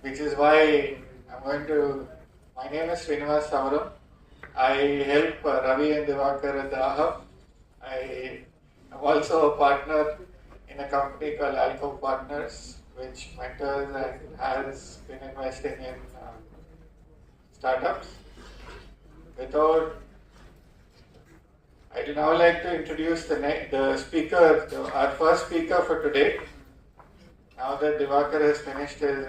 which is why my name is Srinivas Samaram. I help Ravi and Divakar at the Hub. I am also a partner in a company called Alco Partners, which mentors and has been investing in startups. I'd now like to introduce the speaker, our first speaker for today. Now that Divakar has finished his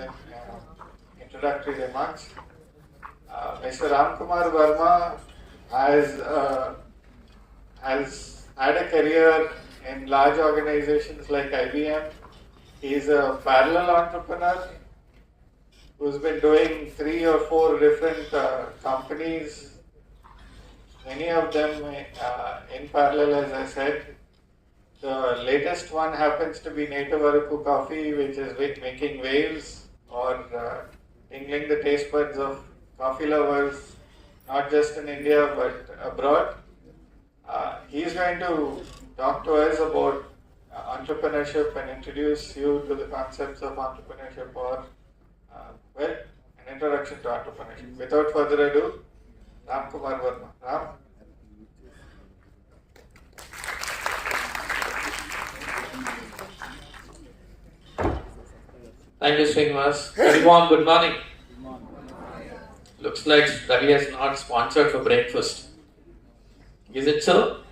introductory remarks, Mr. Ramkumar Verma has had a career in large organizations like IBM. He's a parallel entrepreneur who's been doing 3 or 4 different companies, many of them in parallel, as I said. The latest one happens to be Native Araku Coffee, which is making waves or tingling the taste buds of coffee lovers, not just in India but abroad. He is going to talk to us about entrepreneurship and introduce you to the concepts of entrepreneurship or, an introduction to entrepreneurship. Without further ado, Ramkumar Verma. Ram? Thank you, Srinivas. Everyone, good morning. Looks like Ravi has not sponsored for breakfast. Is it so?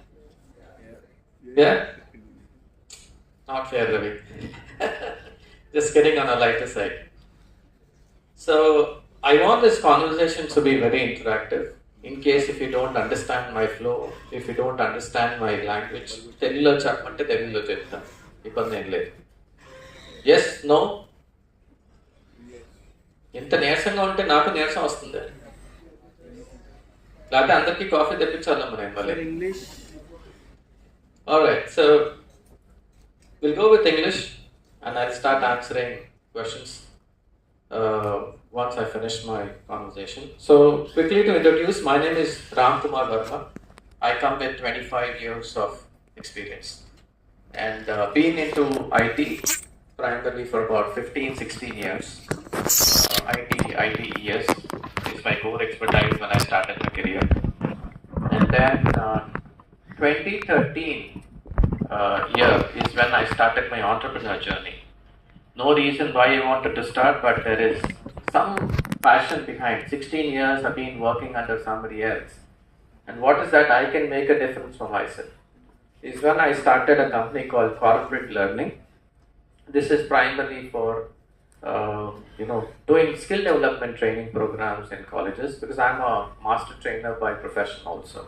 Yeah? Not fair, Ravi. Just kidding, on a lighter side. So, I want this conversation to be very interactive. In case if you don't understand my flow, if you don't understand my language, Telugulo చెప్పమంటే తెలుగులో చెప్తాను. ఇబ్బంది ఏం లేదు. Yes, no? ఎంత నీరసంగా ఉంటే నాకు నీరసం వస్తుంది. లేకపోతే అందరికీ కాఫీ తెప్పించాలమ్మ నేను మళ్ళీ. Alright, so we'll go with English and I'll start answering questions once I finish my conversation. So quickly to introduce, my name is Ramkumar Verma. I come with 25 years of experience and been into IT primarily for about 15-16 years. IT years is my core expertise when I started my career. And then 2013 year is when I started my entrepreneur journey. No reason why I wanted to start, but there is some passion behind. 16 years I've been working under somebody else. And what is that? I can make a difference for myself. Is when I started a company called Corporate Learning. This is primarily for doing skill development training programs in colleges, because I'm a master trainer by profession also.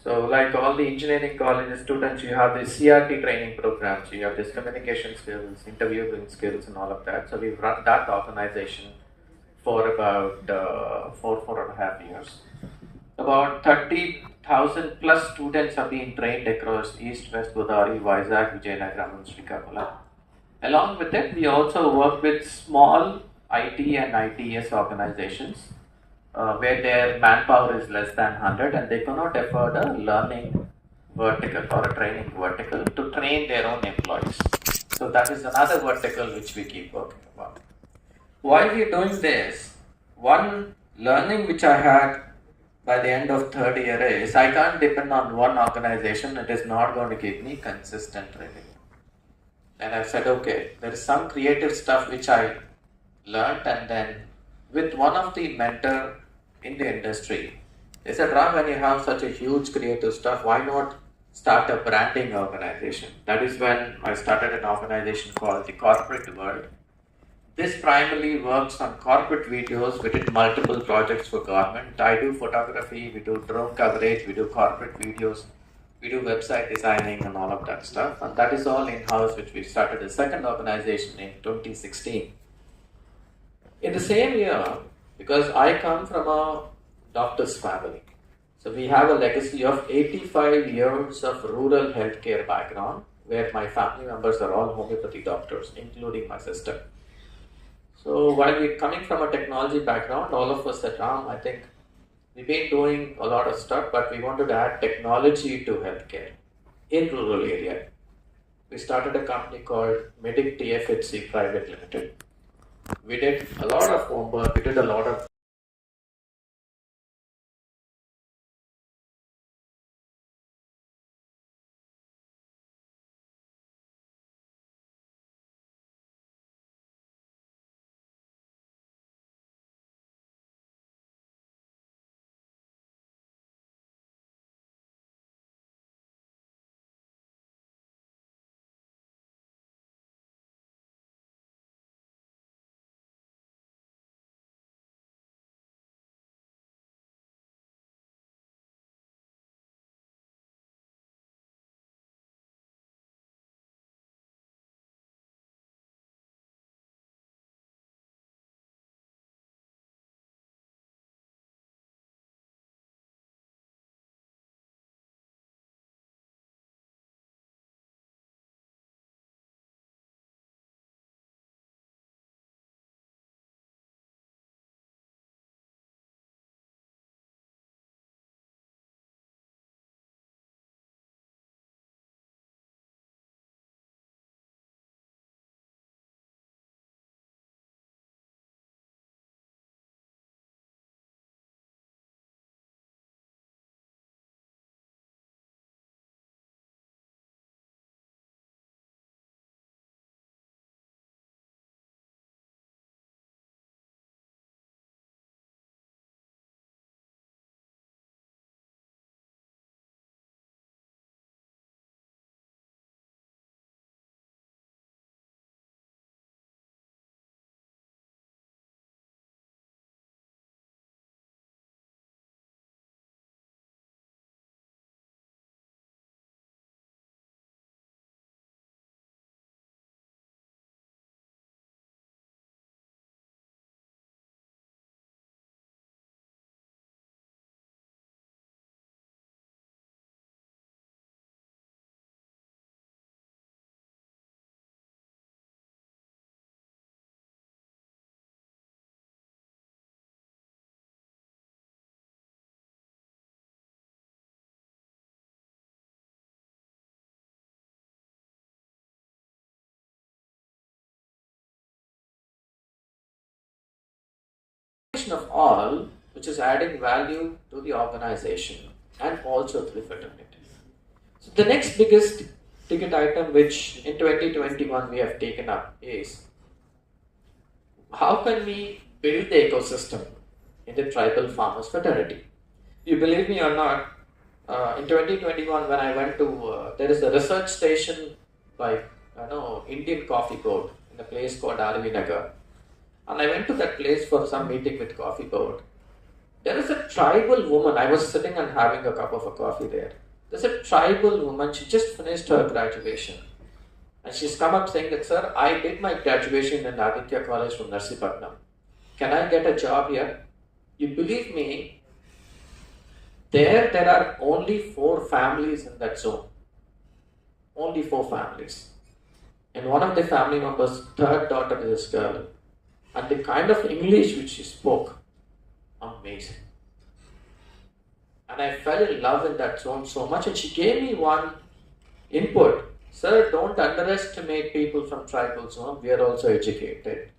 So like all the engineering colleges students, you have these CRT training programs, you have this communication skills, interviewing skills and all of that. So we've run that organization for about 4.5 years. About 30,000 plus students have been trained across East, West Godavari, Vizag, Vijayanagaram and Srikakulam. Along with it, we also work with small IT and ITS organizations where their manpower is less than 100 and they cannot afford a learning vertical or a training vertical to train their own employees. So that is another vertical which we keep working about. Why we are doing this? One learning which I had by the end of third year is I can't depend on one organization. It is not going to give me consistent revenue. And I said, okay, there is some creative stuff which I learned, and then with one of the mentor in the industry, they said, Ram, when you have such a huge creative stuff, why not start a branding organization? That is when I started an organization called the Corporate World. This primarily works on corporate videos. We did multiple projects for government. I do photography, we do drone coverage, we do corporate videos. We do website designing and all of that stuff, and that is all in-house, which we started a second organization in 2016. In the same year, because I come from a doctor's family, so we have a legacy of 85 years of rural healthcare background, where my family members are all homeopathy doctors, including my sister. So while we're coming from a technology background, all of us at Ram, I think we've been doing a lot of stuff, but we wanted to add technology to healthcare in rural area. We started a company called Medic TFHC Private Limited. We did a lot of homework, we did a lot of of all, which is adding value to the organization and also to the fraternity. So the next biggest ticket item which in 2021 we have taken up is how can we build the ecosystem in the tribal farmers fraternity. You believe me or not, in 2021 when I went to, there is a research station by Indian Coffee Board in a place called Arvi Nagar. And I went to that place for some meeting with Coffee Board. There is a tribal woman, I was sitting and having a cup of a coffee there. There's a tribal woman, she just finished her graduation. And she's come up saying that, sir, I did my graduation in Aditya College from Narsipatnam. Can I get a job here? You believe me, there are only 4 families in that zone. Only 4 families. And one of the family members' third daughter is this girl. And the kind of English which she spoke, amazing. And I fell in love in that zone so much, and she gave me one input. Sir, don't underestimate people from tribal zone, we are also educated.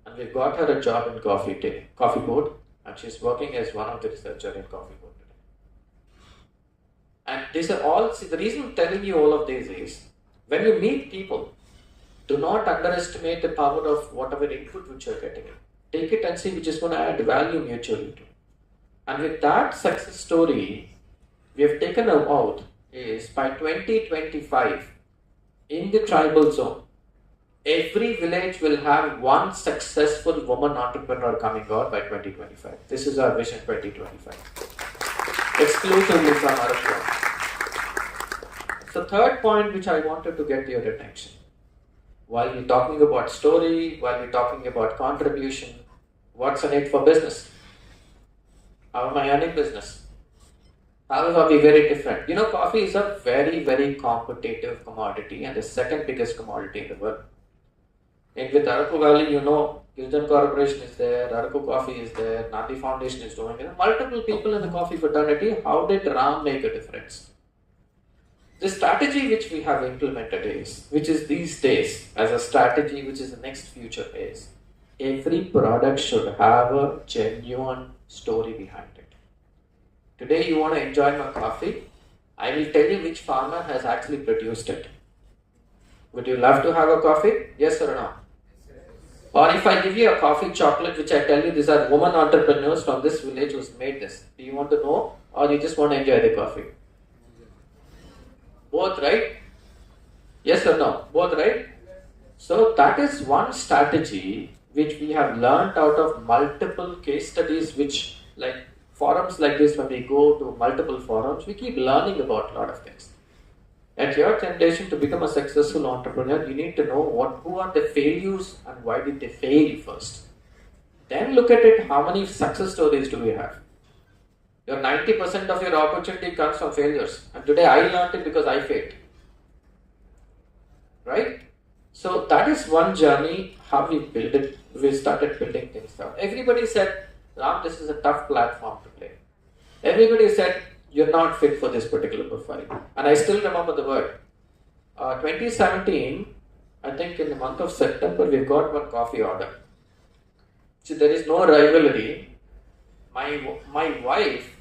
And we got her a job in Coffee Board, and she's working as one of the researchers in Coffee Board today. And these are all, see, the reason I'm telling you all of this is, when you meet people, do not underestimate the power of whatever input which you're getting. Take it and see which is going to add value mutually to. And with that success story, we have taken out is by 2025, in the tribal zone, every village will have one successful woman entrepreneur coming out by 2025. This is our vision 2025. Exclusively from Arupur. So third point which I wanted to get your attention. While we're talking about story, while we're talking about contribution, what's in it for business? How am I earning business? How are we very different? You know, coffee is a very, very competitive commodity and the second biggest commodity in the world. And with Araku Valley, you know, Gildan Corporation is there, Araku Coffee is there, Nandi Foundation is doing it. Multiple people in the coffee fraternity. How did Ram make a difference? The strategy which we have implemented is, which is these days as a strategy, which is the next future is, every product should have a genuine story behind it. Today you want to enjoy my coffee, I will tell you which farmer has actually produced it. Would you love to have a coffee? Yes or no? Or if I give you a coffee chocolate which I tell you these are women entrepreneurs from this village who's made this, do you want to know or you just want to enjoy the coffee? Both, right? Yes or no? Both, right? So that is one strategy which we have learned out of multiple case studies, which like forums like this, when we go to multiple forums, we keep learning about a lot of things. At your generation, to become a successful entrepreneur, you need to know who are the failures and why did they fail first. Then look at it, how many success stories do we have? Your 90% of your opportunity comes from failures. And today I learned it because I failed. Right? So that is one journey, how we build it. We started building things out. Everybody said, Ram, this is a tough platform to play. Everybody said, you're not fit for this particular profile. And I still remember the word. 2017, I think in the month of September, we got one coffee order. See, there is no rivalry. My wife,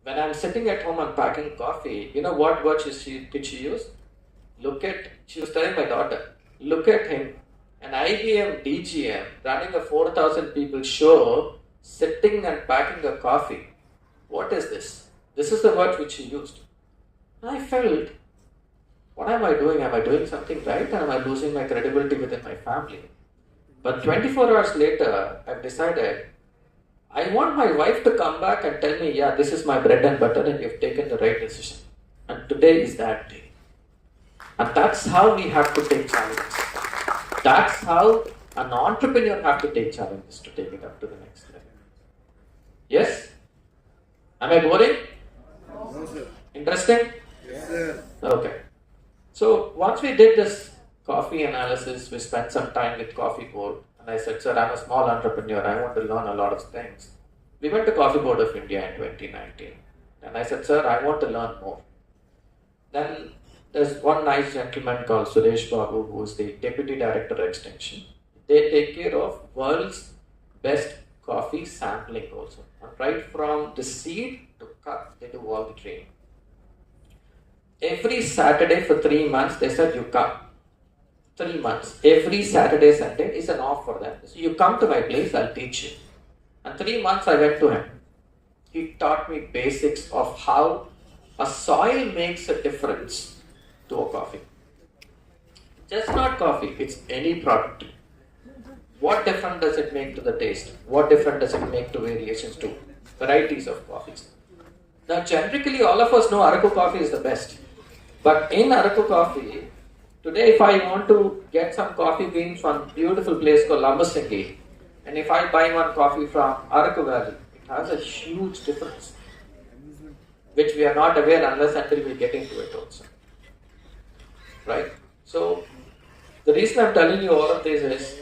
when I'm sitting at home and packing coffee, you know what word did she use? She was telling my daughter, look at him, an IBM DGM running a 4,000 people show, sitting and packing a coffee. What is this? This is the word which she used. I felt, what am I doing? Am I doing something right? Or am I losing my credibility within my family? But 24 hours later, I've decided, I want my wife to come back and tell me, yeah, this is my bread and butter and you've taken the right decision. And today is that day. And that's how we have to take challenges. That's how an entrepreneur has to take challenges to take it up to the next level. Yes? Am I boring? No, sir. Interesting? Yes, sir. Okay. So once we did this coffee analysis, we spent some time with Coffee Board. And I said, sir, I'm a small entrepreneur. I want to learn a lot of things. We went to Coffee Board of India in 2019. And I said, sir, I want to learn more. Then there's one nice gentleman called Suresh Babu, who is the Deputy Director Extension. They take care of world's best coffee sampling also. And right from the seed to cup, they do all the training. Every Saturday for 3 months, they said, you come. 3 months. Every Saturday, Sunday is an off for them. So you come to my place, I'll teach you. And 3 months I went to him. He taught me basics of how a soil makes a difference to a coffee. Just not coffee, it's any product. What difference does it make to the taste? What difference does it make to variations to varieties of coffees? Now generically all of us know Araku coffee is the best. But in Araku coffee, today if I want to get some coffee beans from a beautiful place called Lambasingi, and if I buy one coffee from Araku Valley, it has a huge difference, which we are not aware unless until we get into it also. Right? So, the reason I'm telling you all of this is,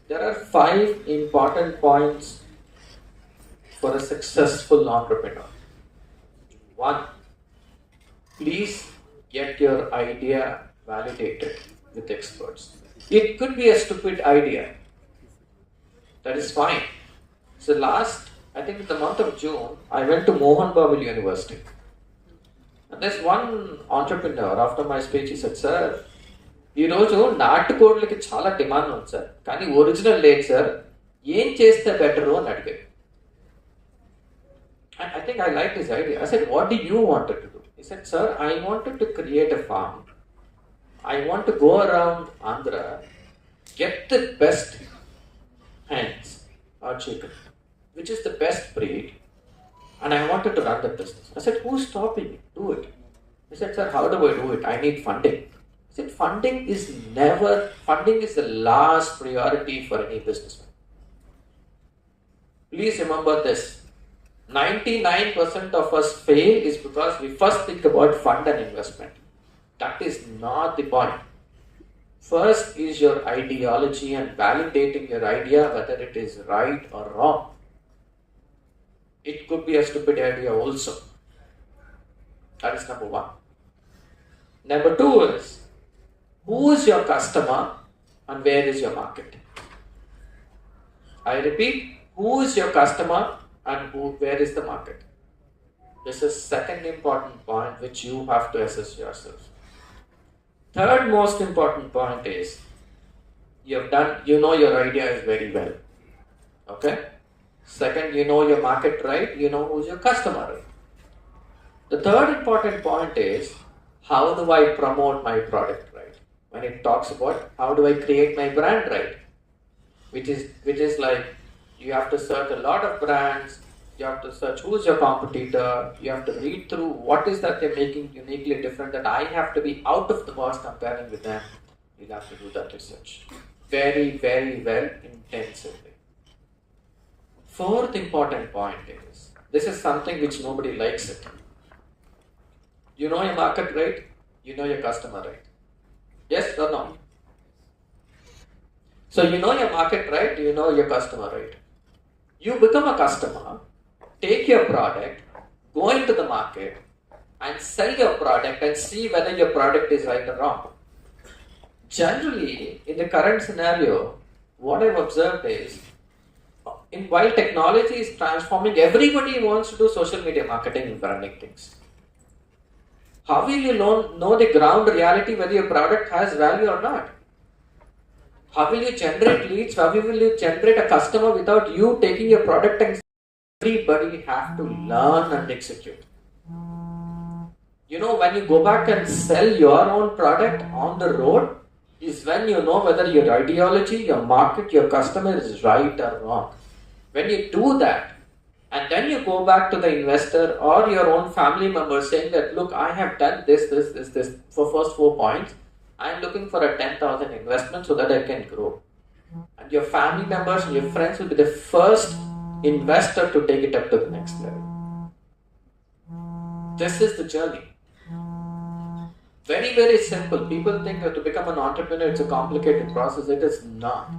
there are 5 important points for a successful entrepreneur. 1, please get your idea validated with experts. It could be a stupid idea. That is fine. So I think in the month of June, I went to Mohan Babu University. And there's one entrepreneur, after my speech, he said, sir, ఈరోజు నాటుకోళ్ళకి చాలా demand ఉంది sir, కానీ original లేదు sir, ఏం చేస్తే better అని అడిగాడు. I think I liked his idea. I said, what do you want to do? He said, sir, I wanted to create a farm. I want to go around Andhra, get the best hens or chicken, which is the best breed, and I wanted to run the business. I said, who's stopping me? Do it. He said, sir, how do I do it? I need funding. I said, funding is the last priority for any businessman. Please remember this. 99% of us fail is because we first think about fund and investment. That is not the point. First is your ideology and validating your idea whether it is right or wrong. It could be a stupid idea also. That is number 1. Number 2 is, who is your customer and where is your market? I repeat, who is your customer and where is the market? This is second important point which you have to assess yourself. Third most important point is you know your idea is very well. Okay? Second, you know your market right, you know who's your customer right. The third important point is how do I promote my product right? When it talks about how do I create my brand right? Which is like you have to search a lot of brands, you have to search who's your competitor, you have to read through what is that they're making uniquely different that I have to be out of the box comparing with them. You'll have to do that research very, very well intensively. Fourth important point is, this is something which nobody likes it. You know your market right, you know your customer right. Yes or no? So you know your market right, you know your customer right. You become a customer, take your product, go into the market and sell your product and see whether your product is right or wrong. Generally, in the current scenario, what I've observed is, while technology is transforming, everybody wants to do social media marketing and branding things. How will you know the ground reality whether your product has value or not? How will you generate leads? How will you generate a customer without you taking your product and everybody have to learn and execute? You know, when you go back and sell your own product on the road is when you know whether your ideology, your market, your customer is right or wrong. When you do that, and then you go back to the investor or your own family member saying that, look, I have done this for first 4 points. I am looking for a 10,000 investment so that I can grow. And your family members and your friends will be the first investor to take it up to the next level. This is the journey. Very, very simple. People think that to become an entrepreneur, it's a complicated process. It is not.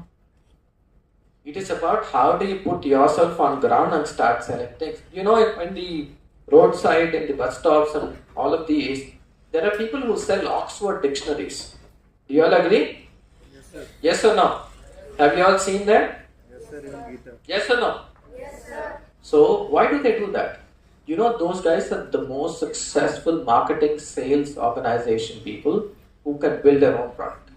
It is about how do you put yourself on ground and start selling things. You know, in the roadside, in the bus stops and all of these, there are people who sell Oxford dictionaries. Do you all agree? Yes, sir. Yes or no? Have you all seen that? Yes, sir. In Gita. Yes or no? Yes, sir. So, why do they do that? You know, those guys are the most successful marketing sales organization people who can build their own product.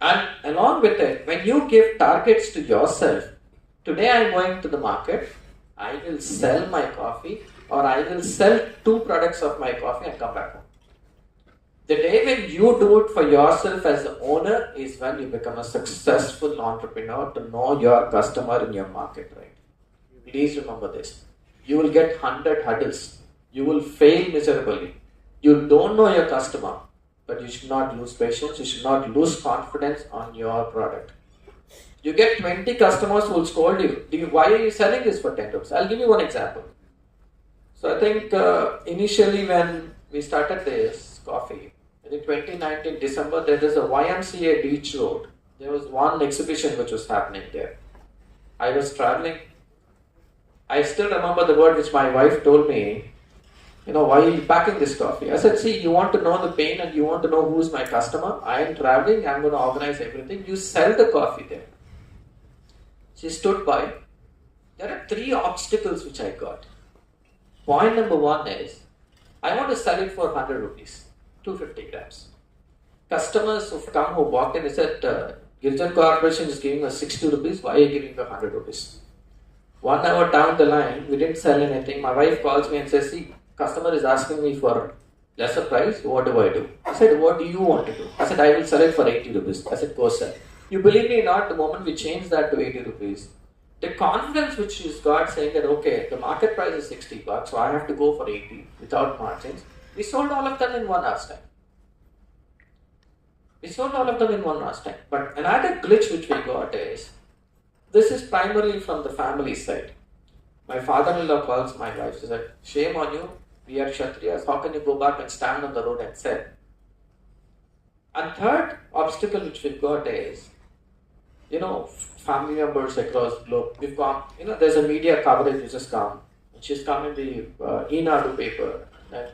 And along with it, when you give targets to yourself, today I am going to the market, I will sell my coffee or I will sell 2 products of my coffee and come back home. The day when you do it for yourself as the owner is when you become a successful entrepreneur to know your customer in your market, right? Please remember this. You will get 100 hurdles. You will fail miserably. You don't know your customer. But you should not lose patience, you should not lose confidence on your product. You get 20 customers who will scold you. Why are you selling this for 10 rupees? I'll give you one example. So I think initially when we started this coffee, in 2019 December, there is a YMCA Beach Road. There was one exhibition which was happening there. I was traveling. I still remember the word which my wife told me. You know, why are you packing this coffee? I said, see, you want to know the pain and you want to know who's my customer. I am traveling, I'm going to organize everything. You sell the coffee there. She stood by. There are 3 obstacles which I got. Point number 1 is, I want to sell it for 100 rupees, 250 grams. Customers who've come who walked in, they said, Giljan Corporation is giving us 60 rupees, why are you giving us 100 rupees? 1 hour down the line, we didn't sell anything. My wife calls me and says, see, customer is asking me for lesser price, what do I do? I said, what do you want to do? I said, I will sell it for 80 rupees. I said, go sell. You believe me or not, the moment we changed that to 80 rupees, the confidence which she's got saying that, okay, the market price is 60 bucks, so I have to go for 80 without margins. We sold all of them in 1 hour's time. We sold all of them in 1 hour's time. But another glitch which we got is, this is primarily from the family side. My father-in-law calls my wife, she said, shame on you, we are Kshatriyas, how can you go back and stand on the road and sell? And third obstacle which we've got is, you know, family members across the globe, we've gone, you know, there's a media coverage which has come. She's come in the Enadu paper. And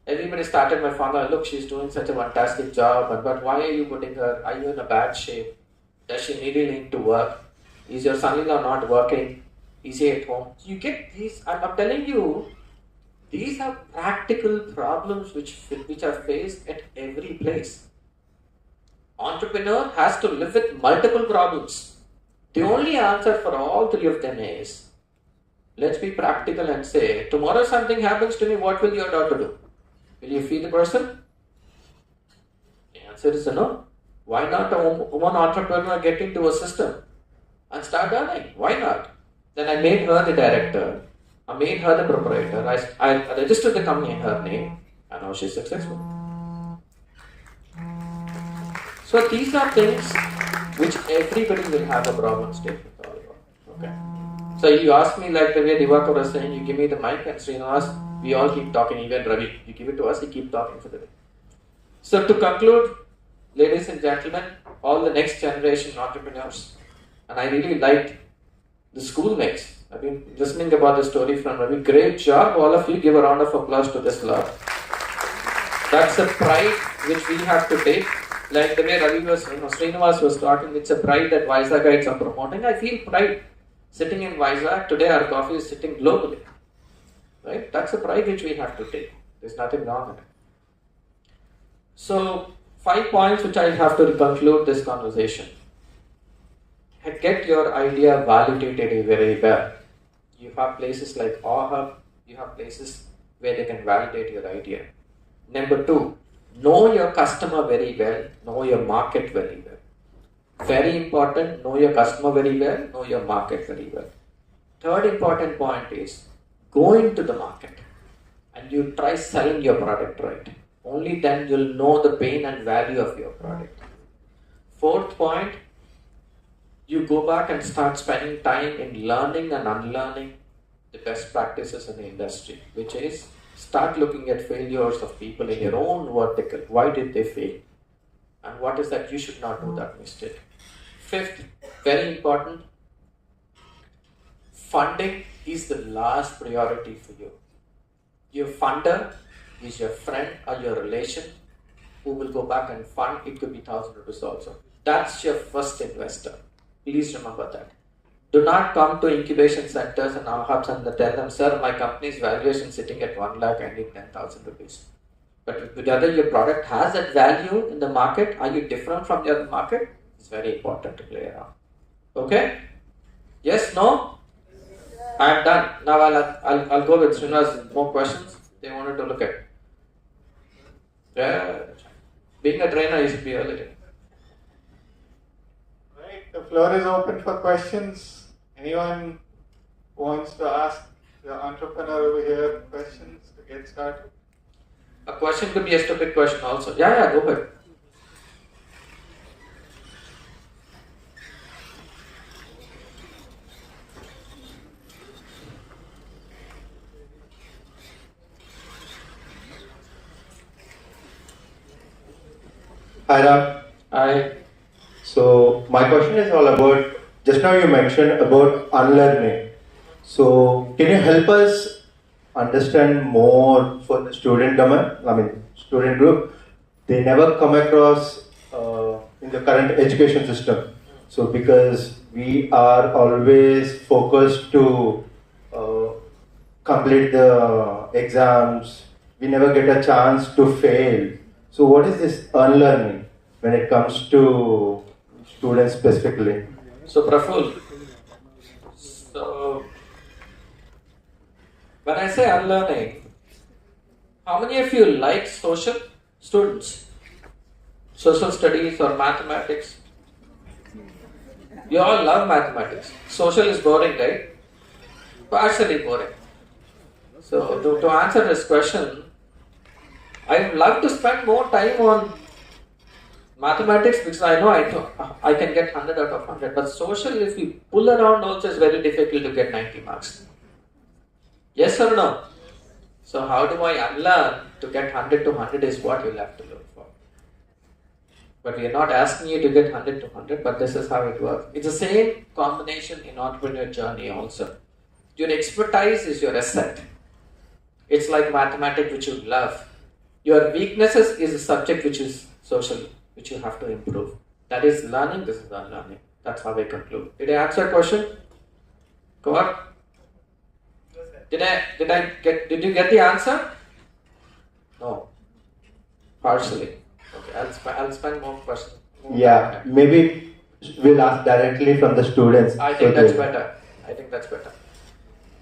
everybody started my father, look, she's doing such a fantastic job, but why are you putting her, are you in a bad shape? Does she really need to work? Is your son-in-law not working? Is he at home? You get these, I'm telling you, these are practical problems which are faced at every place. Entrepreneur has to live with multiple problems. The only answer for all three of them is, let's be practical and say, tomorrow something happens to me, what will your daughter do? Will you feed the person? The answer is no. Why not a woman entrepreneur get into a system and start earning? Why not? Then I made her the director. I made her the proprietor. I registered the company in her name, and now she's successful. So these are things which everybody will have a problem statement all about. Okay. So you ask me like the way Divakar was saying, you give me the mic and Srinivas, we all keep talking, even Ravi, you give it to us, he keep talking for the day. So to conclude, ladies and gentlemen, all the next generation entrepreneurs, and I really liked the schoolmates. I've been listening about the story from Ravi. Great job, all of you. Give a round of applause to this lot. That's a pride which we have to take. Like the way Ravi was, Srinivas was talking, it's a pride that Vizag are promoting. I feel pride sitting in Vizag. Today our coffee is sitting globally. Right? That's a pride which we have to take. There's nothing wrong in it. So, 5 points which I have to conclude this conversation. Get your idea validated very well. You have places like OHub, you have places where they can validate your idea. Number 2, know your customer very well, know your market very well. Very important, know your customer very well, know your market very well. Third important point is, go into the market and you try selling your product right. Only then you'll know the pain and value of your product. Fourth point, you go back and start spending time in learning and unlearning the best practices in the industry, which is start looking at failures of people in your own vertical. Why did they fail? And what is that you should not do that mistake. Fifth, very important, funding is the last priority for you. Your funder is your friend or your relation who will go back and fund. It could be 1,000 rupees also. That's your first investor. Please remember that. Do not come to incubation centers and hubs and tell them, sir, my company's valuation sitting at 1 lakh, I need 10,000 rupees. But whether your product has that value in the market, are you different from the other market? It's very important to play around. Okay? Yes, no? I'm done. Now I'll go with Srina's more questions they wanted to look at. Yeah. Being a trainer, you should be early. Right, the floor is open for questions. Anyone wants to ask the entrepreneur over here questions to get started? A question could be a stupid question also. Yeah, go ahead. Hi Ram. I So my question is all about, just now you mentioned about unlearning. So can you help us understand more for the student domain, student group? They never come across in the current education system. So because we are always focused to complete the exams, we never get a chance to fail. So what is this unlearning when it comes to students specifically? So Praful, so when I say unlearning, how many of you like social students? Social studies or mathematics? You all love mathematics. Social is boring, right? Partially boring. So to answer this question, I would love to spend more time on mathematics because I know I can get 100 out of 100. But social, if you pull around also, is very difficult to get 90 marks. Yes or no? So how do I unlearn to get 100 to 100 is what you'll have to look for. But we are not asking you to get 100 to 100, but this is how it works. It's the same combination in entrepreneur journey also. Your expertise is your asset. It's like mathematics which you love. Your weaknesses is a subject which is social, which you have to improve. That is learning, this is unlearning. That's how I conclude. Did I answer your question? Go on. Did you get the answer? No. Partially. Okay, I'll spend more questions. Yeah, maybe we'll ask directly from the students. I think that's better.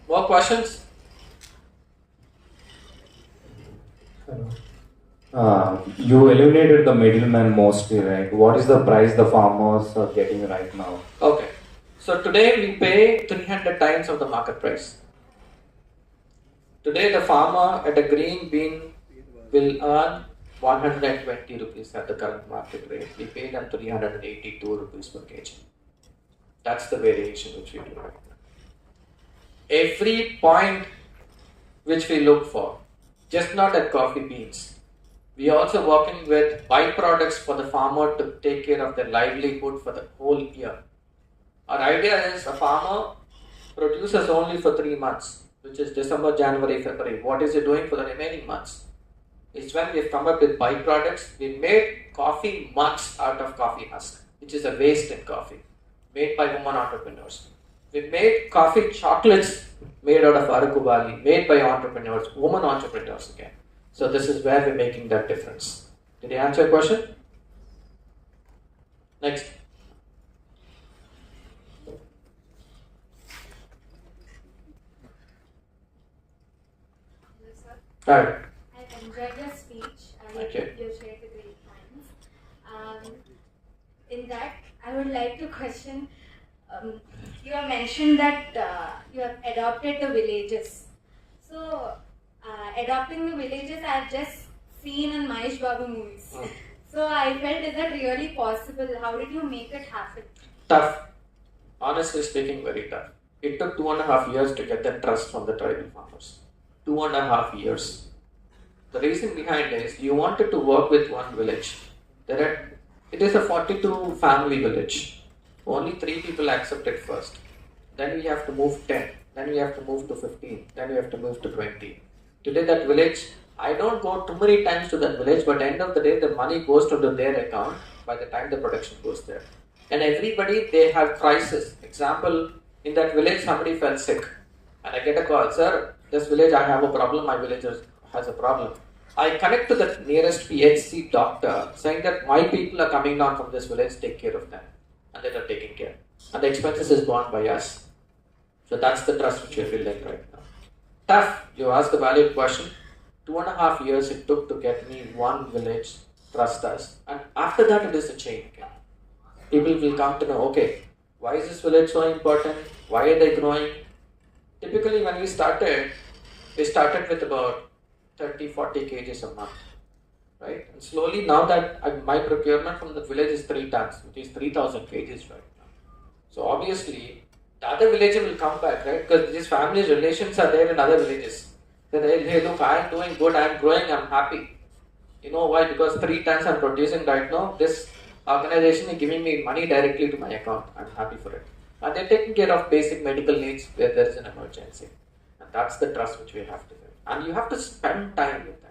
More questions? You eliminated the middleman mostly, right? What is the price the farmers are getting right now? Okay. So today we pay 300 times of the market price. Today the farmer at a green bean will earn 120 rupees at the current market rate. We pay them 382 rupees per kg. That's the variation which we do right now. Every point which we look for, just not at coffee beans. We are also working with byproducts for the farmer to take care of their livelihood for the whole year. Our idea is a farmer produces only for 3 months, which is December, January, February. What is he doing for the remaining months? It's when we have come up with byproducts. We made coffee mugs out of coffee husk, which is a waste in coffee, made by women entrepreneurs. We made coffee chocolates made out of Araku Valley, made by entrepreneurs, women entrepreneurs again. So this is where we're making that difference. Did I answer your question? Next. Hello, sir. All right. I enjoyed your speech. Thank you. You shared the great points. In that, I would like to question. You have mentioned that you have adopted the villages. So, adopting the villages, I've just seen in Mahesh Babu movies. So I felt, is that really possible? How did you make it happen? Tough. Honestly speaking, very tough. It took 2.5 years to get that trust from the tribal farmers. 2.5 years. The reason behind is you wanted to work with one village. It is a 42 family village. Only 3 people accepted first. Then we have to move 10. Then we have to move to 15. Then we have to move to 20. Today that village, I don't go too many times to that village, but at the end of the day, the money goes to their account by the time the production goes there. And everybody, they have crisis. Example, in that village, somebody fell sick. And I get a call, sir, this village, I have a problem, my village has a problem. I connect to the nearest PHC doctor saying that my people are coming down from this village, take care of them. And they are taking care. And the expenses is borne by us. So that's the trust which we are building right now. Tough, you asked a valid question. 2.5 years it took to get me one village, trust us. And after that it is a chain again. People will come to know, okay, why is this village so important? Why are they growing? Typically when we started with about 30-40 kgs a month. Right? And slowly now that my procurement from the village is 3 tons, which is 3,000 kgs right now. So obviously, the other villager will come back, right? Because these families, relations are there in other villages. Then hey, look, I am doing good, I am growing, I am happy. You know why? Because 3 tons I am producing right now. This organization is giving me money directly to my account. I am happy for it. And they are taking care of basic medical needs where there is an emergency. And that's the trust which we have to build. And you have to spend time with them.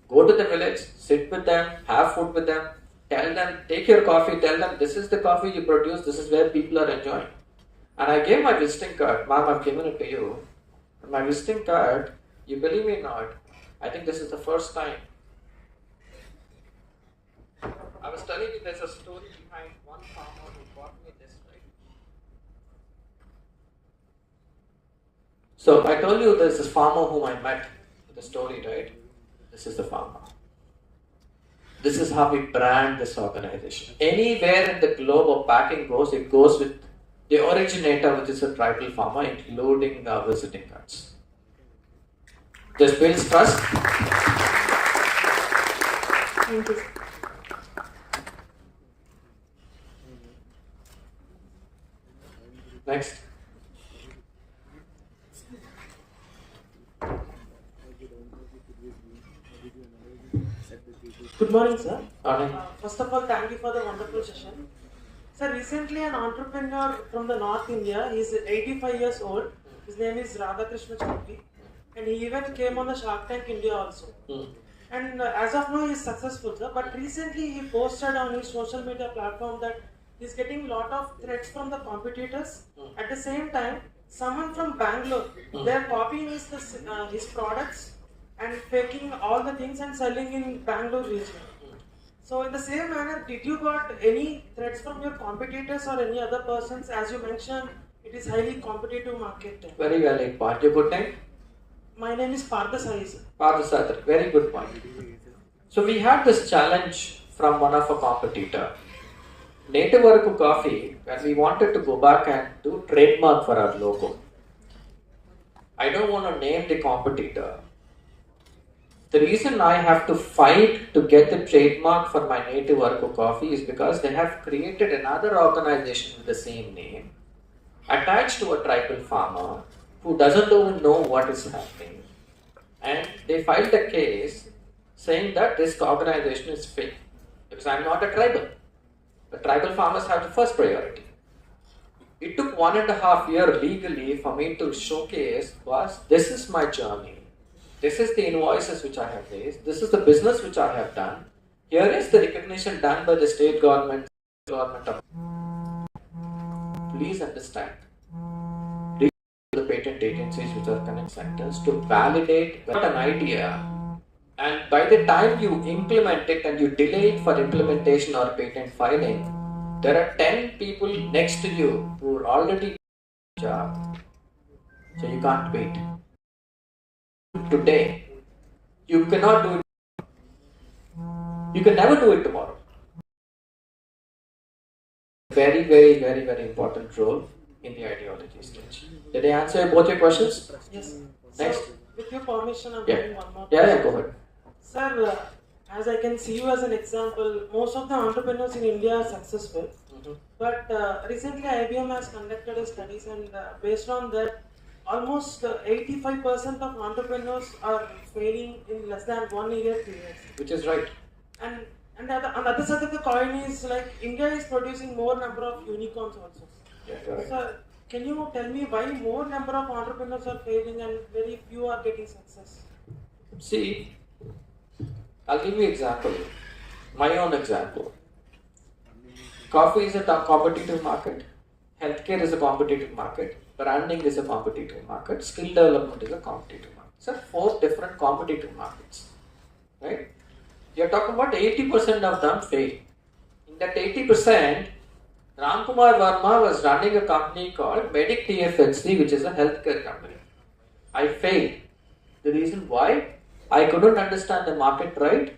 Go to the village, sit with them, have food with them, tell them, take your coffee, tell them this is the coffee you produce, this is where people are enjoying. And I gave my visiting card, ma'am, I've given it to you. And my visiting card, you believe me or not, I think this is the first time. I was telling you there's a story behind one farmer who bought me this, right? So I told you there's this farmer whom I met, the story, right? This is the farmer. This is how we brand this organization. Anywhere in the globe a packing goes, it goes with the originator, which is a tribal farmer, including visiting cards. This builds trust. Thank you. Next. Good morning, sir. Morning. First of all, thank you for the wonderful session. Sir, recently an entrepreneur from the North India, he is 85 years old. His name is Radhakrishna Chaudhary, and he even came on the Shark Tank India also. And as of now, he is successful, sir. But recently, he posted on his social media platform that he's getting lot of threats from the competitors. At the same time, someone from Bangalore, they're copying his products and faking all the things and selling in Bangalore region. So in the same manner, did you got any threats from your competitors or any other persons? As you mentioned, it is highly competitive market. Very valid point. Your good name? My name is Partha Sai. Parthasatri. Very good point. So we had this challenge from one of our competitor. Native Araku Coffee, when we wanted to go back and do trademark for our logo. I don't want to name the competitor. The reason I have to fight to get the trademark for my Native Araku Coffee is because they have created another organization with the same name attached to a tribal farmer who doesn't even know what is happening. And they filed a case saying that this organization is fake because I'm not a tribal. The tribal farmers have the first priority. It took 1.5 years legally for me to showcase was this is my journey. This is the invoices which I have raised. This is the business which I have done. Here is the recognition done by the state government. Please understand. Reach the patent agencies which are connect centers to validate an idea. And by the time you implement it and you delay it for implementation or patent filing, there are 10 people next to you who are already job. So you can't wait. Today, you cannot do it. You can never do it tomorrow. Very, very, very, very important role in the ideology stage. Did I answer both your questions? Yes. Next. So, with your permission, I'm Yeah. having one more. Yeah, go ahead. Sir, as I can see you as an example, most of the entrepreneurs in India are successful. But recently IBM has conducted a studies and based on that, almost 85% of entrepreneurs are failing in less than 1 year period. Which is right. And on the other side of the coin is like India is producing more number of unicorns also. Yeah, correct. So can you tell me why more number of entrepreneurs are failing and very few are getting success? See, I'll give you an example. My own example. Coffee is a competitive market. Healthcare is a competitive market. Branding is a competitive market. Skill development is a competitive market. So 4 different competitive markets. Right? You're talking about 80% of them fail. In that 80%, Ramkumar Verma was running a company called Medic TFHC, which is a healthcare company. I failed. The reason why? I couldn't understand the market right.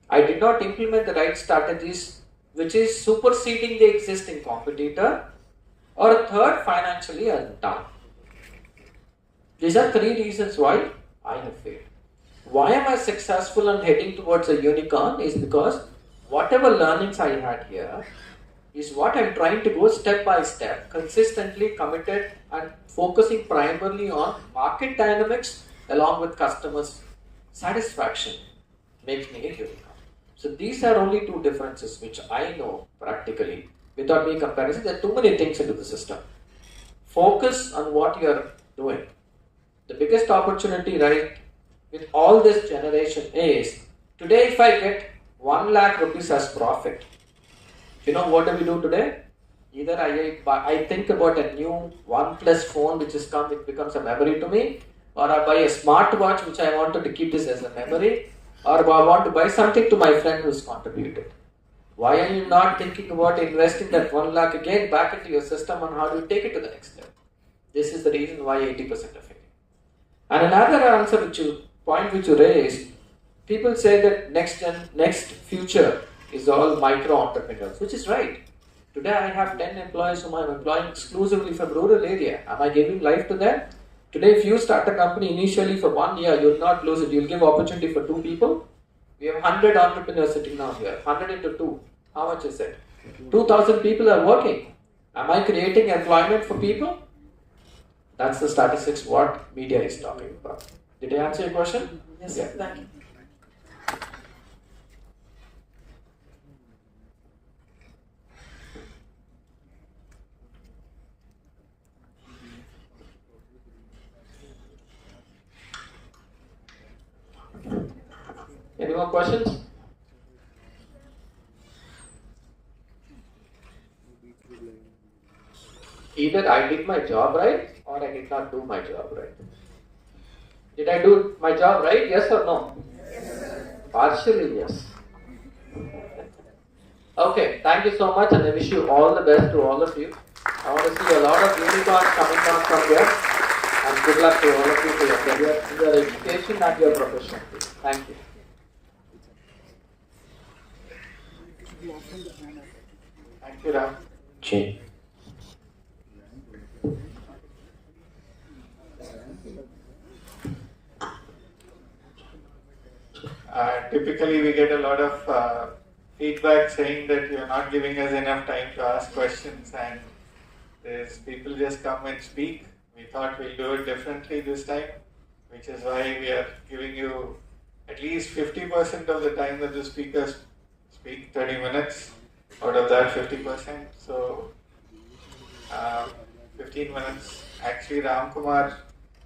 I did not implement the right strategies, which is superseding the existing competitor. Or third, financially I am down. These are 3 reasons why I have failed. Why am I successful and heading towards a unicorn is because whatever learnings I had here is what I'm trying to go step by step, consistently committed and focusing primarily on market dynamics along with customers' satisfaction makes me a unicorn. So these are only 2 differences which I know practically. Without me comparison, there are too many things into the system. Focus on what you are doing. The biggest opportunity, right, with all this generation is, today if I get 1 lakh rupees as profit, you know what do we do today? Either I think about a new OnePlus phone which has come, it becomes a memory to me, or I buy a smartwatch which I wanted to keep this as a memory, or I want to buy something to my friend who's contributed. Why are you not thinking about investing that 1 lakh again back into your system and how do you take it to the next level? This is the reason why 80% are failing. And another answer which you raised, people say that next future is all micro entrepreneurs, which is right. Today I have 10 employees whom I am employing exclusively from rural area. Am I giving life to them? Today if you start a company initially for 1 year, you will not lose it. You will give opportunity for 2 people. We have 100 entrepreneurs sitting down here. 100 into 2. How much is it? 2,000 people are working. Am I creating employment for people? That's the statistics what media is talking about. Did I answer your question? Yes, Yeah. thank you. Any more questions? either I did my job right or I did not do my job right. Did I do my job right? Yes or no? Partially, yes. Okay, thank you so much, and I wish you all the best to all of you. I want to see a lot of unicorns coming down from here, and good luck to all of you for your career, your education and your profession. Thank you. Thank you, Ram. Jay. Typically, we get a lot of feedback saying that you're not giving us enough time to ask questions, and there's people just come and speak. We thought we'll do it differently this time, which is why we are giving you at least 50% of the time that the speakers speak, 30 minutes out of that 50%. So 15 minutes. Actually, Ram Kumar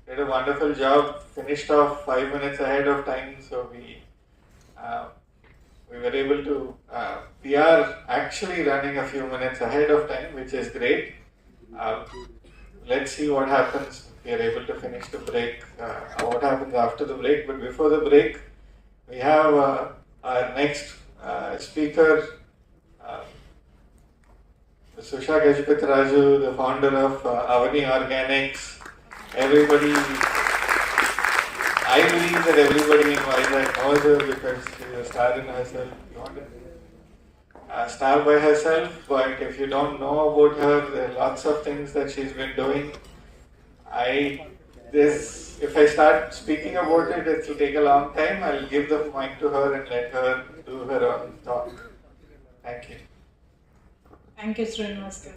did a wonderful job, finished off 5 minutes ahead of time, so we were able to, we are actually running a few minutes ahead of time, which is great. Let's see what happens. We are able to finish the break, what happens after the break. But before the break, we have our next speaker, Susha Gajapati Raju, the founder of Avani Organics. Everybody, I believe that everybody in Vizag knows her because she's a star in herself. A star by herself, but if you don't know about her, there are lots of things that she's been doing. If I start speaking about it, it will take a long time. I'll give the mic to her and let her do her own talk. Thank you. Thank you, Srinivas.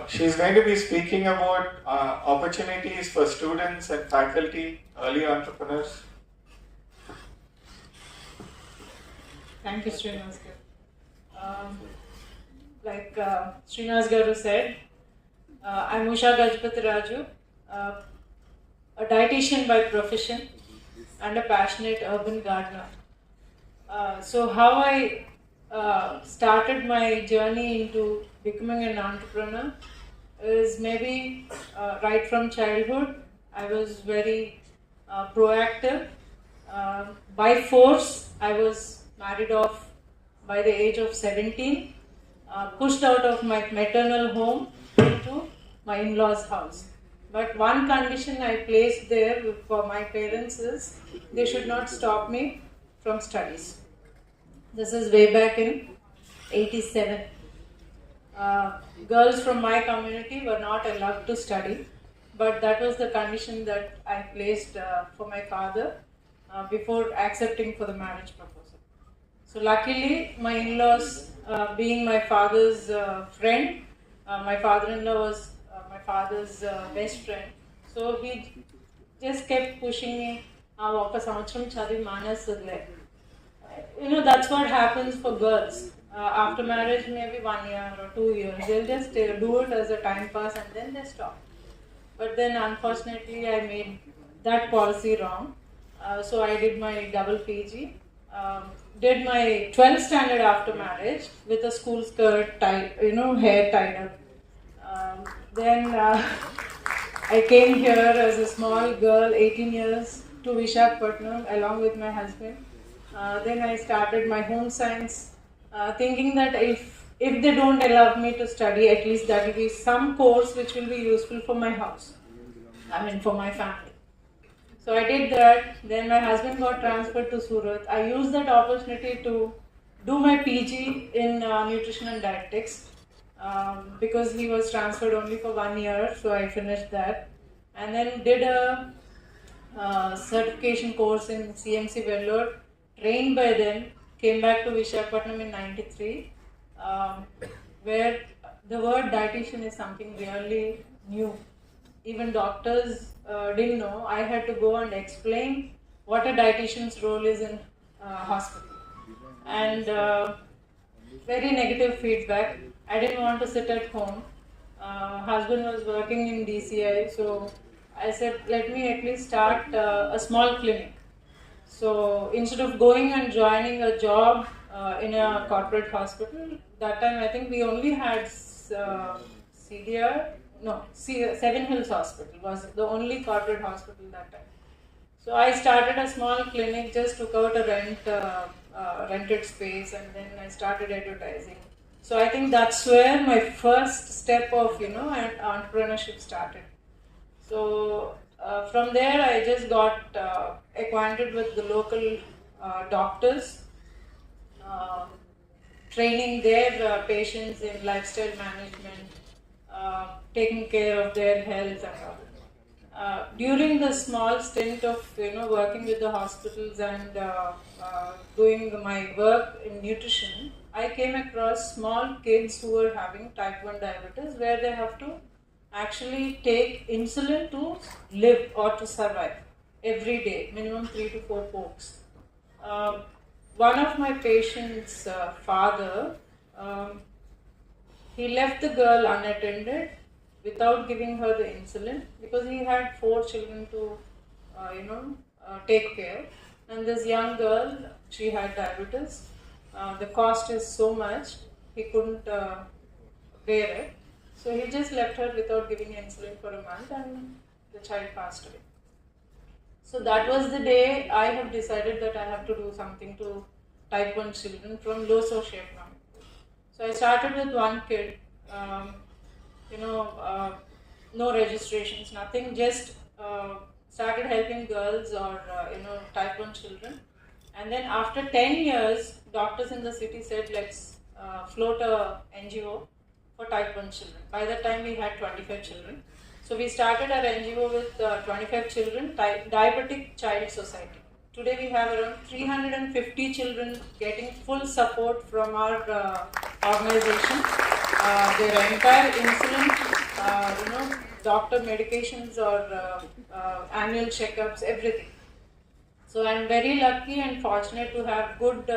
She's going to be speaking about opportunities for students and faculty, early entrepreneurs. Thank you, Srinivas. Like Srinivas Garu said, I'm Usha Gajapati Raju, a dietitian by profession and a passionate urban gardener. So how I started my journey into becoming an entrepreneur is maybe right from childhood. I was very proactive. By force, I was married off by the age of 17, pushed out of my maternal home into my in-laws' house. But one condition I placed there for my parents is they should not stop me from studies. This is way back in 87. Girls from my community were not allowed to study, but that was the condition that I placed for my father before accepting for the marriage proposal. So luckily, my in-laws, being my father's friend, my father-in-law was my father's best friend. So he just kept pushing me, that's what happens for girls. After marriage, maybe 1 year or 2 years, they'll just do it as a time pass and then they stop. But then unfortunately, I made that policy wrong. So I did my double PG, did my 12th standard after marriage with a school skirt, hair tied up. Then I came here as a small girl, 18 years, to Visakhapatnam along with my husband. Then I started my home science, thinking that if they don't allow me to study, at least that will be some course which will be useful for my house, for my family. So I did that. Then my husband got transferred to Surat. I used that opportunity to do my PG in nutrition and dietetics because he was transferred only for 1 year, so I finished that. And then did a certification course in CMC Vellore, trained by them, came back to Visakhapatnam in 93, where the word dietitian is something really new. Even doctors didn't know. I had to go and explain what a dietitian's role is in hospital. And very negative feedback. I didn't want to sit at home. Husband was working in DCI, so I said, let me at least start a small clinic. So instead of going and joining a job in a corporate hospital, that time I think we only had Seven Hills Hospital was the only corporate hospital that time. So I started a small clinic, just took out a rented space, and then I started advertising. So I think that's where my first step of entrepreneurship started. So from there I just got acquainted with the local doctors, training their patients in lifestyle management, taking care of their health and all. During the small stint of working with the hospitals and doing my work in nutrition, I came across small kids who were having type 1 diabetes, where they have to actually take insulin to live or to survive every day, minimum 3 to 4 pokes. One of my patients' father, he left the girl unattended without giving her the insulin, because he had 4 children to take care, and this young girl, she had diabetes. The cost is so much, he couldn't bear it, so he just left her without giving insulin for a month, and the child passed away. So that was the day I have decided that I have to do something to type 1 children from low socioeconomic. So I started with one kid, no registrations, nothing, just started helping girls or type 1 children. And then after 10 years, doctors in the city said, let's float a NGO for type 1 children. By that time we had 25 children. So we started our NGO with 25 children, Diabetic Child Society. Today we have around 350 children getting full support from our organization. Their entire insulin, doctor medications or annual checkups, everything. So I'm very lucky and fortunate to have good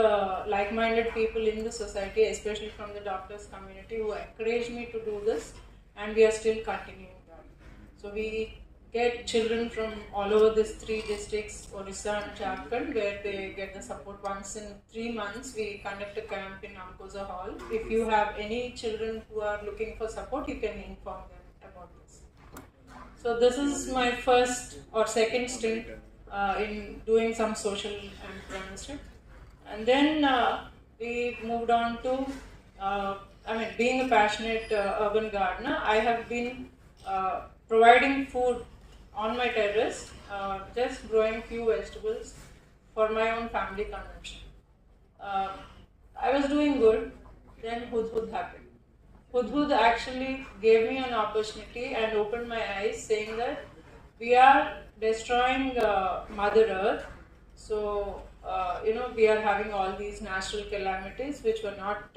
like-minded people in the society, especially from the doctors community, who encouraged me to do this, and we are still continuing that. So we get children from all over these 3 districts, Orissa and Jharkhand, where they get the support. Once in 3 months, we conduct a camp in Amkosa Hall. If you have any children who are looking for support, you can inform them about this. So this is my first or second stint in doing some social entrepreneurship. And then we moved on to, being a passionate urban gardener, I have been providing food on my terrace, just growing few vegetables for my own family consumption. I was doing good, then Hudhud happened. Hudhud actually gave me an opportunity and opened my eyes, saying that we are destroying Mother Earth. So, we are having all these natural calamities which were not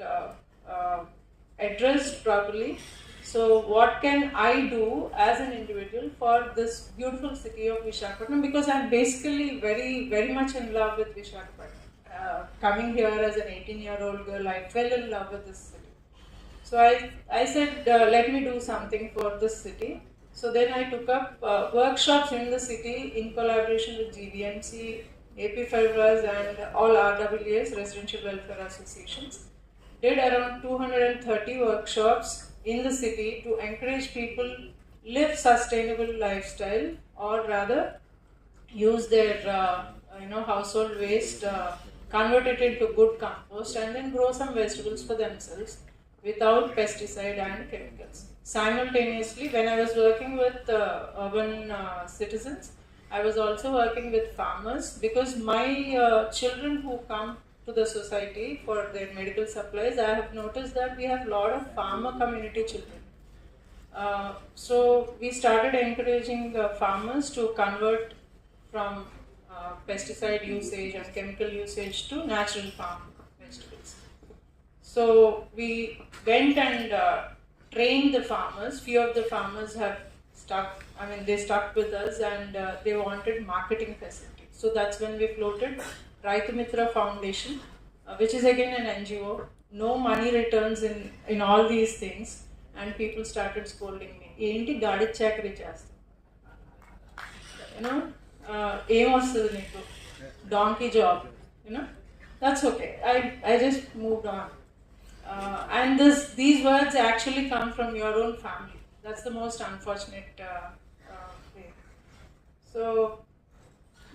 addressed properly. So what can I do as an individual for this beautiful city of Visakhapatnam? Because I'm basically very, very much in love with Visakhapatnam. Coming here as an 18-year-old girl, I fell in love with this city. So I said, let me do something for this city. So then I took up workshops in the city in collaboration with GVMC, AP Fibras and all RWAs, Residential Welfare Associations. Did around 230 workshops in the city to encourage people live sustainable lifestyle, or rather use their household waste, convert it into good compost, and then grow some vegetables for themselves without pesticide and chemicals. Simultaneously, when I was working with urban citizens, I was also working with farmers, because my children who come to the society for their medical supplies, I have noticed that we have a lot of farmer community children. So we started encouraging farmers to convert from pesticide usage and chemical usage to natural farm vegetables. So we went and trained the farmers. Few of the farmers have they stuck with us, and they wanted marketing facilities. So that's when we floated Raitu Mitra Foundation, which is again an NGO. No money returns in all these things, and people started scolding me. Enti gaadi chakri chesta. Aim vastadu neeku. donkey job, that's okay. I just moved on. And these words actually come from your own family. That's the most unfortunate way. So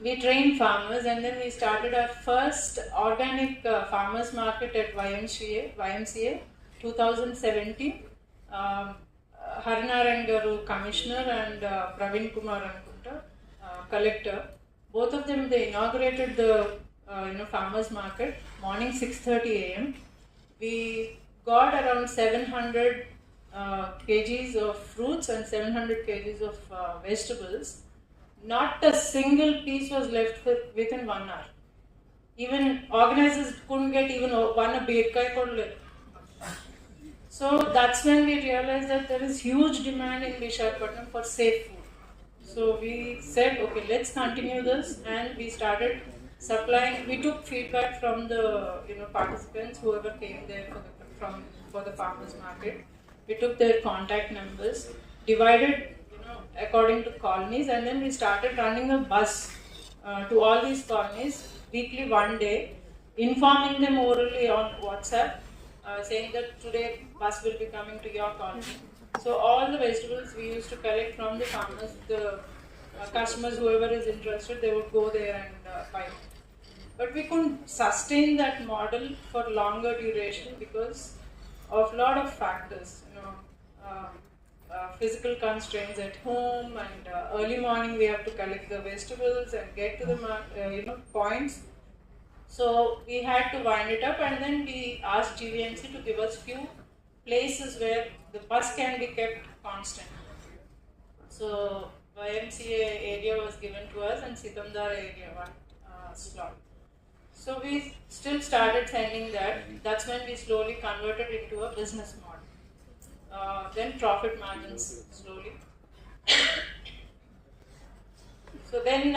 we trained farmers, and then we started our first organic farmers market at YMCA 2017. Harinaran Garu, Commissioner, and Praveen Kumar Ankunta, Collector. Both of them, they inaugurated the farmers market morning 6:30 a.m. We got around 700 kgs of fruits and 700 kgs of vegetables. Not a single piece was left within 1 hour. Even organizers couldn't get even one a beerkai. So that's when we realized that there is huge demand in Visakhapatnam for safe food. So we said, okay, let's continue this, and we started supplying. We took feedback from the participants, whoever came there for the farmers market. We took their contact numbers, divided according to colonies, and then we started running a bus to all these colonies weekly, one day, informing them orally on WhatsApp, saying that today bus will be coming to your colony. So all the vegetables we used to collect from the farmers, the customers, whoever is interested, they would go there and buy it. But we couldn't sustain that model for longer duration because of a lot of factors, physical constraints at home, and early morning we have to collect the vegetables and get to the points. So we had to wind it up, and then we asked GVMC to give us few places where the bus can be kept constant. So YMCA area was given to us, and Sikandar area one slot. So we still started sending that. That's when we slowly converted into a business model. Then profit margins slowly. So then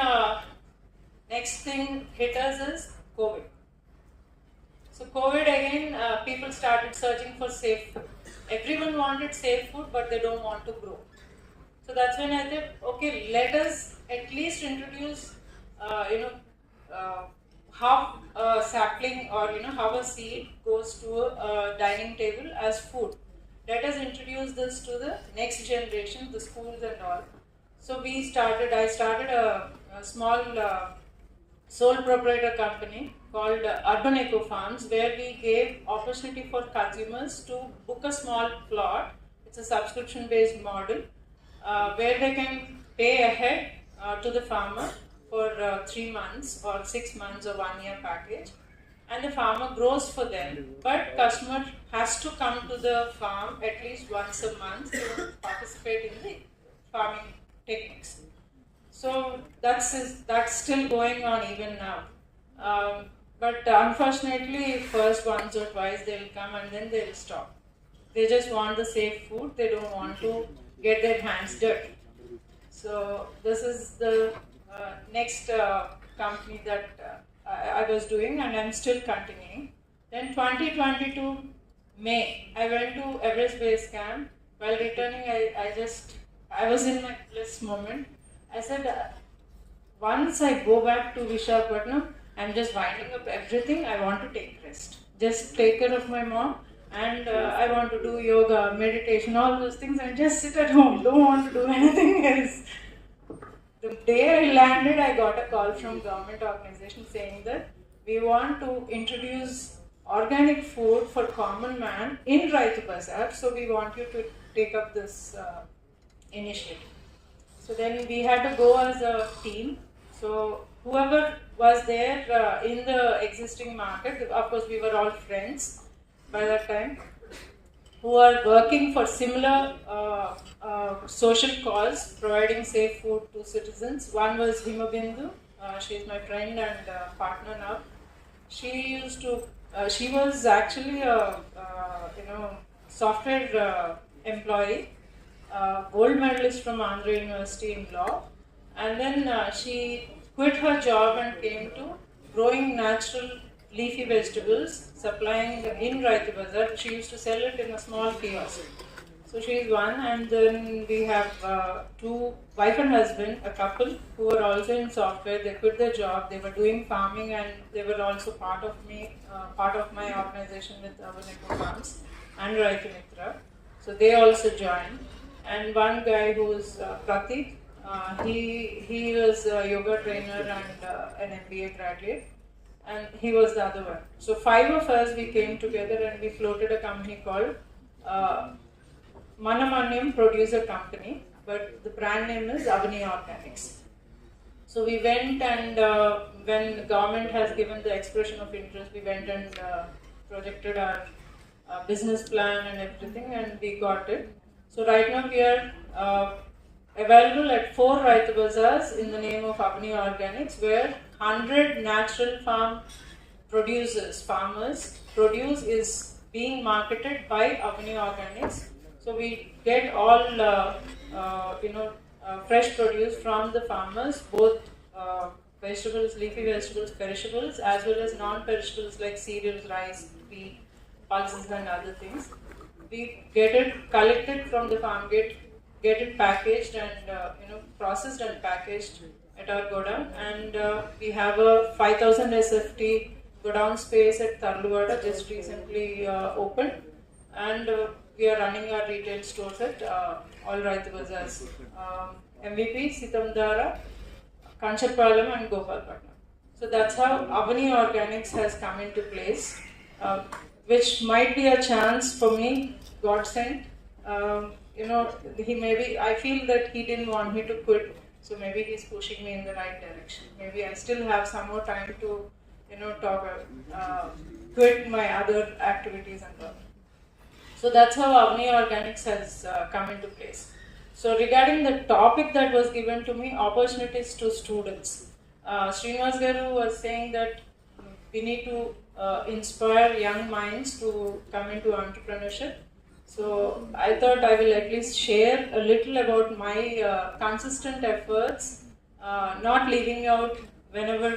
next thing hit us is COVID. So COVID again, people started searching for safe food. Everyone wanted safe food, but they don't want to grow. So that's when I thought, okay, let us at least introduce, how a sapling or how a seed goes to a dining table as food. Let us introduce this to the next generation, the schools and all. So I started a small sole proprietor company called Urban Eco Farms, where we gave opportunity for consumers to book a small plot. It's a subscription based model where they can pay ahead to the farmer for 3 months or 6 months or 1 year package, and the farmer grows for them, but customer has to come to the farm at least once a month to participate in the farming techniques. So that's still going on even now. But unfortunately, first once or twice they will come and then they will stop. They just want the safe food. They don't want to get their hands dirty. So this is the next company that I was doing, and I'm still continuing. Then 2022 May, I went to Everest Base Camp. While returning, I was in my bliss moment. I said, once I go back to Visakhapatnam, I'm just winding up everything. I want to take rest. Just take care of my mom, and I want to do yoga, meditation, all those things, and just sit at home. Don't want to do anything else. The day I landed, I got a call from government organization saying that we want to introduce organic food for common man in Raitu Bazaar. So we want you to take up this initiative. So then we had to go as a team. So whoever was there in the existing market, of course we were all friends by that time, who are working for similar social cause, providing safe food to citizens. One was Himabindu. She is my friend and partner now. She was actually a software employee, gold medalist from Andhra University in law, and then she quit her job and came to growing natural leafy vegetables, supplying in Raitu Bazaar. She used to sell it in a small kiosk. So she is one, and then we have two, wife and husband, a couple who are also in software. They quit their job. They were doing farming, and they were also part of my organization with our Eco Farms and Raitu Mitra. So they also joined. And one guy who is Pratik, he was a yoga trainer and an MBA graduate, and he was the other one. So 5 of us, we came together and we floated a company called Manamanyam Producer Company, but the brand name is Avani Organics. So we went and when the government has given the expression of interest, we went and projected our business plan and everything, and we got it. So right now we are available at 4 Raitu Bazaars in the name of Avani Organics, where 100 natural farm farmers produce is being marketed by Avani Organics. So we get all fresh produce from the farmers, both vegetables, leafy vegetables, perishables, as well as non-perishables like cereals, rice, wheat, pulses and other things. We get it collected from the farm gate, get it packaged and processed and packaged at our godown, and we have a 5000 SFT godown space at Tarluwada, just recently opened, and we are running our retail stores at all Raitu Bazaars, MVP, Sitamdara, Kanchapalam and Gopalpatnam. So that's how Avani Organics has come into place, which might be a chance for me, God sent. I feel that he didn't want me to quit, so maybe he's pushing me in the right direction. Maybe I still have some more time to, quit my other activities and all. So that's how Avani Organics has come into place. So regarding the topic that was given to me, opportunities to students, Srinivas Garu was saying that we need to inspire young minds to come into entrepreneurship. So I thought I will at least share a little about my consistent efforts, not leaving out whenever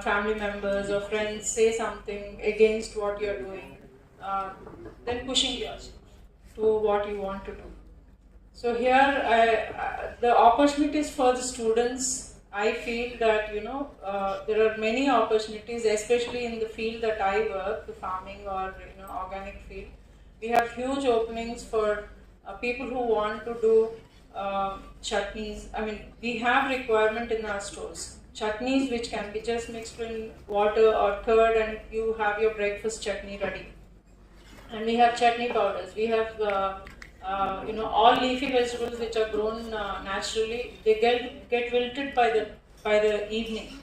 family members or friends say something against what you're doing, then pushing yourself to what you want to do. So here, the opportunities for the students, I feel that there are many opportunities, especially in the field that I work, the farming or organic field. We have huge openings for people who want to do chutneys. I mean, we have requirement in our stores. Chutneys which can be just mixed in water or curd, and you have your breakfast chutney ready. And we have chutney powders. We have all leafy vegetables which are grown naturally. They get wilted by the evening,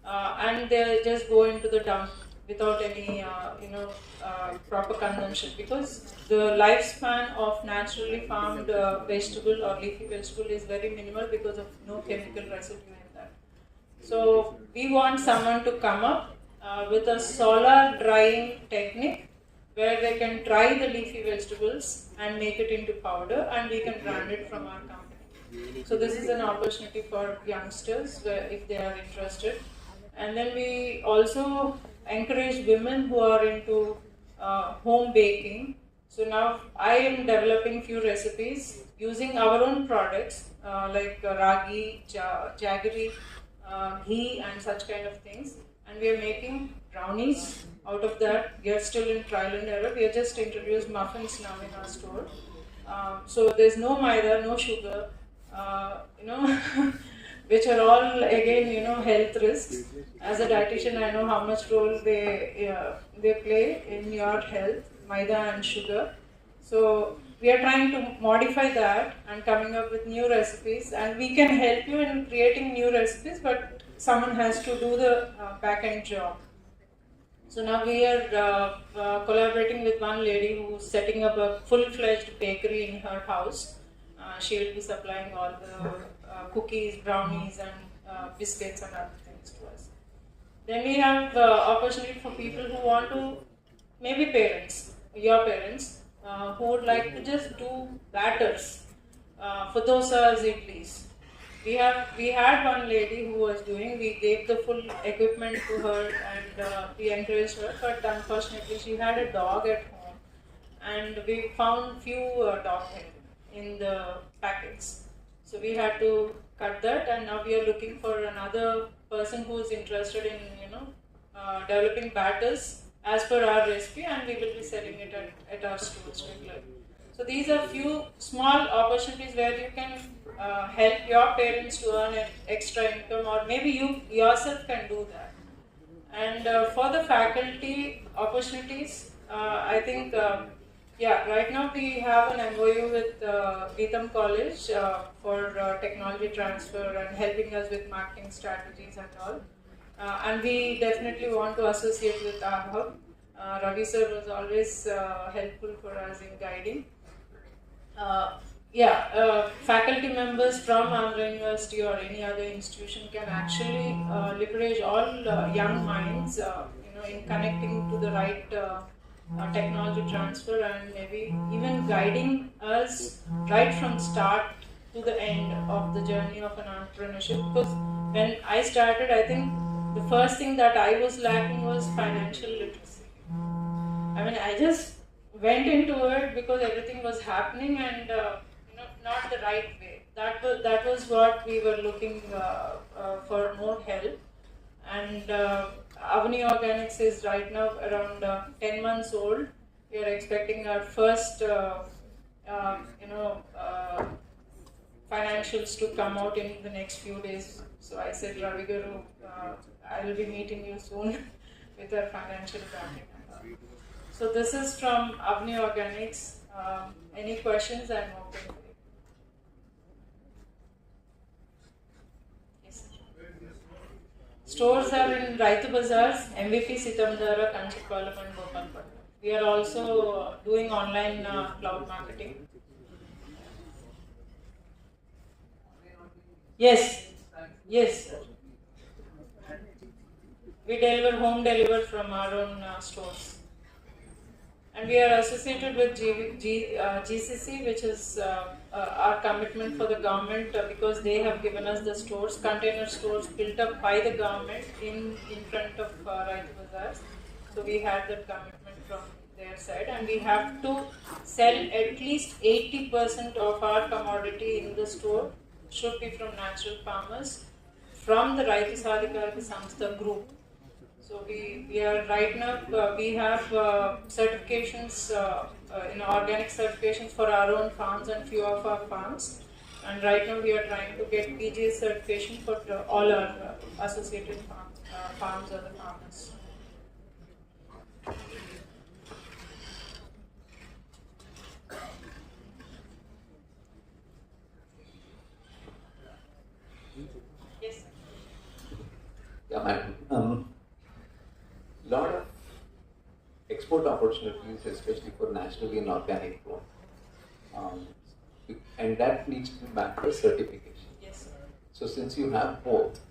and they just go into the dump without any proper consumption, because the lifespan of naturally farmed vegetable or leafy vegetable is very minimal because of no chemical residue in that. So we want someone to come up with a solar drying technique where they can dry the leafy vegetables and make it into powder, and we can brand it from our company. So this is an opportunity for youngsters if they are interested. And then we also encourage women who are into home baking. So now I am developing few recipes using our own products like ragi, jaggery, ghee and such kind of things. And we are making brownies out of that. We are still in trial and error. We have just introduced muffins now in our store. So there's no maida, no sugar, which are all again health risks. As a dietitian, I know how much role they play in your health, maida and sugar. So we are trying to modify that and coming up with new recipes, and we can help you in creating new recipes, but someone has to do the back-end job. So now we are collaborating with one lady who's setting up a full-fledged bakery in her house. She will be supplying all the cookies, brownies and biscuits and other things to us. Then we have opportunity for people who want to, maybe parents, your parents, who would like to just do batters for dosas, idlis. We had one lady who was doing, we gave the full equipment to her and we encouraged her, but unfortunately she had a dog at home and we found few dog hair in the packets. So we had to cut that, and now we are looking for another person who is interested in developing batters as per our recipe, and we will be selling it at our stores regularly. So these are few small opportunities where you can help your parents to earn an extra income, or maybe you yourself can do that. And for the faculty opportunities, I think right now we have an MOU with Geetham College for technology transfer and helping us with marketing strategies and all. And we definitely want to associate with our hub. Ravi sir was always helpful for us in guiding. Faculty members from Andhra University or any other institution can actually leverage all young minds, in connecting to the right technology transfer, and maybe even guiding us right from start to the end of the journey of an entrepreneurship. Because when I started, I think the first thing that I was lacking was financial literacy. I mean, I just went into it because everything was happening, and not the right way. That was what we were looking for more help. And Avani Organics is right now around 10 months old. We are expecting our first financials to come out in the next few days. So I said, Ravi Garu, I will be meeting you soon with our financial backing. So this is from Avani Organics. Any questions? I'm open for you. Yes. Stores are in Raitu Bazaars, MVP Sitamdara, Kanchikpalam and Gopalpatnam. We are also doing online cloud marketing. Yes, sir. We home deliver from our own stores. And we are associated with GCC, which is our commitment for the government, because they have given us the stores, container stores built up by the government in front of Raitu Bazaars. So we had that commitment from their side, and we have to sell at least 80% of our commodity in the store should be from natural farmers from the Raitu Sadhikarika Samstha group. So we are right now, we have certifications, organic certifications for our own farms and few of our farms. And right now we are trying to get PGA certification for all our associated farms or the farmers. Yes, sir. Yeah, madam. Lot of export opportunities, especially for naturally and organic grown, and that needs to be backed by certification. Yes, sir. So since you have both,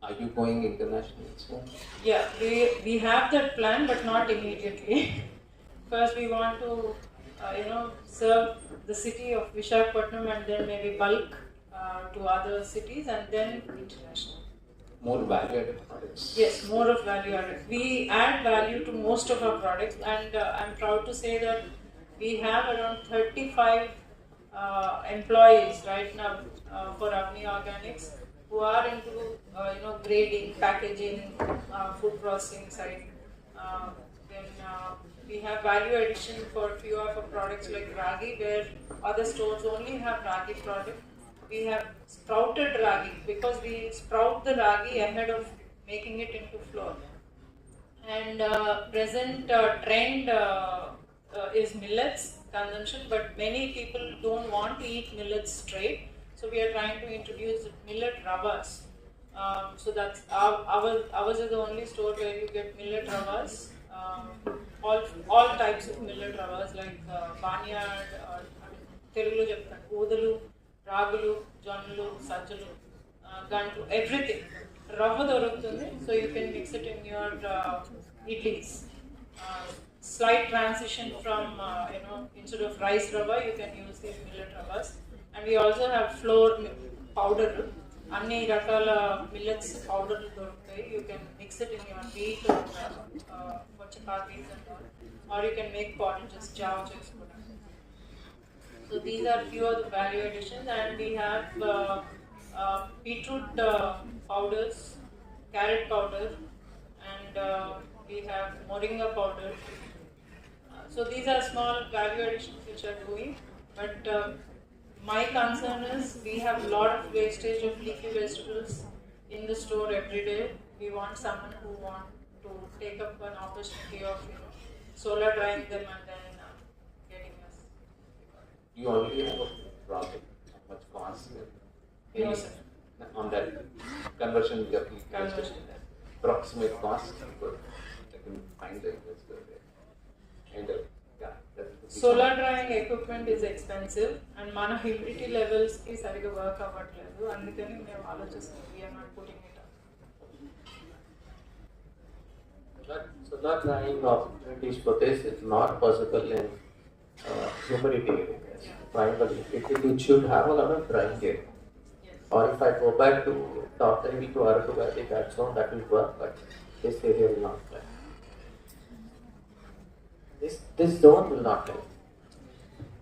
are you going international soon? Yeah, we have that plan, but not immediately. First, we want to serve the city of Visakhapatnam, and then maybe bulk to other cities, and then international. More value-added products. Yes, more of value-added. We add value to most of our products, and I'm proud to say that we have around 35 employees right now for Avani Organics who are into grading, packaging, food processing side. Then we have value addition for few of our products like ragi, where other stores only have ragi product. We have sprouted ragi because we sprout the ragi ahead of making it into flour. And present trend is millets consumption, but many people don't want to eat millets straight. So we are trying to introduce millet ravas. So that's ours is the only store where you get millet ravas. All types of millet ravas like barnyard, Telugulo cheptanu, Odalu, Ragulu, Jonnalu, Sajjalu, Gantu, everything. Rava dorukutundi, so you can mix it in your idlis. Slight transition from, instead of rice rava, you can use these millet ravas. And we also have flour powder. Anni rakala millets powder doruktayi. You can mix it in your wheat or for chapatis and all. or you can make porridges, chow chips. So these are few of the value additions, and we have beetroot powders, carrot powder, and we have moringa powder. So these are small value additions which are doing, but my concern is we have a lot of wastage of leafy vegetables in the store every day. We want someone who want to take up an opportunity of solar drying them and then getting us. You already have a project. How much cost? Yes, sir. On that conversion, you have to Conversion. approximate cost. Because I can find the investor there. And yeah, that would be Solar drying equipment is expensive, and మన humidity levels కి సరిగా work అవ్వట్లేదు, అందుకని మేము ఆలోచిస్తాం, we are not putting it up. Solar drying opportunities for this is not possible in humidity areas. Primarily, it should have a lot of drying area. Or if I go back to Top Hill to Araku Valley, that zone, that will work, but this area will not work. This zone will not help.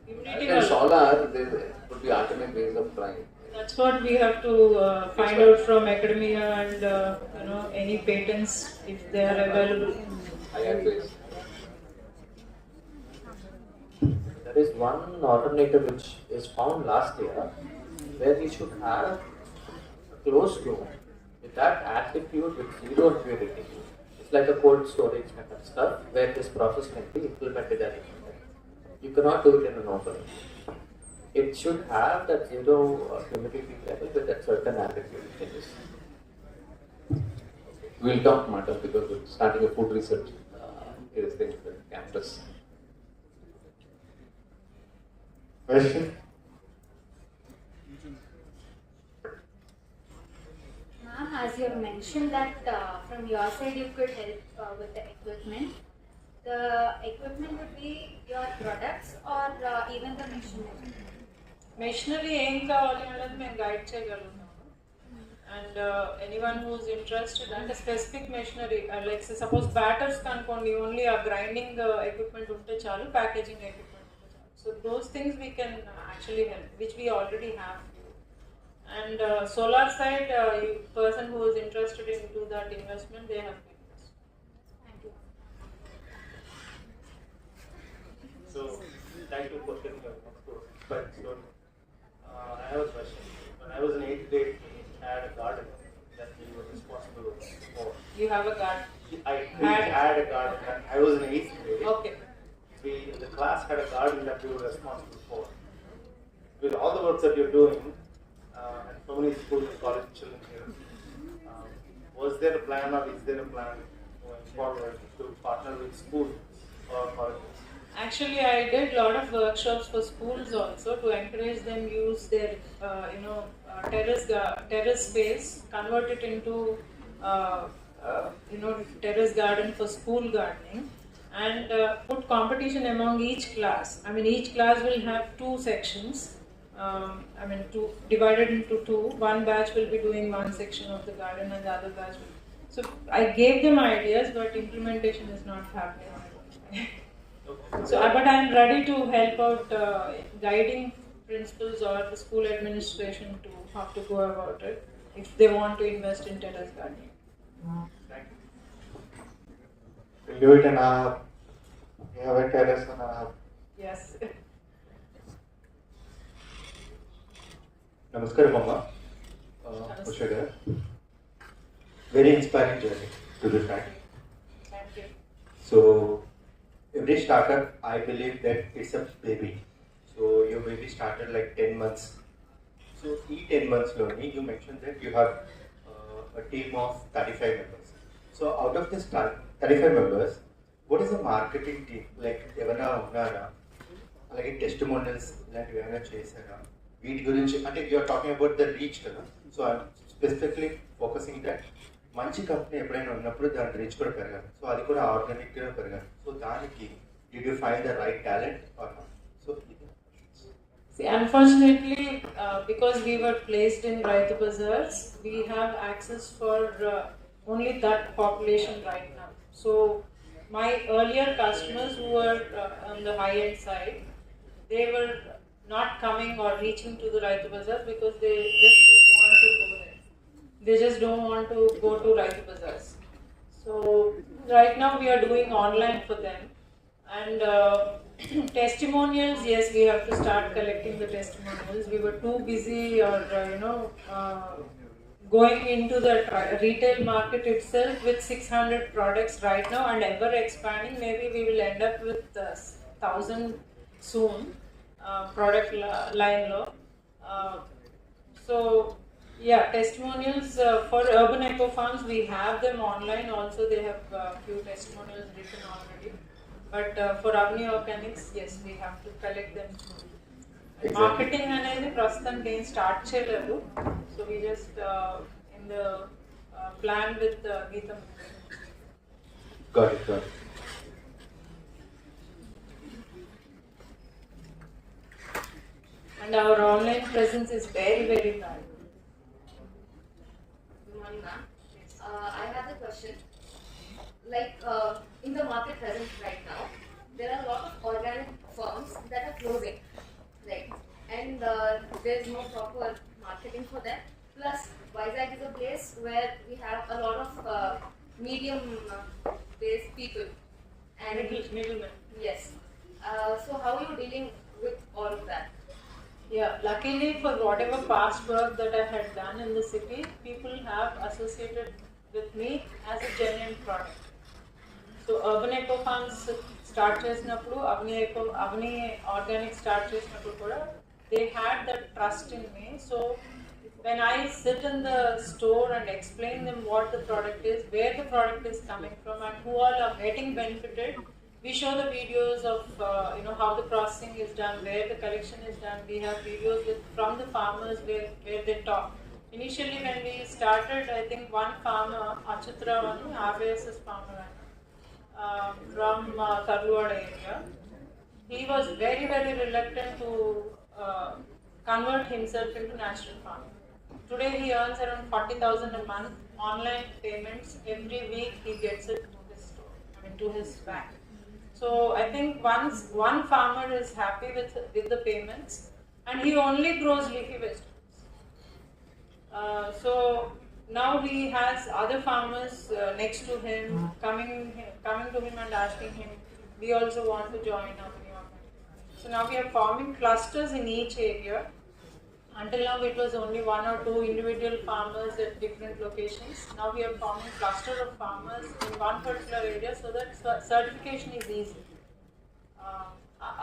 Humidity And level. solar, there would be alternate ways of drying. That's what we have to find out from academia and any patents if they are available. I advise. There is one alternative which is found last year, where we should have a closed room with that altitude with zero humidity. It's like a cold storage kind of stuff where this process can be implemented as you cannot do it in an open. It should have that zero humidity level with that certain altitude. We'll talk matter because we're starting a food research thing with campus. Question? Ma'am, as you have mentioned that from your side you could help with the equipment. The equipment would be your products or even the machinery? Machinery ఏం కావాలి అనేది మేము guide చేయగలుగుతాము, and anyone who's interested అంటే specific machinery like suppose batters కనుకోండి, only ఆ grinding equipment ఉంటే చాలు, ప్యాకేజింగ్ ఎక్విప్మెంట్ ఉంటే చాలు. So those things we can actually help, which we already have. And solar side person who is interested in to that investment, they have to invest. Thank you. So, thank you for sharing your quite story. I have a question. When I was in 8th grade, I had a garden that we were responsible for. You have a garden? We had a garden that I was in 8th grade. Okay. We, the class had a garden that we were responsible for. With all the work that you're doing, and so many school and college children here, was there a plan or is there a plan going forward to partner with schools or colleges? Actually, I did a lot of workshops for schools also to encourage them use their, terrace space, convert it into, terrace garden for school gardening, and put competition among each class. I mean, each class will have 2 sections. Divided into 2. One batch will be doing one section of the garden, and the other batch will. So I gave them ideas, but implementation is not happening. So, but I am ready to help out guiding principals or the school administration to how to go about it if they want to invest in terrace gardening. Thank you. We'll do it in our hub. We have a terrace on our hub. Yes. Namaskaram, Mama. Ushada. Very inspiring journey, to be frank. Thank you. So, every startup, I believe that it's a baby. So, your baby started like 10 months. So, in 10 months, Loni, you mentioned that you have a team of 35 members. So, out of this 35 members, what is the marketing team? Like, evana unnara? Like, testimonials, like, evana chesara? వీటి గురించి అంటే you're talking about the reach కదా, so I'm specifically focusing that మంచి company ఎప్పుడైనా ఉన్నప్పుడు దాని reach కూడా పెరగాలి, సో అది కూడా ఆర్గానిక్గా పెరగాలి. సో దానికి did you find the right talent or not? So See, unfortunately, because we were placed in Raitu Bazaars, we have access for only that population right now. So my earlier customers who were on the high-end side, they were not coming or reaching to the Raitu Bazaars because they just don't want to go there. They just don't want to go to Raitu Bazaars. So right now we are doing online for them. And testimonials, yes, we have to start collecting the testimonials. We were too busy or, going into the retail market itself with 600 products right now and ever expanding. Maybe we will end up with 1,000 soon, product line low. So yeah, testimonials for urban eco farms, we have them online also. They have few testimonials written already. But for Avni Organics, yes, we have to collect them. Exactly. Marketing అనేది ప్రస్తుతానికి ఏం start చేయలేదు. So we just in the plan with Geetam. Got it. And our online presence is very, very bad. Good morning, ma'am. I have a question. Like in the market present right now, there are a lot of organic firms that are closing, right? And there is no proper marketing for them. Plus, Vizag is a place where we have a lot of medium-based people and middlemen. Yes. So how are you dealing with all of that? Yeah, luckily for whatever past work that I had done in the city, people have associated with me as a genuine product. So urban eco farms start చేసినప్పుడు Avni Organic start చేసినప్పుడు కూడా they had that trust in me. So when I sit in the store and explain them what the product is, where the product is coming from, and who all are getting benefited, we show the videos of how the processing is done, where the collection is done. We have videos from the farmers where they talk. Initially when we started, I think one farmer, Achitra, YVS farmer, from Karluwad area, he was very, very reluctant to convert himself into natural farming. Today he earns around 40,000 a month, online payments. Every week he gets it to his store, to his bank. So I think once one farmer is happy with the payments, and he only grows leafy vegetables. So now he has other farmers next to him coming to him and asking him, we also want to join our new organization. So now we are forming clusters in each area. Until now it was only 1 or 2 individual farmers at different locations. Now we are forming cluster of farmers in one particular area so that certification is easy.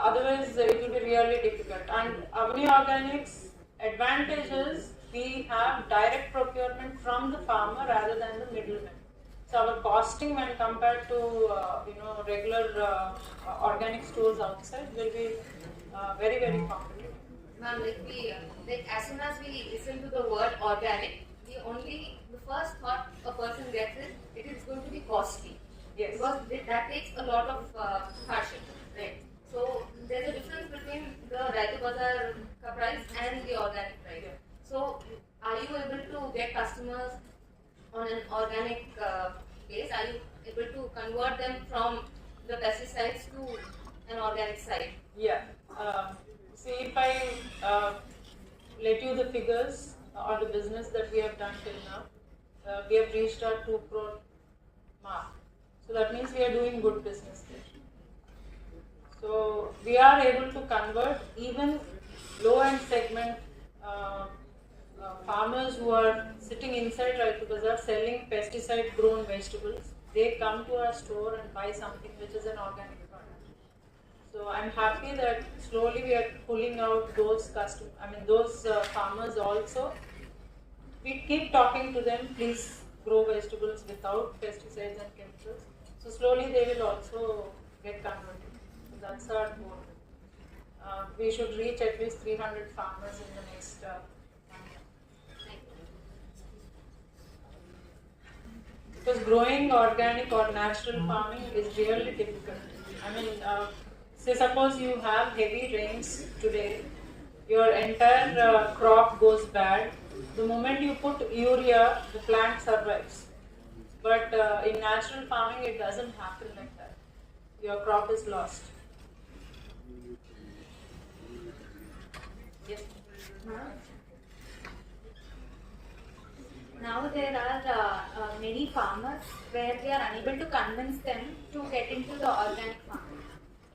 Otherwise it will be really difficult. And Avni Organics advantage is we have direct procurement from the farmer rather than the middleman. So our costing when compared to regular organic stores outside will be very, very competitive. Ma'am, like as soon as we listen to the word organic, the first thought a person gets is it is going to be costly. Yes. Because that takes a lot of hardship, right? So there's a difference between the Raitu Bazaar price and the organic price. Yeah. So are you able to get customers on an organic base? Are you able to convert them from the pesticides to an organic side? Yeah. See, if I let you the figures or the business that we have done till now, we have reached our 2 crore mark. So that means we are doing good business there. So we are able to convert even low-end segment farmers who are sitting inside Raitu Bazaar selling pesticide-grown vegetables. They come to our store and buy something which is an organic product. So I'm happy that slowly we are pulling out those farmers also. We keep talking to them, please grow vegetables without pesticides and chemicals. So slowly they will also get converted. So that's our goal. We should reach at least 300 farmers in the next 1 year. Because growing organic or natural farming is really difficult. Say suppose you have heavy rains today, your entire crop goes bad. The moment you put urea, the plant survives. But in natural farming, it doesn't happen like that. your crop is lost. Yes. Now there are many farmers where we are unable to convince them to get into the organic farming.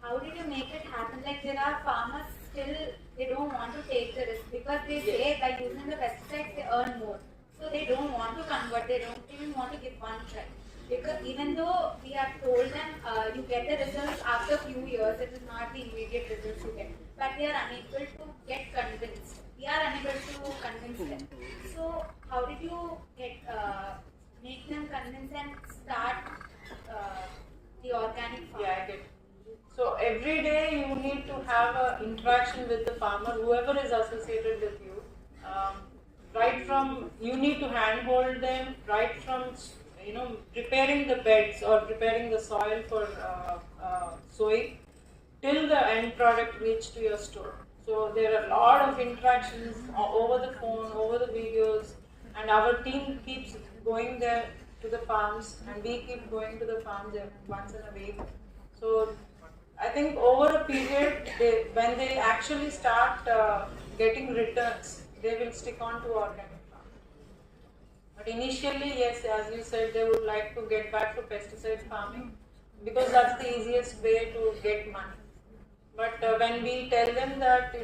How did you make it happen? Like there are farmers still, they don't want to take the risk because they say by using the pesticides they earn more. So they don't want to convert, they don't even want to give one try. Because even though we have told them you get the results after a few years, it is not the immediate results you get. But they are unable to get convinced. We are unable to convince them. So how did you get make them convinced and start the organic farm? Yeah, I get it. So every day you need to have an interaction with the farmer, whoever is associated with you. Right from, you need to handhold them, right from preparing the beds or preparing the soil for sowing till the end product reach to your store. So there are a lot of interactions over the phone, over the videos, and our team keeps going there to the farms, and we keep going to the farms once in a week. So I think over a period, when they actually start getting returns, they will stick on to organic farming. But initially, yes, as you said, they would like to get back to pesticide farming because that's the easiest way to get money. But when we tell them that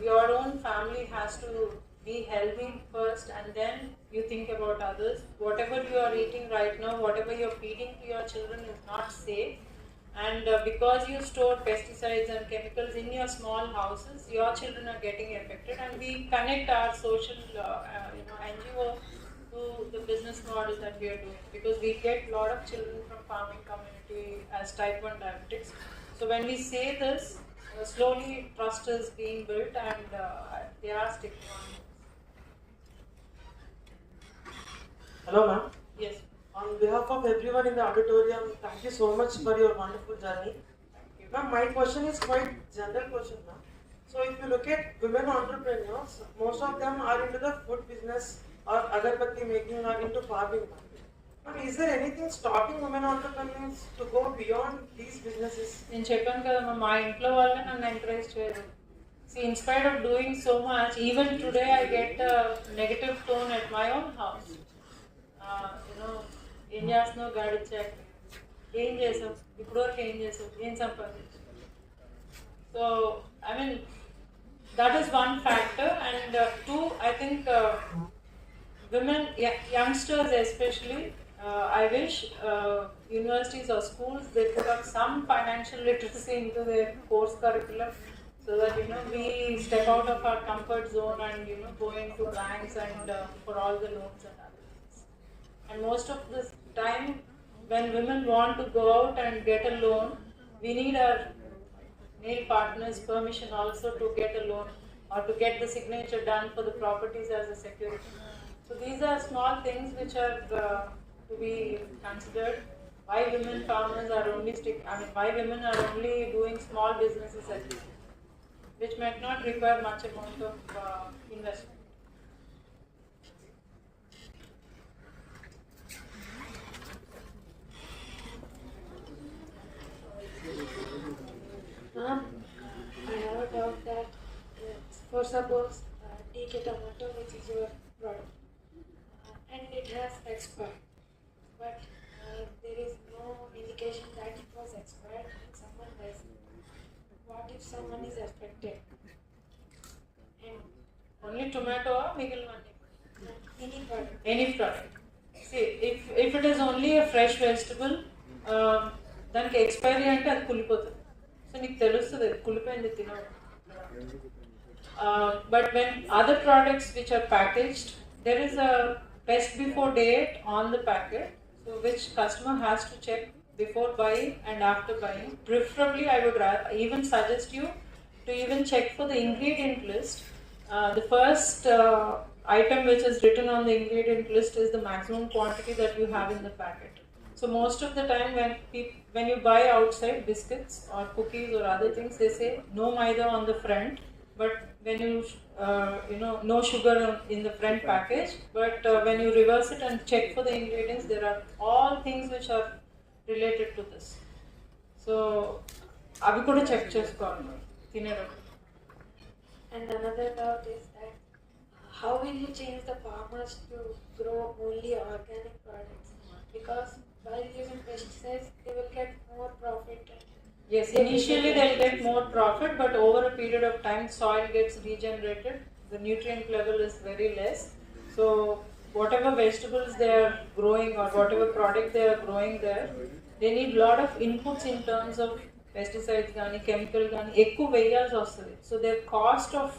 your own family has to be healthy first, and then you think about others. Whatever you are eating right now, whatever you are feeding to your children is not safe. And because you store pesticides and chemicals in your small houses, your children are getting affected. And we connect our social NGO to the business model that we are doing, because we get a lot of children from farming community as type 1 diabetics. So when we say this, slowly trust is being built, and they are sticking on. Hello, ma'am. Yes. On behalf of everyone in the auditorium, thank you so much for your wonderful journey. Ma'am, my question is quite general question, ma'am. So if you look at women entrepreneurs, most of them are into the food business or agarbatti making or into farming. Ma'am, is there anything stopping women entrepreneurs to go beyond these businesses? నేను చెప్పాను కదా మా ఇంట్లో వాళ్ళే నన్ను encourage చేయరు. See, in spite of doing so much, even today I get a negative tone at my own house. ఏం చేస్తున్నావు, గాడిచ్చాక ఏం చేసావు, ఇప్పుడు వరకు ఏం చేసావు, ఏం సంపాదించావు. So I mean that is one factor. And two, I think women, youngsters especially, I wish universities or schools, they put up some financial literacy into their course curriculum, so that we step out of our comfort zone and go into banks and for all the loans and other things. And most of the time, when women want to go out and get a loan, we need our male partner's permission also to get a loan or to get the signature done for the properties as a security. So these are small things which are to be considered. Why women farmers are only why women are only doing small businesses at least, which might not require much amount of investment. I have a doubt that for suppose take a tomato which is your product and it has expired, but there is no indication that it was expired and someone buys it. What if someone is affected? And Only tomato or migilvani? any product. Any product. See, if it is only a fresh vegetable, దానికి expiry అంటే అది కులిపోతుంది. So నీకు తెలుస్తుంది కులిపోయింది తినవు. But when other products which are packaged, there is a best before date on the packet, so which customer has to check before buying and after buying. Preferably, I would even suggest you to even check for the ingredient list. The first item which is written on the ingredient list is the maximum quantity that you have in the packet. So most of the time when you buy outside biscuits or cookies or other things, they say no maida on the front, but when you no sugar in the front package, but when you reverse it and check for the ingredients, there are all things which are related to this. So అవి కూడా check చేసుకోవాలి మరి తినేటప్పుడు. And another doubt is that how will you change the farmers to grow only organic products? Because while using pesticides, they will get more profit. Yes, initially they'll get more profit, but over a period of time, soil gets regenerated. The nutrient level is very less. So whatever vegetables they are growing or whatever product they are growing there, they need lot of inputs in terms of pesticides, gaani, chemical gaani, ekku veyalsi vastadi. So their cost of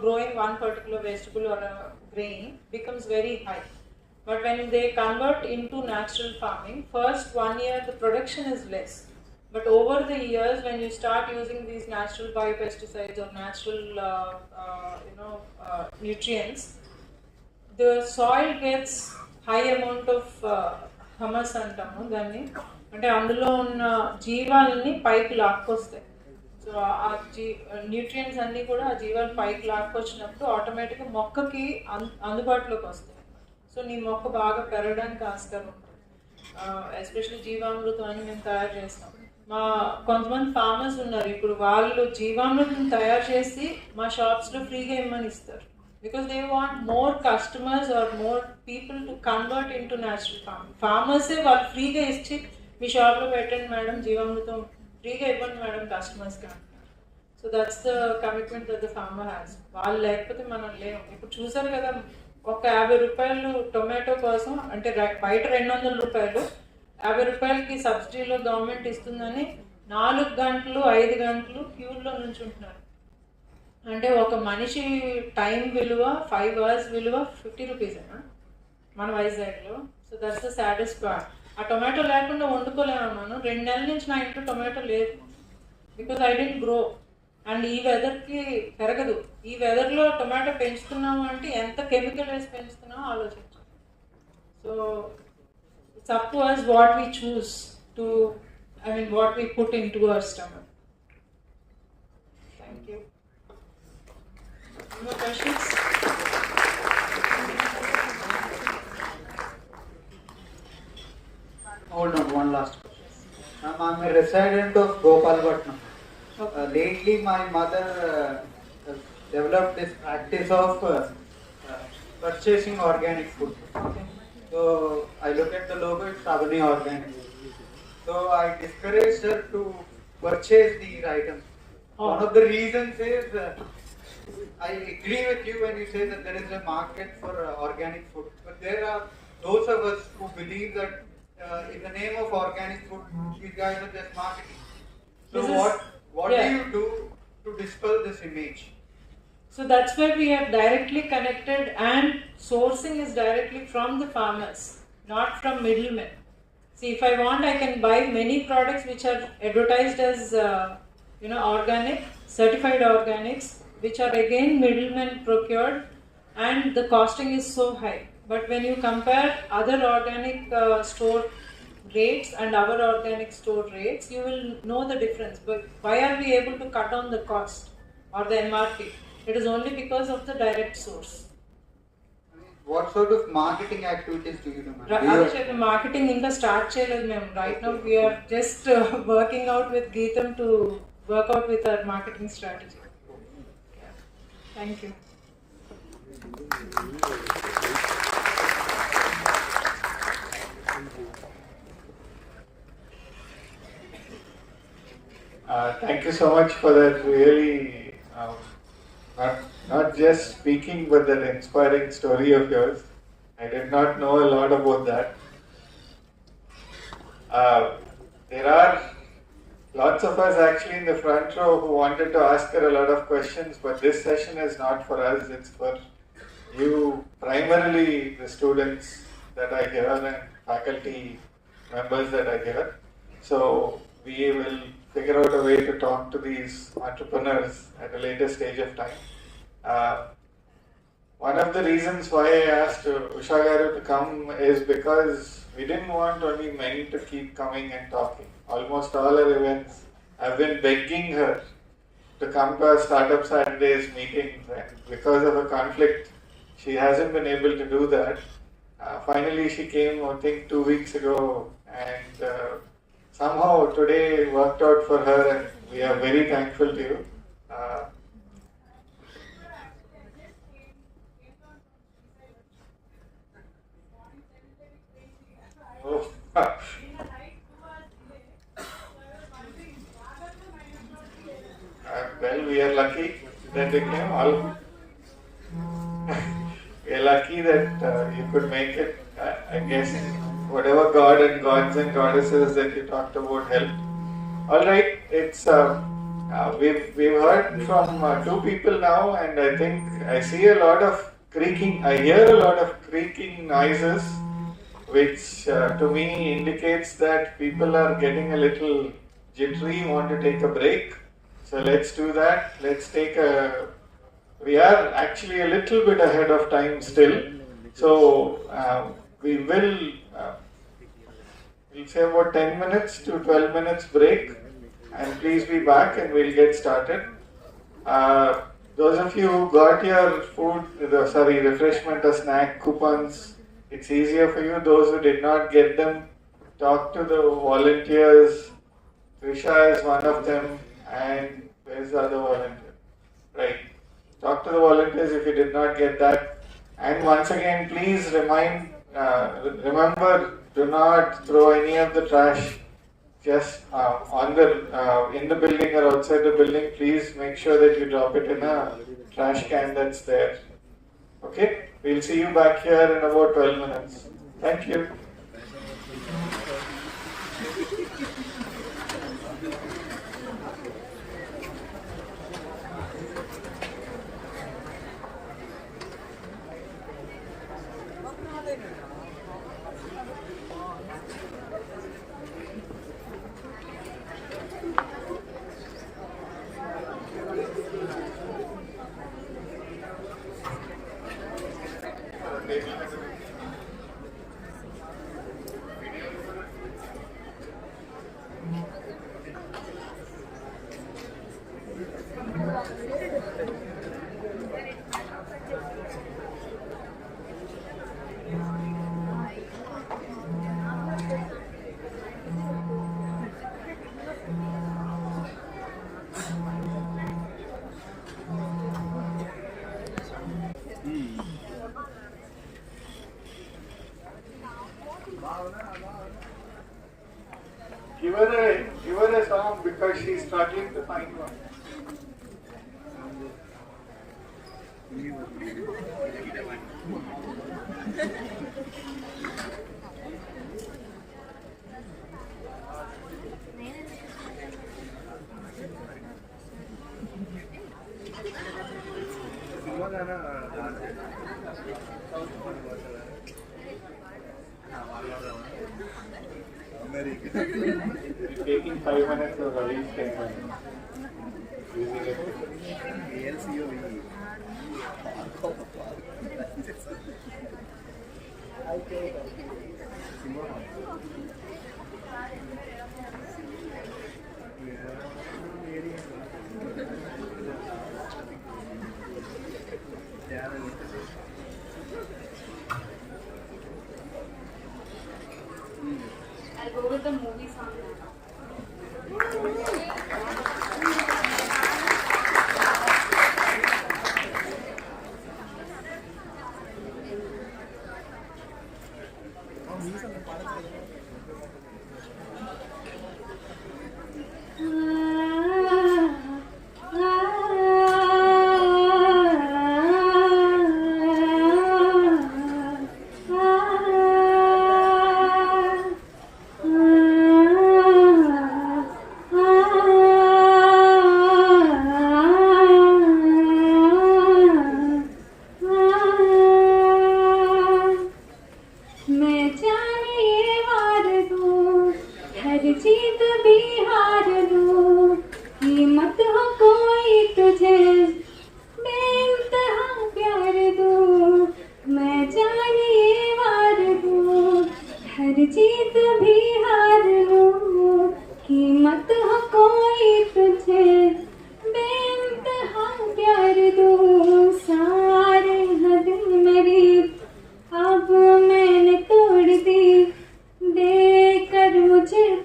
growing one particular vegetable or a grain becomes very high. But when they convert into natural farming, first 1 year the production is less. But over the years, when you start using these natural biopesticides or natural nutrients, the soil gets high amount of humus అంటాము దాన్ని, అంటే అందులో ఉన్న జీవాలని పైకి లాక్కొస్తాయి. So ఆ nutrients అన్నీ కూడా ఆ జీవాలు పైకి లాక్కొచ్చినప్పుడు ఆటోమేటిక్గా మొక్కకి అందుబాటులోకి వస్తాయి. సో నీ మొక్క బాగా పెరగడానికి ఆస్కారం ఉంటుంది. ఎస్పెషల్లీ జీవామృతం అని మేము తయారు చేస్తాం. మా కొంతమంది ఫార్మర్స్ ఉన్నారు, ఇప్పుడు వాళ్ళు జీవామృతం తయారు చేసి మా షాప్స్లో ఫ్రీగా ఇమ్మని ఇస్తారు. Because they want more customers or more people to convert into natural farming. ఫార్మర్సే వాళ్ళు ఫ్రీగా ఇచ్చి మీ షాప్లో పెట్టండి మేడం, జీవామృతం ఫ్రీగా ఇవ్వండి మేడం కస్టమర్స్కి అంటున్నారు. So that's the commitment that the farmer has. వాళ్ళు లేకపోతే మనం లేము. ఇప్పుడు చూసారు కదా, ఒక 50 రూపాయలు టొమాటో కోసం, అంటే బయట 200 రూపాయలు, 50 రూపాయలకి సబ్సిడీలో గవర్నమెంట్ ఇస్తుందని 4 గంటలు 5 గంటలు క్యూల్లో నుంచుంటున్నారు. అంటే ఒక మనిషి టైం విలువ 5 hours విలువ 50 రూపీసేనా మన వైజాగ్లో. So that's the saddest part. ఆ టొమాటో లేకుండా వండుకోలేము మనం. 2 నెలల నుంచి నా ఇంట్లో టొమాటో లేదు, because I don't grow. And ఈ వెదర్కి పెరగదు. ఈ వెదర్లో టొమాటో పెంచుతున్నాము అంటే ఎంత కెమికల్ వేసి పెంచుతున్నామో ఆలోచించాలి. So it's up to us what we choose to, what we put into our stomach. Thank you. Any more questions? Hold on, one last question. I'm a resident of Gopalpatnam. Lately, my mother developed this practice of purchasing organic food. Okay. So I look at the logo, it's Avani Organic. So I discouraged her to purchase these items. One of the reasons is, I agree with you when you say that there is a market for organic food. But there are those of us who believe that in the name of organic food, these guys are just marketing. So what do you do to dispel this image? So that's where we are directly connected, and sourcing is directly from the farmers, not from middlemen. See, if I want, I can buy many products which are advertised as organic, certified organics, which are again middlemen procured, and the costing is so high. But when you compare other organic store rates and our organic store rates, you will know the difference. But why are we able to cut down the cost or the MRP? It is only because of the direct source. What sort of marketing activities do you do? Marketing inga start cheyaledu mem. Right now we are just working out with Geetam to work out with our marketing strategy. Yeah. Thank you. Thank you so much for that really not just speaking, but that inspiring story of yours. I did not know a lot about that. There are lots of us actually in the front row who wanted to ask her a lot of questions, but this session is not for us, it's for you, primarily the students that I hear and faculty members that I hear. So we will figure out a way to talk to these entrepreneurs at a later stage of time. One of the reasons why I asked Usha Garu to come is because we didn't want only men to keep coming and talking. Almost all our events, I've been begging her to come to our Startup Saturdays meetings, and because of a conflict, she hasn't been able to do that. Finally, she came, I think, 2 weeks ago, and somehow today worked out for her, and we are very thankful to you. Well, we are lucky that it came all. We are lucky that you could make it. I guess whatever God and gods and goddesses that you talked about helped. All right, it's we've heard from two people now, and I think I see a lot of creaking. I hear a lot of creaking noises, which to me indicates that people are getting a little jittery, want to take a break. So let's do that. Let's take a. We are actually a little bit ahead of time still. So we will we'll say about 10 minutes to 12 minutes break, and please be back and we'll get started. Those of you who got your food, refreshment or snack coupons, it's easier for you. Those who did not get them, talk to the volunteers. Trisha is one of them, and where's the other volunteer? Right. Talk to the volunteers if you did not get that. And once again, please remember, do not throw any of the trash just in the building or outside the building. Please make sure that you drop it in a trash can that's there. Okay? We'll see you back here in about 12 minutes. Thank you. Give her a song because she's struggling to find one. It's taking 5 minutes of Ravi's 10 minutes. Using it. I'll go with the movie song now.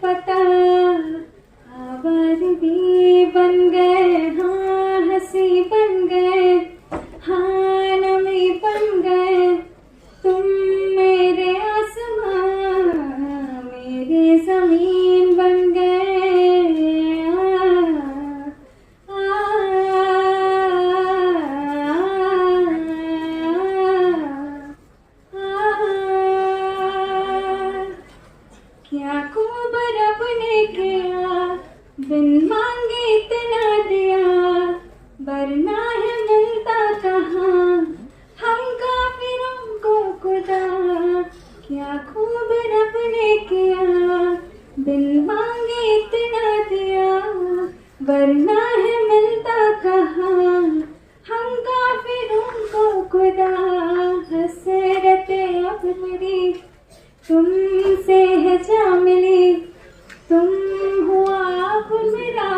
पता बिन मांगे इतना दिया, वरना है मिलता कहाँ। हम काफिरों को खुदा हसरते अब मेरी, तुमसे है जा मिली, तुम हुआ अब मेरा।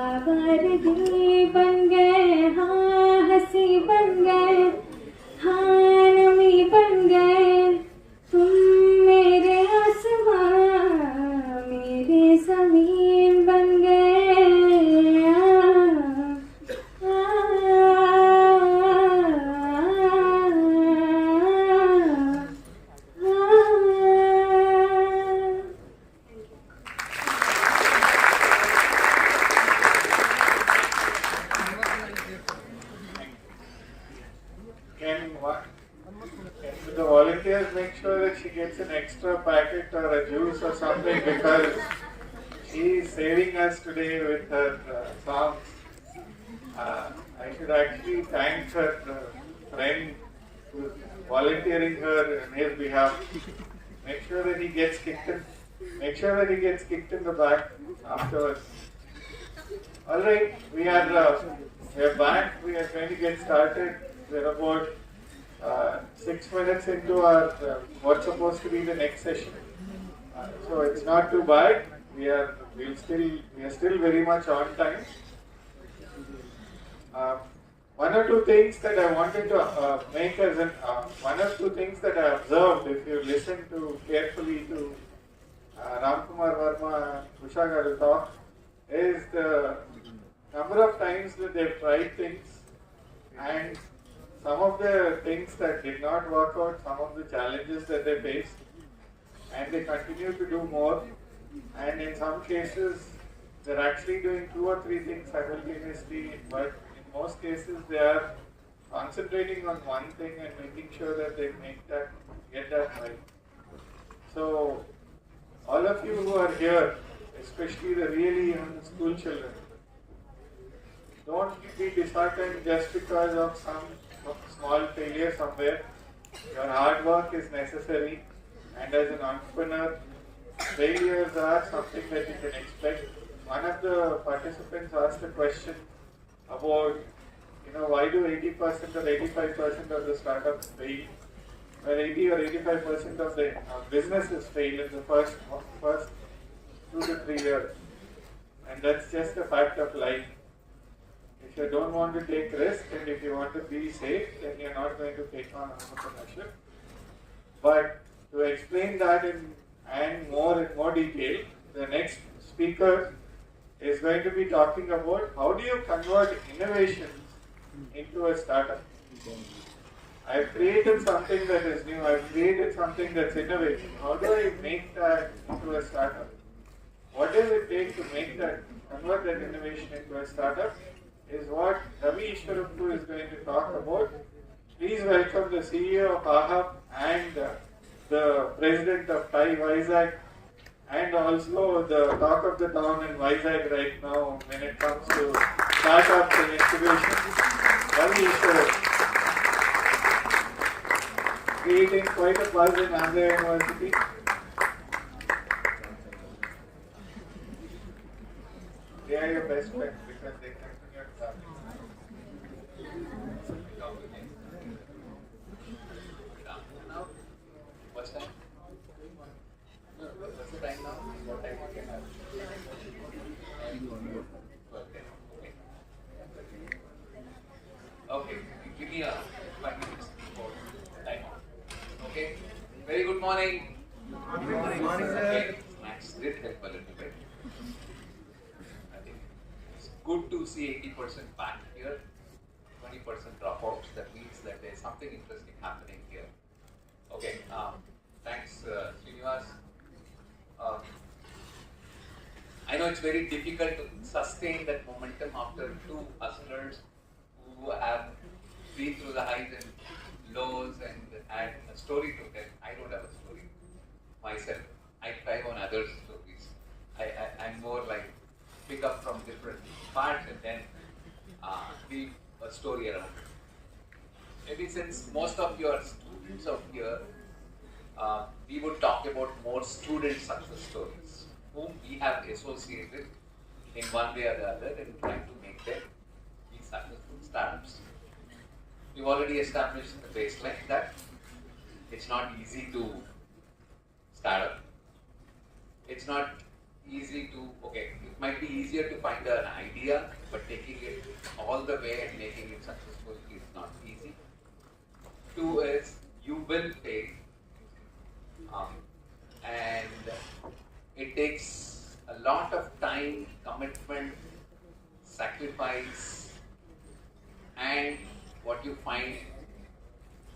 आवारगी बन गए, हाँ हंसी बन गए, हाँ नमी बन गए, तुम मेरे आसमां, मेरे ज़मीन बन गए। Can the volunteers make sure that she gets an extra packet or a juice or something, because she is saving us today with her songs. I should actually thank her friend who's volunteering her on his behalf. Make sure that he gets kicked in. Make sure that he gets kicked in the back afterwards. All right, we are back. We are going to get started. We're about 6 minutes into our what's supposed to be the next session. So it's not too bad. We are still very much on time. One or two things that I wanted to make as an one or two things that I observed, if you listen to carefully to Ramkumar Verma and Usha Garu talk, is the number of times that they've tried things, and some of the things that did not work out, some of the challenges that they faced, and they continue to do more, and in some cases they're actually doing 2 or 3 things simultaneously, but in most cases they are concentrating on one thing and making sure that they get that right. So all of you who are here, especially the really young school children, don't be disheartened just because of some small failure somewhere. Your hard work is necessary, and as an entrepreneur, failures are something that you can expect. One of the participants asked a question about, why do 80% or 85% of the startups fail? Well, 80 or 85% of the businesses fail in the first 2 to 3 years, and that's just a fact of life. If you don't want to take risk and if you want to be safe, then you're not going to take on entrepreneurship. But to explain that in more detail, the next speaker is going to be talking about how do you convert innovations into a startup. I've created something that is new, I've created something that's innovative. How do I make that into a startup? What does it take to convert that innovation into a startup? Is what Ravi Ishwarappu is going to talk about. Please welcome the CEO of AHAP and the president of TAI Vizag, and also the talk of the town in Vizag right now when it comes to startups and incubations, Ravi Ishwarappu. Creating quite a buzz in Andhra University. They are your best friends because they continue to talk. Now, what's time? What's the time now? What time we can have? Okay, give me 5 minutes before time out. Okay, very good morning. Good morning, sir. Max did help a little bit. I think it's good to see 80% back here, 20% dropouts. That means that there's something interesting happening here. Okay, thanks, Srinivas. I know it's very difficult to sustain that momentum after 2 hustlers who have been through the highs and lows and had a story to tell. I don't have a story myself. I thrive on others' stories. I'm more like pick up from different parts and then build a story around it. Maybe since most of your students of here, we would talk about more student success stories, whom we have associated in one way or the other in trying to make them be successful startups. We've already established the baseline that it's not easy to start up. It's not easy to, okay, it might be easier to find an idea, but taking it all the way and making it successful is not easy. Two is, you will fail. And it takes a lot of time, commitment, sacrifice, and what you find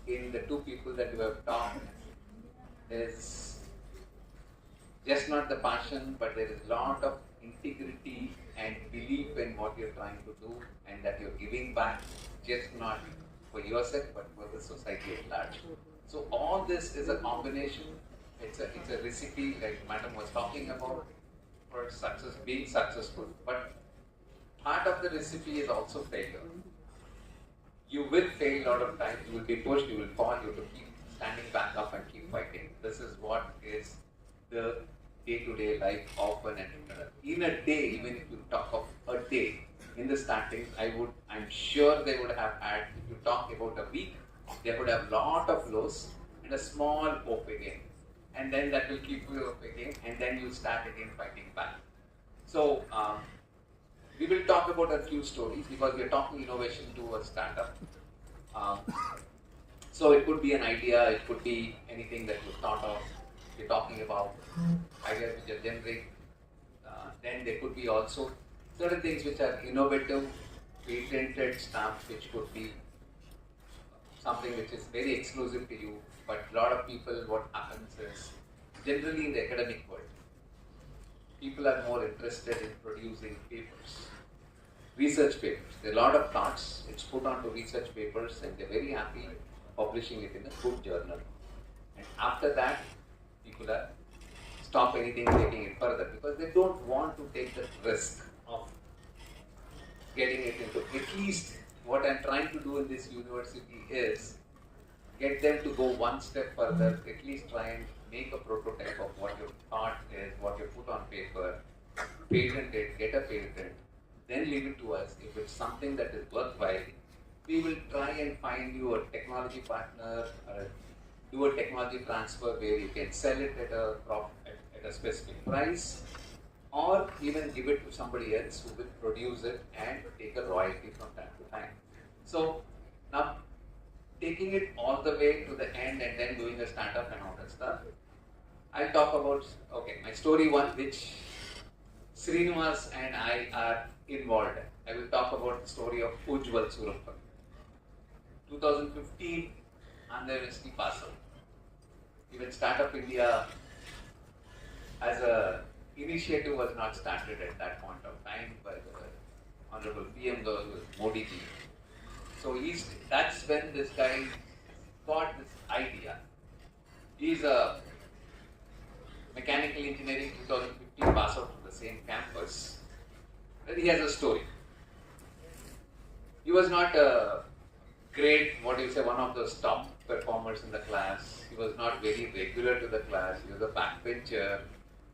in the two people that you have talked is just not the passion, but there is a lot of integrity and belief in what you're trying to do, and that you're giving back, just not for yourself, but for the society at large. So all this is a combination. It's a recipe, like Madam was talking about, for success, being successful. But part of the recipe is also failure. You will fail a lot of times. You will be pushed. You will fall. You have to keep standing back up and keep fighting. This is what is the day-to-day life of an entrepreneur. In a day, even if you talk of a day, in the starting, I'm sure they would have had, if you talk about a week, they would have a lot of lows and a small hope again. And then that will keep you up again, and then you start again fighting back. So, we will talk about a few stories because we are talking innovation to a startup. So it could be an idea, it could be anything that you thought of. We're talking about ideas which are generic. Then there could be also certain things which are innovative, patented stuff, which could be something which is very exclusive to you. But a lot of people, what happens is, generally in the academic world, people are more interested in producing papers, research papers. There are a lot of thoughts, it's put onto research papers, and they're very happy publishing it in a good journal. And after that, people are stop anything taking it further because they don't want to take the risk of getting it into. At least what I'm trying to do in this university is get them to go one step further, at least try and make a prototype of what your thought is, what you put on paper, patent it, get a patent, then leave it to us. If it's something that is worthwhile, we will try and find you a technology partner, or do a technology transfer where you can sell it at a specific price, or even give it to somebody else who will produce it and take a royalty from time to time. So now, taking it all the way to the end and then doing a startup and all that stuff, I'll talk about, okay, my story one, which Srinivas and I are involved in. I will talk about the story of Ujjwal Surappan. 2015, Andhra University pass out. Even Startup India as a initiative was not started at that point of time by the Honorable PM Modi ji. So that's when this guy got this idea. He's a mechanical engineering 2015 pass out from the same campus. And he has a story. He was not a great, one of those top performers in the class. He was not very regular to the class. He was a backbencher.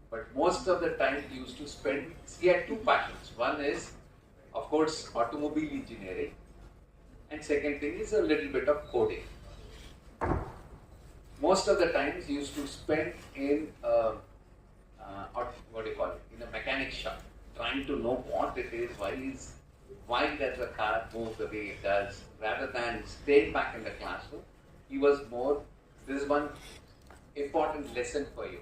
But most of the time he used to spend, he had two passions. One is, of course, automobile engineering. And second thing is a little bit of coding. Most of the times he used to spend in in a mechanic shop, trying to know what it is, why does the car move the way it does, rather than staying back in the classroom. He was more, this is one important lesson for you.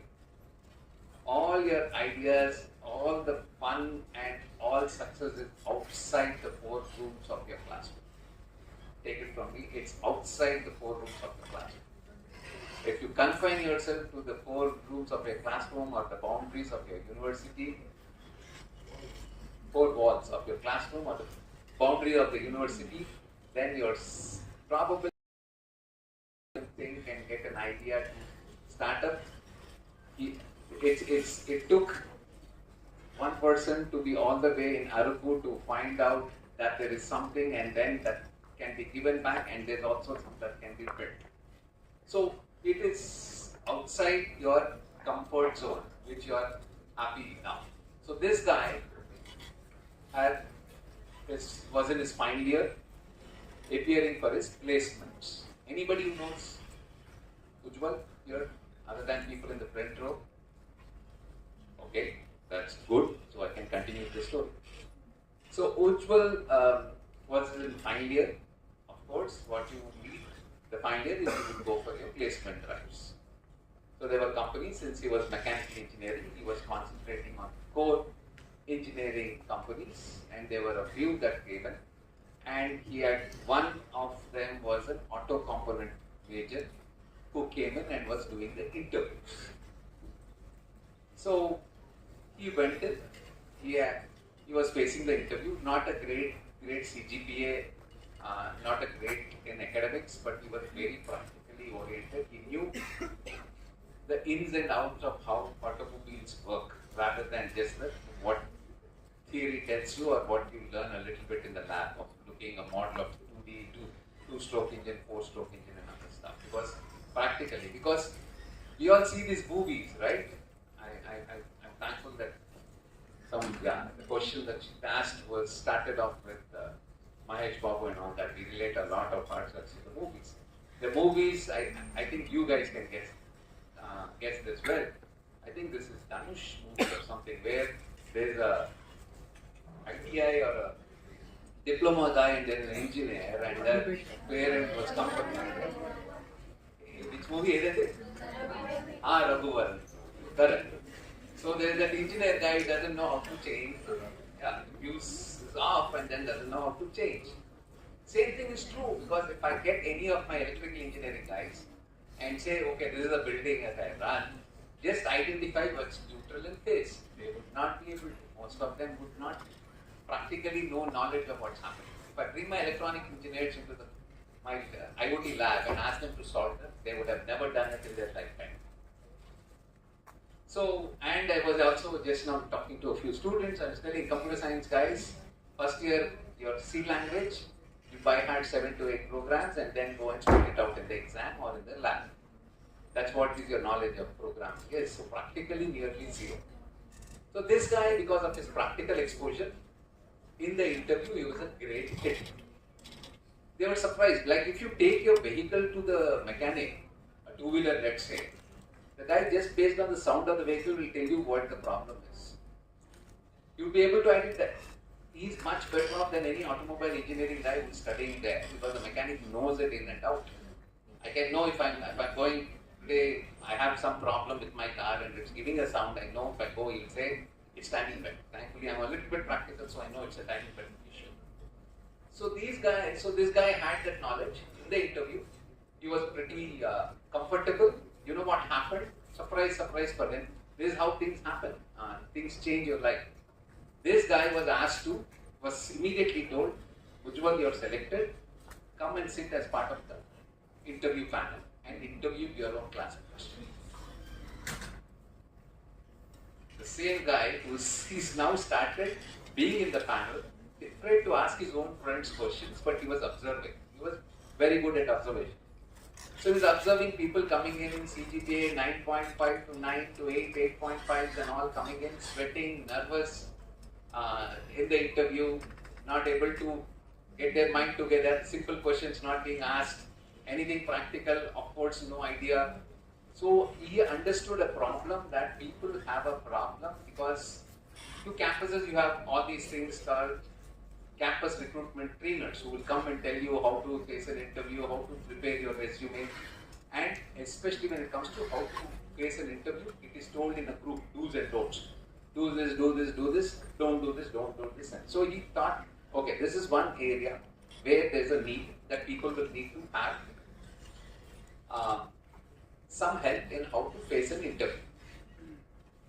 All your ideas, all the fun and all success is outside the four rooms of your classroom. Take it from me, it's outside the four rooms of the classroom. If you confine yourself to the four rooms of your classroom or the boundaries of your university, four walls of your classroom or the boundary of the university, then you're probably think and get an idea to start up. It took one person to be all the way in Arupu to find out that there is something, and then that can be given back, and there's also some that can be built. So it is outside your comfort zone, which you are happy now. So this guy was in his final year, appearing for his placements. Anybody who knows Ujjwal here, other than people in the front row? Okay, that's good. So I can continue the story. So Ujjwal was in final year. Of course, what you would need the final year is you would go for your placement drives. So there were companies, since he was mechanical engineering, he was concentrating on core engineering companies, and there were a few that came in. And he had one of them was an auto component major who came in and was doing the interviews. So he went in, he was facing the interview, not a great CGPA, not a great in academics, but he was very practically oriented. He knew the ins and outs of how automobiles work rather than just what theory tells you or what you learn a little bit in the lab of looking a model of 2D, two-stroke engine, four-stroke engine and other stuff. Because we all see these movies, right? I'm thankful that the question that she asked started off with Mahesh Babu and all that. We relate a lot of ourselves to the movies. The movies, I think you guys can guess this well. I think this is Dhanush movie or something where there's a ITI or a diploma guy and there's an engineer and the parent was comfortable. Which movie is it? Raghuvaran. Correct. So there's that engineer guy who doesn't know how to change. Fuse is off and then doesn't know how to change. Same thing is true, because if I get any of my electrical engineering guys and say, okay, this is a building that I run, just identify what's neutral and phase. They would not be able to. Most of them would not practically know knowledge of what's happening. If I bring my electronic engineers into my IoT lab and ask them to solve them, they would have never done it in their lifetime. So, and I was also just now talking to a few students. I was telling computer science guys, first year your C language, you by heart 7 to 8 programs and then go and spit it out in the exam or in the lab. That's what is your knowledge of programming. Yes, so practically nearly zero. So this guy, because of his practical exposure, in the interview he was a great hit. They were surprised. Like if you take your vehicle to the mechanic, a two-wheeler let's say, the guy just based on the sound of the vehicle will tell you what the problem is. You'll be able to identify. He's much better off than any automobile engineering guy who's studying there, because the mechanic knows it in and out. I can know if I'm going today, I have some problem with my car and it's giving a sound. I know if I go, he'll say it's timing belt. Thankfully, I'm a little bit practical, so I know it's a timing belt issue. So this guy had that knowledge in the interview. He was pretty comfortable. You know what happened? Surprise, surprise for him. This is how things happen. Things change your life. This guy was immediately told, Ujjwal, you're selected. Come and sit as part of the interview panel and interview your own class question. The same guy he's now started being in the panel, afraid to ask his own friends questions, but he was observing. He was very good at observation. So he's observing people coming in CGPA 9.5 to 9 to 8, 8.5s and all coming in, sweating, nervous in the interview, not able to get their mind together, simple questions not being asked, anything practical, of course, no idea. So he understood a problem that people have a problem, because to campuses you have all these things called campus recruitment trainers who will come and tell you how to face an interview, how to prepare your resume, and especially when it comes to how to face an interview, it is told in a group, do's and don'ts. Do this, do this, do this, don't do this, don't do this. And so he thought, okay, this is one area where there's a need that people will need to have some help in how to face an interview.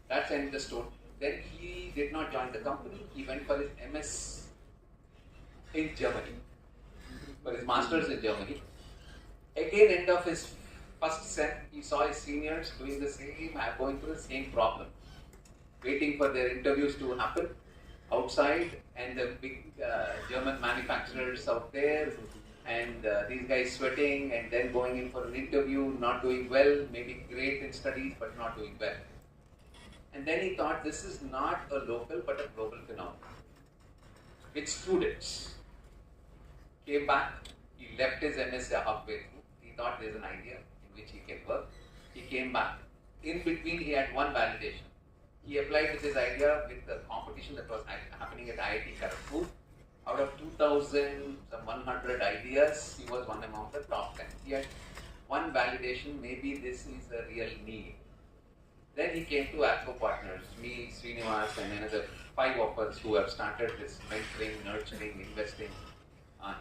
That's understood. Then he did not join the company. He went for his MS in Germany, for his master's in Germany. Again, end of his first sem, he saw his seniors doing the same, going through the same problem, waiting for their interviews to happen outside, and the big German manufacturers out there, and these guys sweating and then going in for an interview, not doing well, maybe great in studies but not doing well. And then he thought this is not a local but a global phenomenon. With students, came back, he left his MSc halfway through, he thought there's an idea in which he can work. He came back. In between he had one validation. He applied with his idea with the competition that was happening at IIT Kharagpur. Out of 2,100 ideas, he was one among the top 10. He had one validation, maybe this is a real need. Then he came to ALCO Partners, me, Srinivas, and another 5 of us who have started this mentoring, nurturing, investing,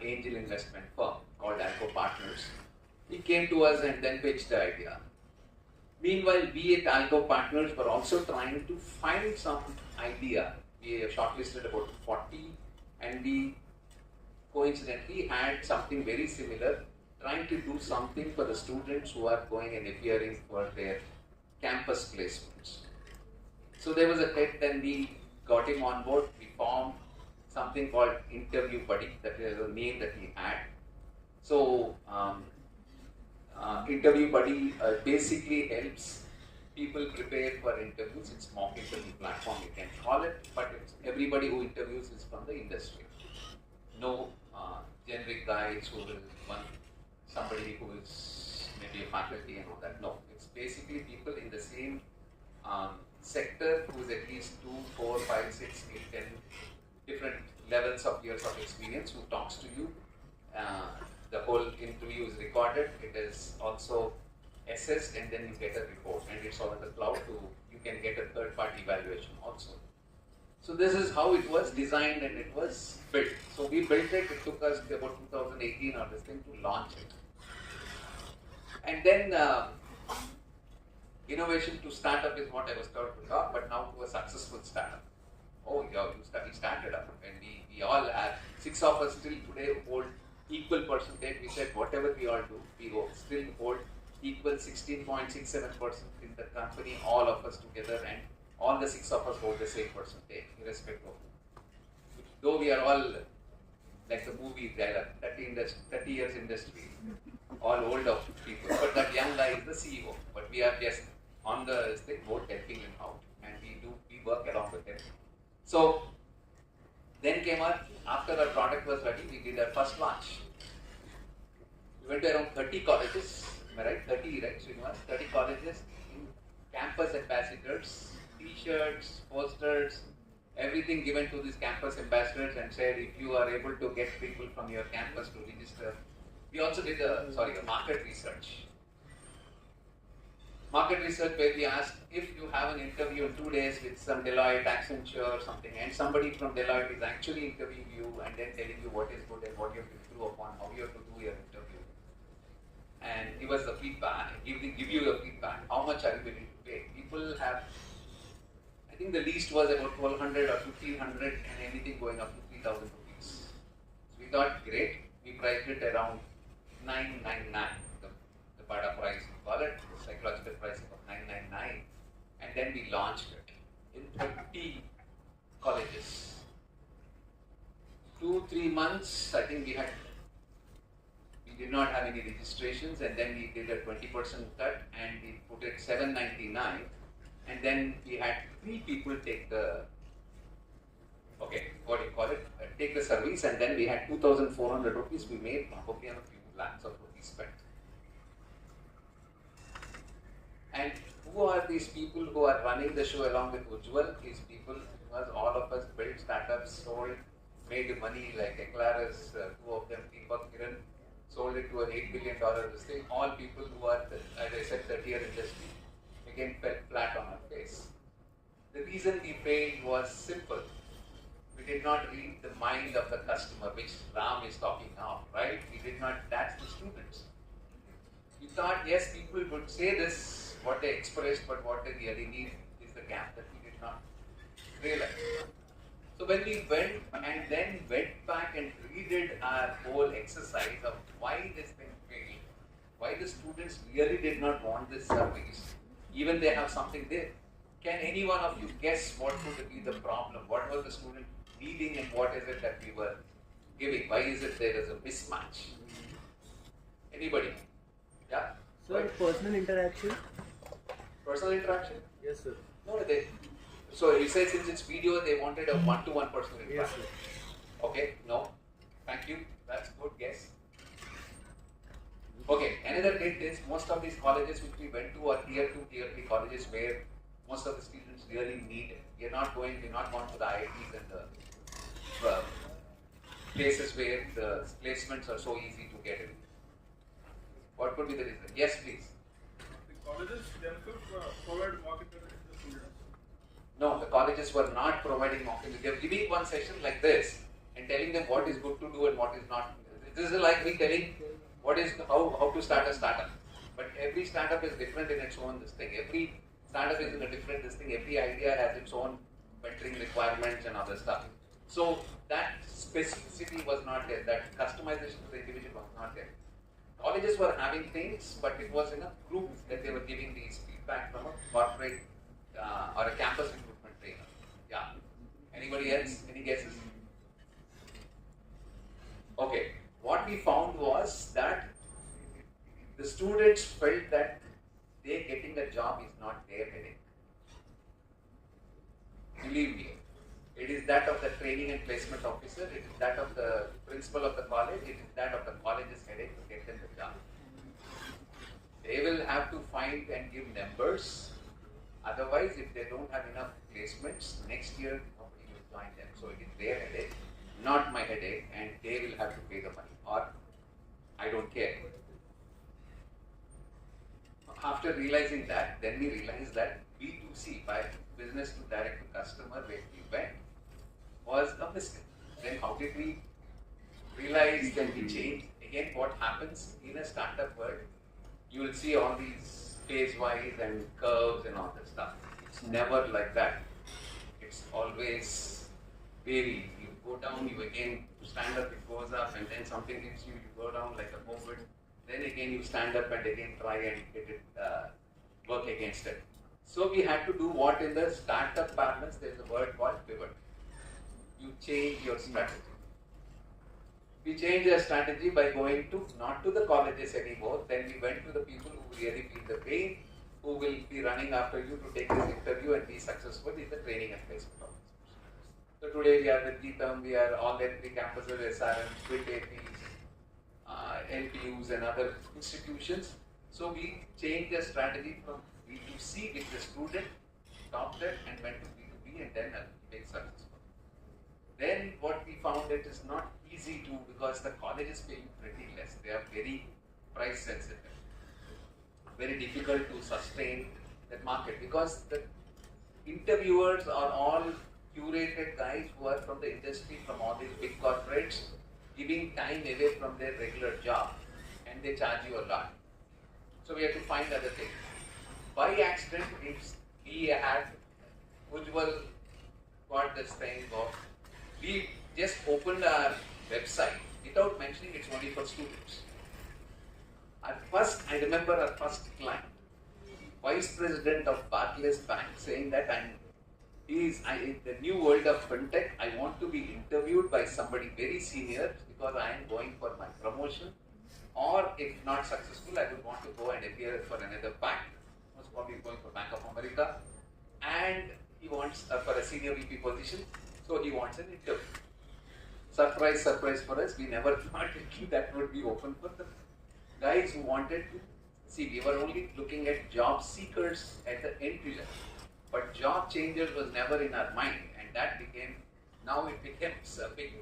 angel investment firm called ALCO Partners. He came to us and then pitched the idea. Meanwhile, we at ALCO Partners were also trying to find some idea. We have shortlisted about 40, and we coincidentally had something very similar, trying to do something for the students who are going and appearing for their campus placements. So there was a hit, then we got him on board. We formed something called Interview Buddy, that is the name that he had. So Interview Buddy basically helps people prepare for interviews. It's mock interview platform, you can call it, but it's everybody who interviews is from the industry. No generic guys who will want somebody who is maybe a faculty and all that. No, it's basically people in the same sector who's at least 2, 4, 5, 6, 8, 10 different levels of years of experience who talks to you. The whole interview is recorded, it is also assessed, and then you get a report, and it's all in the cloud too. You can get a third-party evaluation also. So this is how it was designed and it was built. So we built it, it took us about 2018 or this thing to launch it. And then innovation to startup is what I was taught to talk, but now to a successful startup. Oh yeah, we started up, and we all have, 6 of us still today hold equal percentage. We said whatever we all do, we still hold equal 16.67% in the company, all of us together, and all the 6 of us hold the same percentage, irrespective of. Though we are all like the movie dialogue, 30 years industry, all old of people, but that young guy is the CEO. But we are just on the thing, both helping him out, and we work along with him. So then came after our product was ready, we did our first launch. We went to around 30 colleges, am I right? 30, right? 30 colleges, campus ambassadors, t-shirts, posters, everything given to these campus ambassadors, and said if you are able to get people from your campus to register. We also did a market research. Market research where we asked if you have an interview in 2 days with some Deloitte, Accenture or something, and somebody from Deloitte is actually interviewing you and then telling you what is good and what you have to improve upon, how you have to do your interview. And give us the feedback, give you the feedback, how much are you willing to pay? People have, I think the least was about 1,200 or 1,500 and anything going up to 3,000 rupees. So we thought, great, we priced it around 999, the Bada price we call it, the psychological pricing of 999, and then we launched it in 30 colleges. 2-3 months, I think we did not have any registrations, and then we did a 20% cut and we put it 799, and then we had 3 people take the, take the service, and then we had 2,400 rupees we made, probably on a few lakhs of rupees spent. And who are these people who are running the show along with Ujjwal? These people, because all of us built startups, sold, made money like Eclairus, 2 of them, Deepak Kiran, sold it to an $8 billion this thing. All people who are, as I said, 30-year industry, again fell flat on our face. The reason we failed was simple. We did not read the mind of the customer, which Ram is talking now, right? We did not, that's the students. We thought, yes, people would say this, what they expressed, but what they really need is the gap that we did not realize. So when we went and then went back and redid our whole exercise of why this thing failed, why the students really did not want this service, even they have something there. Can any one of you guess what could be the problem? What was the student needing and what is it that we were giving? Why is it there is a mismatch? Anybody? Yeah? Sir, personal interaction? Personal interaction? Yes, sir. No, so you said since it's video, they wanted a one-to-one personal Yes, interaction. sir. Okay, no. Thank you. That's good guess. Okay, another hint is most of these colleges which we went to are tier 2, tier 3 colleges where most of the students really need it. We're not gone to the IITs and the places where the placements are so easy to get in. What could be the reason? Yes, please. The colleges themselves provide mock interviews to the students. No, the colleges were not providing mock interviews. They were giving one session like this and telling them what is good to do and what is not. This is like me telling how to start a startup. But every startup is different in its own this thing. Every startup is in a different this thing. Every idea has its own mentoring requirements and other stuff. So that specificity was not there. That customization to the individual was not there. Colleges were having things, but it was in a group that they were giving these feedback from a corporate or a campus recruitment trainer. Yeah. Anybody else? Any guesses? Okay. What we found was that the students felt that they getting a job is not their headache. Believe me. It is that of the training and placement officer, it is that of the principal of the college, it is that of the college's headache to get them the job. They will have to find and give numbers. Otherwise, if they don't have enough placements, next year nobody will join them. So it is their headache, not my headache, and they will have to pay the money. Or I don't care. After realizing that, then we realized that B2C, by business to direct to customer, where we went, was a mistake. Then how did we realize that we changed? Again, what happens in a startup world, you will see all these phase-wise and curves and all that stuff. It's never like that. It's always vary. You go down, you again stand up, it goes up, and then something hits you, you go down like a COVID. Then again you stand up and again try and get it, work against it. So we had to do what in the startup parlance, there is a word called pivot. You change your strategy. We changed our strategy by going to not to the colleges anymore. Then we went to the people who really feel the pain, who will be running after you to take this interview and be successful in the training and placement of this. So today we are with GTM, we are all at the campuses, SRMs, with APs, LPUs and other institutions. So we changed the strategy from B2C with the student, stopped it and went to B2B and then make successful. Then what we found, it is not easy to, because the college is paying pretty less. They are very price sensitive. Very difficult to sustain that market because the interviewers are all curated guys who are from the industry, from all these big corporates, giving time away from their regular job, and they charge you a lot. So we have to find other things. By accident, we had Ujjwal got this thing of, we just opened our website without mentioning it's only for students. I remember our first client, Vice President of Barclays Bank, saying that in the new world of fintech, I want to be interviewed by somebody very senior because I am going for my promotion, or if not successful, I would want to go and appear for another bank. Most probably going for Bank of America, and he wants for a senior VP position, so he wants an interview. Surprise, surprise for us, we never thought that would be open for the guys who wanted to see. We were only looking at job seekers at the entry level. But job changers was never in our mind, and that became, now it becomes a big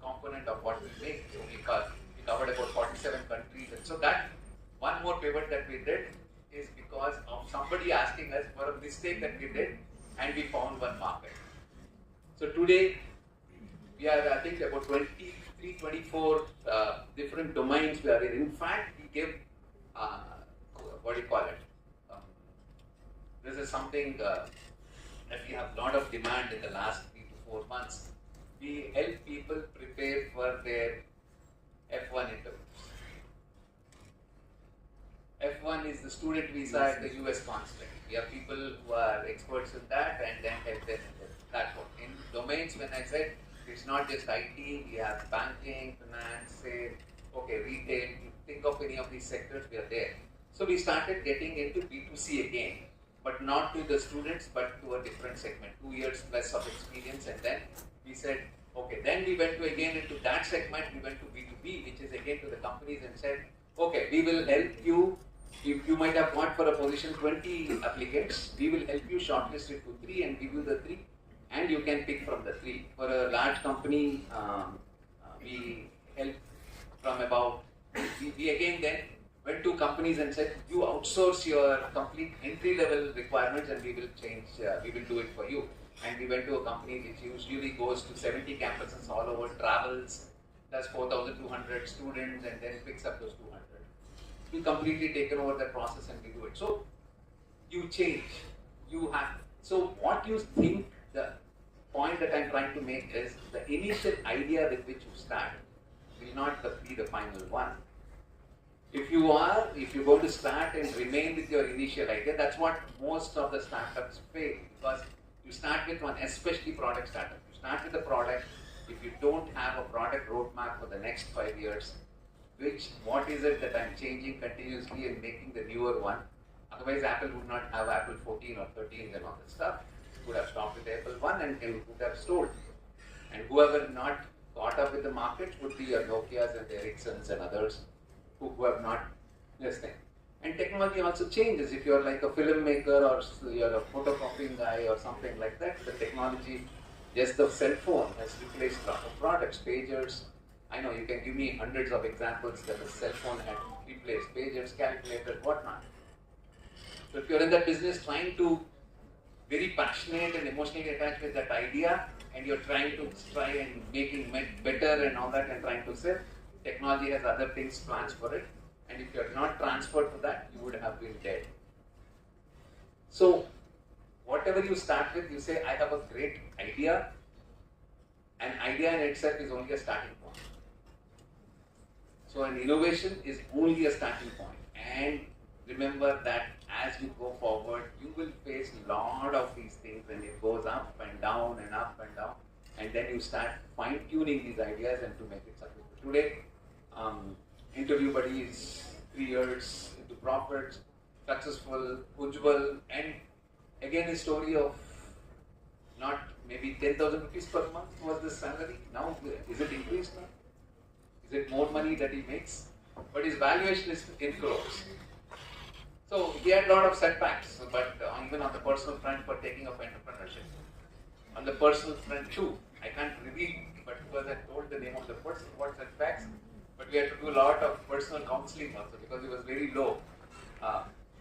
component of what we make. So we covered about 47 countries, and so that one more pivot that we did is because of somebody asking us for a mistake that we did, and we found one market. So today we are, I think, about 23, 24 different domains we are in. In fact, we give, what do you call it? This is something that we have a lot of demand in the last 3 to 4 months. We help people prepare for their F1 interviews. F1 is the student visa at the US consulate. We have people who are experts in that and then help them in that one. In domains, when I said It's not just IT, we have banking, finance, sales, okay, retail. You think of any of these sectors, we are there. So we started getting into B2C again, but not to the students, but to a different segment, 2 years plus of experience, and then we said, okay, then we went to again into that segment, we went to B2B, which is again to the companies and said, okay, we will help you. You might have got for a position 20 applicants, we will help you shortlist it to 3 and give you the 3, and you can pick from the 3. For a large company, we help from about, we again then went to companies and said, you outsource your complete entry level requirements and we will change, we will do it for you. And we went to a company which usually goes to 70 campuses all over, travels, does 4,200 students and then picks up those 200. We completely taken over that process and we do it. So you change, you have, so what you think, the point that I'm trying to make is the initial idea with which you start will not be the final one. If you're going to start and remain with your initial idea, that's what most of the startups fail, because you start with one, especially product startup. You start with a product, if you don't have a product roadmap for the next 5 years, what is it that I'm changing continuously and making the newer one? Otherwise, Apple would not have Apple 14 or 13 and all that stuff. It would have stopped with Apple 1 and it would have stored. And whoever not caught up with the market would be your Nokias and Ericssons and others who have not listening. And technology also changes. If you're like a filmmaker or you're a photocopying guy or something like that, the technology, just the cell phone has replaced a lot of products, pagers. I know you can give me hundreds of examples that the cell phone had replaced, pagers, calculators, whatnot. So if you're in that business trying to very passionate and emotionally attached with that idea, and you're trying to and making it better and all that and trying to sell, technology has other things plans for it. And if you're not transferred to that, you would have been dead. So whatever you start with, you say, I have a great idea. An idea in itself is only a starting point. So an innovation is only a starting point. And remember that as you go forward, you will face a lot of these things and it goes up and down and up and down. And then you start fine-tuning these ideas and to make it successful. Today, interview buddy is 3 years into profits, successful, Ujjwal, and again a story of not maybe 10,000 rupees per month was the salary. Now, is it increased now? Is it more money that he makes? But his valuation is in crores. So he had a lot of setbacks, but even on the personal front for taking up entrepreneurship. On the personal front too, I can't reveal, but because I told the name of the person, what setbacks, but we had to do a lot of personal counseling also because it was very low.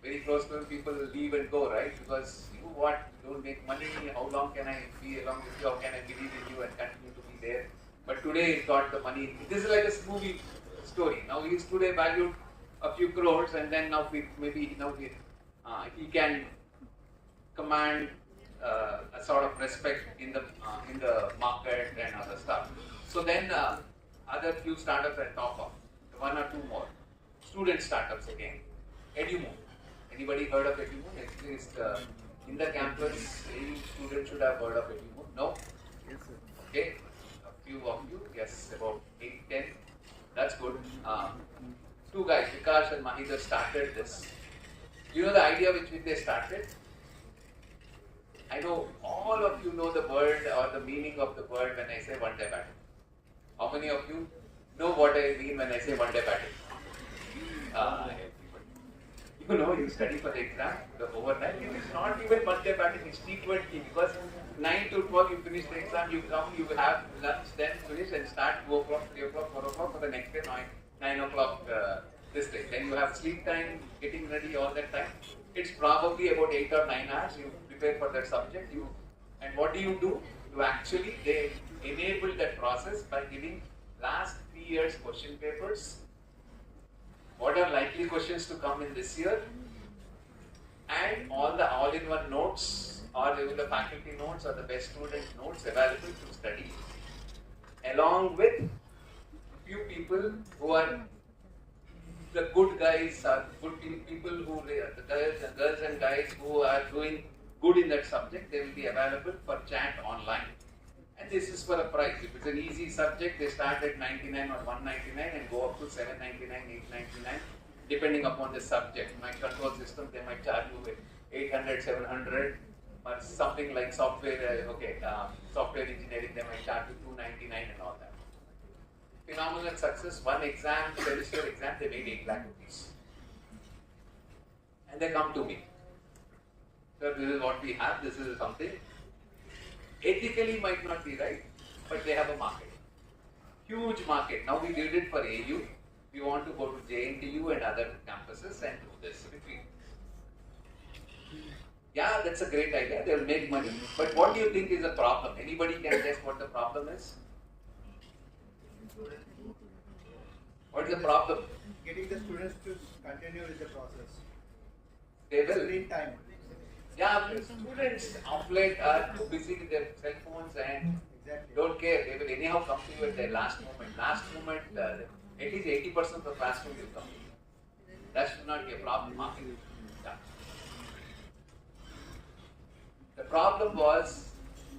Very close to people leave and go, right? Because you what, you don't make money, how long can I be along with you, how can I believe in you and continue to be there? But today he got the money. This is like a movie story. Now he is today valued a few crores and then now he can command a sort of respect in the market and other stuff. So then other few startups I talk of, 1 or 2 more. Student startups again. EduMoon. Anybody heard of EduMoon? At least in the campus, any student should have heard of EduMoon. No? Yes, sir. Okay. A few of you, yes, about 8, 10. That's good. 2 guys, Vikas and Mahidar, started this. You know the idea with which they started? I know all of you know the word or the meaning of the word when I say one-day batting. How many of you know what I mean when I say one-day batting? You know, you study for the exam, the overnight. It is not even one-day batting, it's T20 because 9 to 12 you finish the exam, you come, you have lunch, then finish and start 2 o'clock, 3 o'clock, 4 o'clock for the next day, 9 o'clock this day. Then you have sleep time, getting ready all that time. It's probably about 8 or 9 hours you prepare for that subject. And what do? You actually, they enable that process by giving last 3 years question papers. What are likely questions to come in this year? And all the all-in-one notes or even the faculty notes or the best student notes available to study. Along with few people who are the good guys or good people who, the girls and guys who are doing good in that subject, they will be available for chat online. And this is for a price. If it's an easy subject, they start at 99 or 199 and go up to 799, 899, depending upon the subject. My control system, they might charge you with 800, 700, or something like software, software engineering, they might charge you 299 and all that. Phenomenal success, one exam, semester exam, they made 8 lakh rupees. And they come to me. So this is what we have, this is something. Ethically might not be right, but they have a market. Huge market. Now we did it for AU. We want to go to JNTU and other campuses and do this retreat. Yeah, that's a great idea. They will make money. But what do you think is the problem? Anybody can guess what the problem is? What is the problem? Getting the students to continue with the process. They will. Screen time. Yeah, students of late are too busy with their cell phones and don't care. They will anyhow come to you at their last moment. Last moment, at least 80% of the classroom will come. That should not be a problem. Yeah. The problem was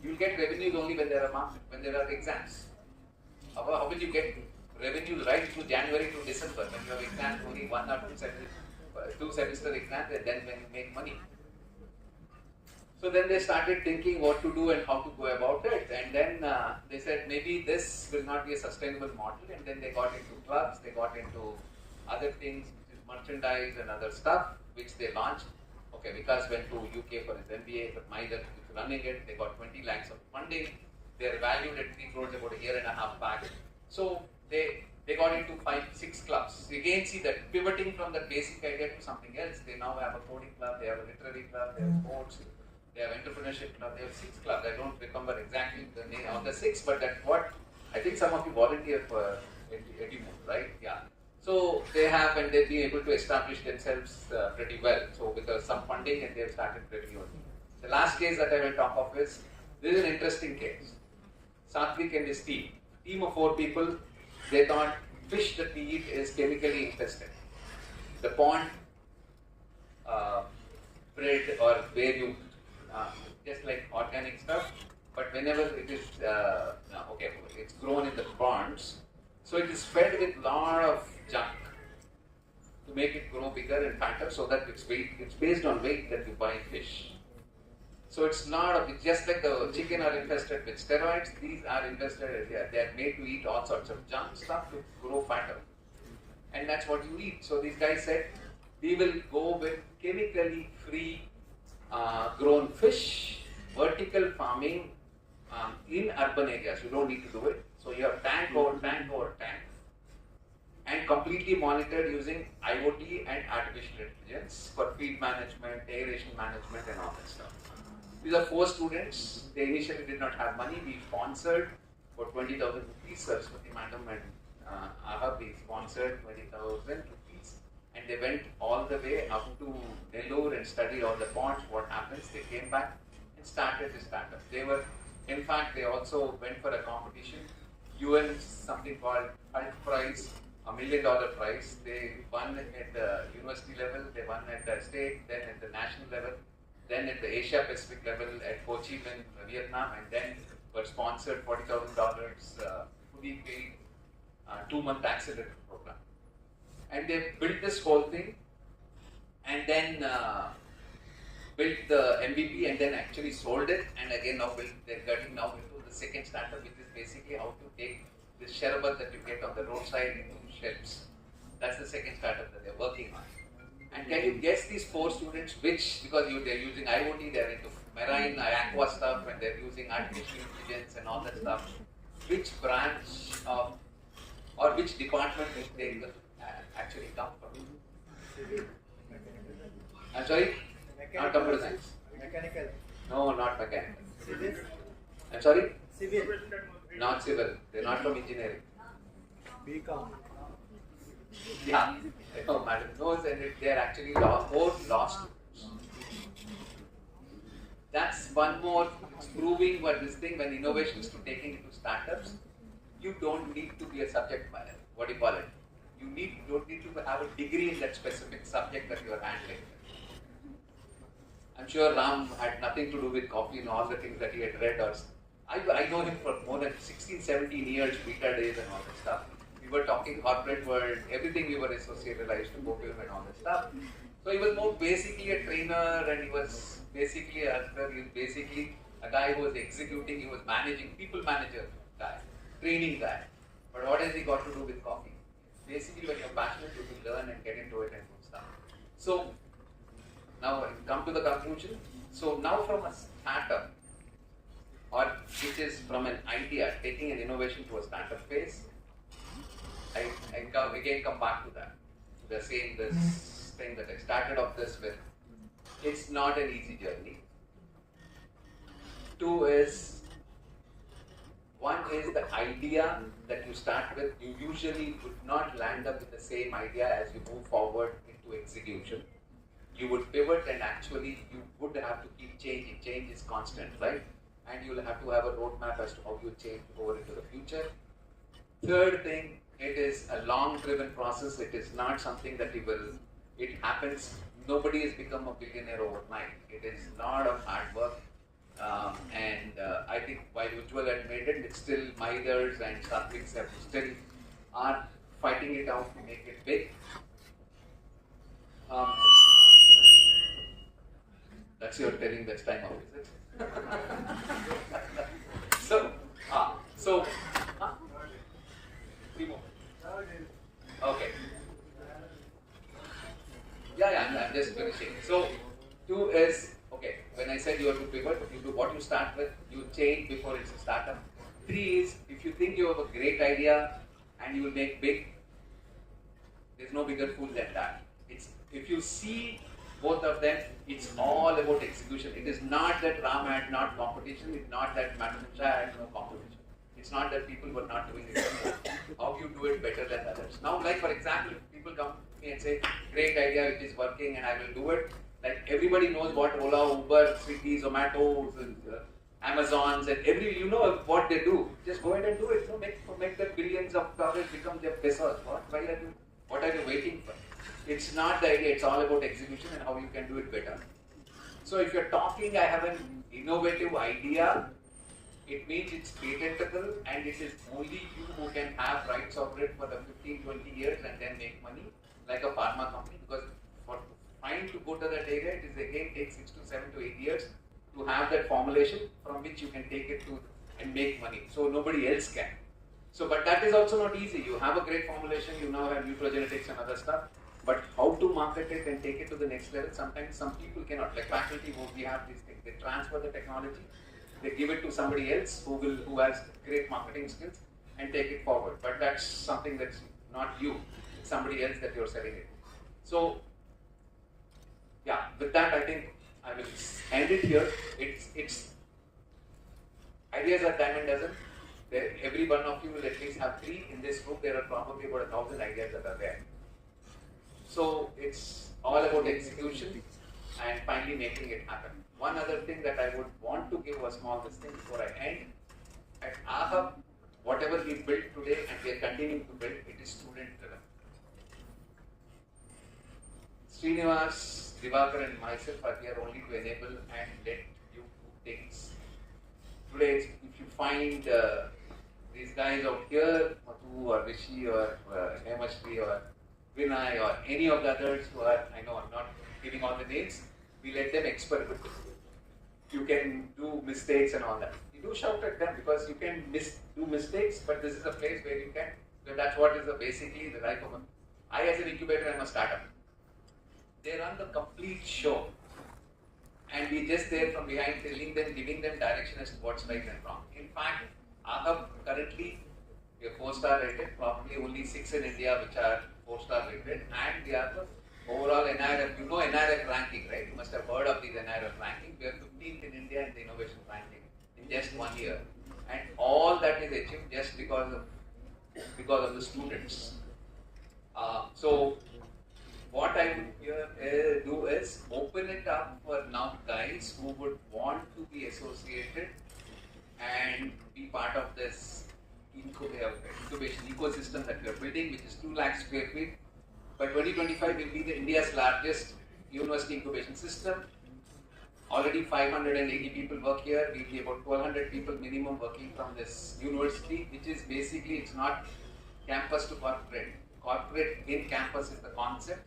you will get revenues only when there are exams. How will you get revenues right through January to December when you have exams only 1 or 2 semester exams, and then when you make money? So then they started thinking what to do and how to go about it, and then they said maybe this will not be a sustainable model, and then they got into clubs, they got into other things, which is merchandise and other stuff, which they launched. Okay, Vikas went to UK for his MBA, but Maidar is running it, they got 20 lakhs of funding, they're valued at 3 crores about a year and a half back. So they got into 5-6 clubs. You again see that pivoting from the basic idea to something else. They now have a coding club, they have a literary club, they have sports, they have entrepreneurship club, they have 6 clubs. I don't remember exactly the name of the 6, but that's what I think some of you volunteer for EduMove, right? Yeah. So they have, and they've been able to establish themselves pretty well. So with some funding, and they've started revenue. The last case that I will talk of is, this is an interesting case. Satvik and his team of 4 people, they thought fish that we eat is chemically infested. The pond, bread, or where you just like organic stuff, but whenever it is it's grown in the ponds, so it is fed with lot of junk to make it grow bigger and fatter, so that it's based on weight that you buy fish. So it's just like the chicken are infested with steroids, these are infested, they are made to eat all sorts of junk stuff to grow fatter. And that's what you eat. So these guys said, we will go with chemically free grown fish, vertical farming in urban areas. You don't need to do it. So you have tank over tank over tank, and completely monitored using IoT and artificial intelligence for feed management, aeration management, and all that stuff. These are 4 students. They initially did not have money. We sponsored for 20,000 rupees. Saraswati Madam and Ahab, we sponsored 20,000 rupees. And they went all the way up to Nellore and studied all the ponds, what happens. They came back and started the startup. In fact, they also went for a competition. UN, something called Hulk Prize, $1 million prize. They won at the university level, they won at the state, then at the national level, then at the Asia Pacific level at Ho Chi Minh, Vietnam, and then were sponsored $40,000 fully paid 2-month accelerator program. And they built this whole thing, and then built the MVP, and then actually sold it, and again now they're getting now into the second startup, which is basically how to take this sherbet that you get on the roadside into shelves. That's the second startup that they're working on. And can you guess these 4 students which, because they're using IoT, they're into marine, aqua stuff, and they're using artificial intelligence and all that stuff, which branch of, or which department did they actually come from? I'm sorry? Not computer science. Mechanical. No, not mechanical. Civil. I'm sorry? Civil. Not civil. They're not from engineering. BCom. Yeah. Oh, madam knows, and they're actually both law students. That's one more proving what this thing, when innovations to taking into startups, you don't need to be a subject matter. What do you call it? You don't need to have a degree in that specific subject that you are handling. I'm sure Ram had nothing to do with coffee and all the things that he had read or I know him for more than 16, 17 years, beta days and all that stuff. We were talking corporate world, everything we were associated, I used to go to him and all that stuff. So he was more basically a trainer, and he was basically a husband, he was basically a guy who was executing, he was managing, people manager guy, training guy. But what has he got to do with coffee? Basically, when you're passionate, you will learn and get into it and do stuff. So now I come to the conclusion. So now from a startup, or which is from an idea, taking an innovation to a startup phase, I again come back to that. The same this thing that I started off this with. It's not an easy journey. Two is, one is the idea that you start with, you usually would not land up with the same idea as you move forward into execution. You would pivot, and actually you would have to keep changing. Change is constant, right? And you'll have to have a roadmap as to how you change over into the future. Third thing, it is a long-driven process. It is not something that it happens. Nobody has become a billionaire overnight. It is a lot of hard work. I think while Ujjwal had made it, it's still Maidars and Satviks have still are fighting it out to make it big. That's your telling that's time out, is it? Three more. Okay. Yeah, I'm just finishing. So, two is, okay, when I said you have to pivot, you do what you start with, you change before it's a startup. Three is, if you think you have a great idea and you will make big, there's no bigger fool than that. If you see both of them, it's all about execution. It is not that Ram had not competition, it's not that Matanusha had no competition. It's not that people were not doing it. How you do it better than others. Now, like for example, if people come to me and say, great idea, which is working and I will do it. Like everybody knows what Ola, Uber, Swiggy, Zomato, Amazons, and you know what they do. Just go ahead and do it. So make the billions of dollars become their pesos. What are you waiting for? It's not the idea, it's all about execution and how you can do it better. So if you're talking, I have an innovative idea, it means it's patentable and it is only you who can have rights of it for the 15-20 years and then make money, like a pharma company, because for trying to go to that area, it is again takes 6 to 7 to 8 years to have that formulation from which you can take it to and make money. So nobody else can. So, but that is also not easy. You have a great formulation, you now have nutragenetics and other stuff. But how to market it and take it to the next level, sometimes some people cannot. Like faculty, we have these things. They transfer the technology, they give it to somebody else who has great marketing skills and take it forward. But that's something that's not you, it's somebody else that you're selling it. So, yeah, with that I think I will end it here. It's ideas are dime a dozen. Every one of you will at least have 3. In this group, there are probably about 1,000 ideas that are there. So it's all about execution and finally making it happen. One other thing that I would want to give a small thing before I end. At AHUB, whatever we built today and we are continuing to build, it is student driven. Srinivas, Divakar and myself are here only to enable and let you do things. Today, if you find these guys out here, Madhu or Rishi or Hemashri or Vinay or any of the others who are, I know I'm not giving all the names, we let them experiment. You can do mistakes and all that. You do shout at them because you can do mistakes, but this is a place where you can, so that's what is basically the life of I as an incubator am a startup. They run the complete show and we just there from behind telling them, giving them direction as to what's right and wrong. In fact, AHUB currently, we are 4-star rated, probably only 6 in India which are 4-star rated, and we are the overall NIRF, you know NIRF ranking, right? You must have heard of these NIRF ranking. We are 15th in India in the innovation ranking in just 1 year. And all that is achieved just because of the students. So what I would here do is open it up for now guys who would want to be associated and be part of this incubation ecosystem that we are building, which is 2 lakh square feet. By 2025 will be India's largest university incubation system. Already 580 people work here. We'll be about 1,200 people minimum working from this university, which is basically, it's not campus to corporate. Corporate in campus is the concept.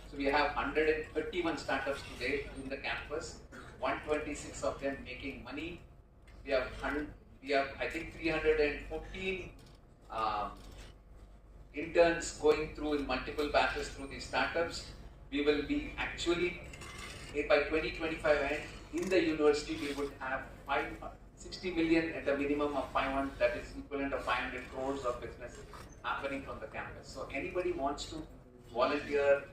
So we have 131 startups today in the campus, 126 of them making money. We have I think 314 interns going through in multiple batches through these startups. We will be actually, by 2025 end, in the university we would have 60 million at a minimum of 500, that is equivalent of 500 crores of business happening from the campus. So anybody wants to volunteer,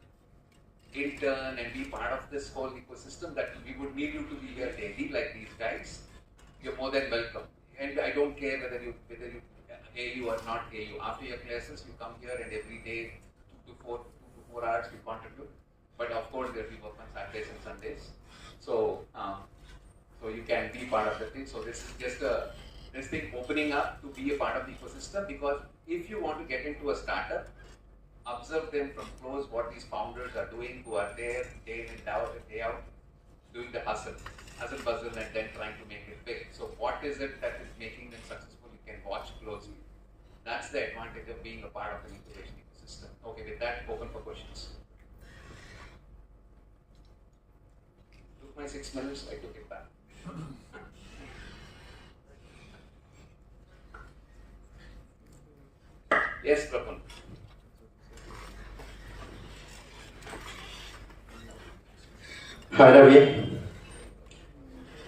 intern and be part of this whole ecosystem, that we would need you to be here daily like these guys. You're more than welcome. And I don't care whether you AU or not AU. After your classes, you come here and every day 2 to 4 hours you contribute. But of course, there will be work on Saturdays and Sundays. So, so you can be part of the thing. So this is just this thing opening up to be a part of the ecosystem, because if you want to get into a startup, observe them from close, what these founders are doing, who are there day in and day out, doing the hustle bustle, and then trying to make it big. So what is it that is making them successful? You can watch closely. That's the advantage of being a part of an incubation ecosystem. Okay, with that, open for questions. Took my 6 minutes, I took it back. Yes, Prapun. Hi Ravi.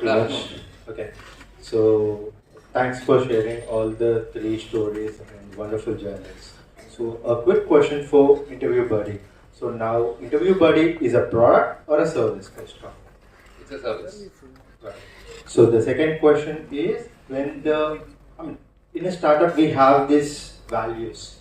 Good afternoon. Okay, so thanks for sharing all the 3 stories and wonderful journeys. So a quick question for Interview Buddy. So now Interview Buddy is a product or a service first off? It's a service. Right. So the second question is, when in a startup we have these values.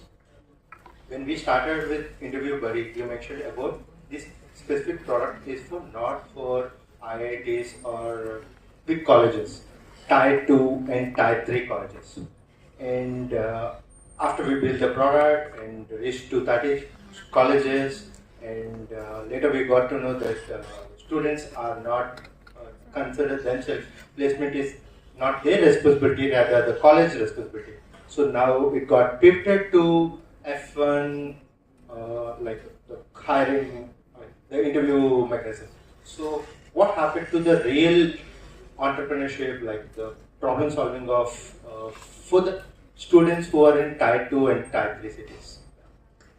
When we started with Interview Buddy, you mentioned about this specific product is not for IITs or big colleges, Tier 2 and Tier 3 colleges. And after we built the product and reached to 30 colleges, and later we got to know that students are not considered themselves, placement is not their responsibility, rather the college responsibility. So now it got pivoted to F1, like the hiring, the interview mechanism. So what happened to the real entrepreneurship, like the problem solving of for the students who are in Tier 2 and Tier 3 cities?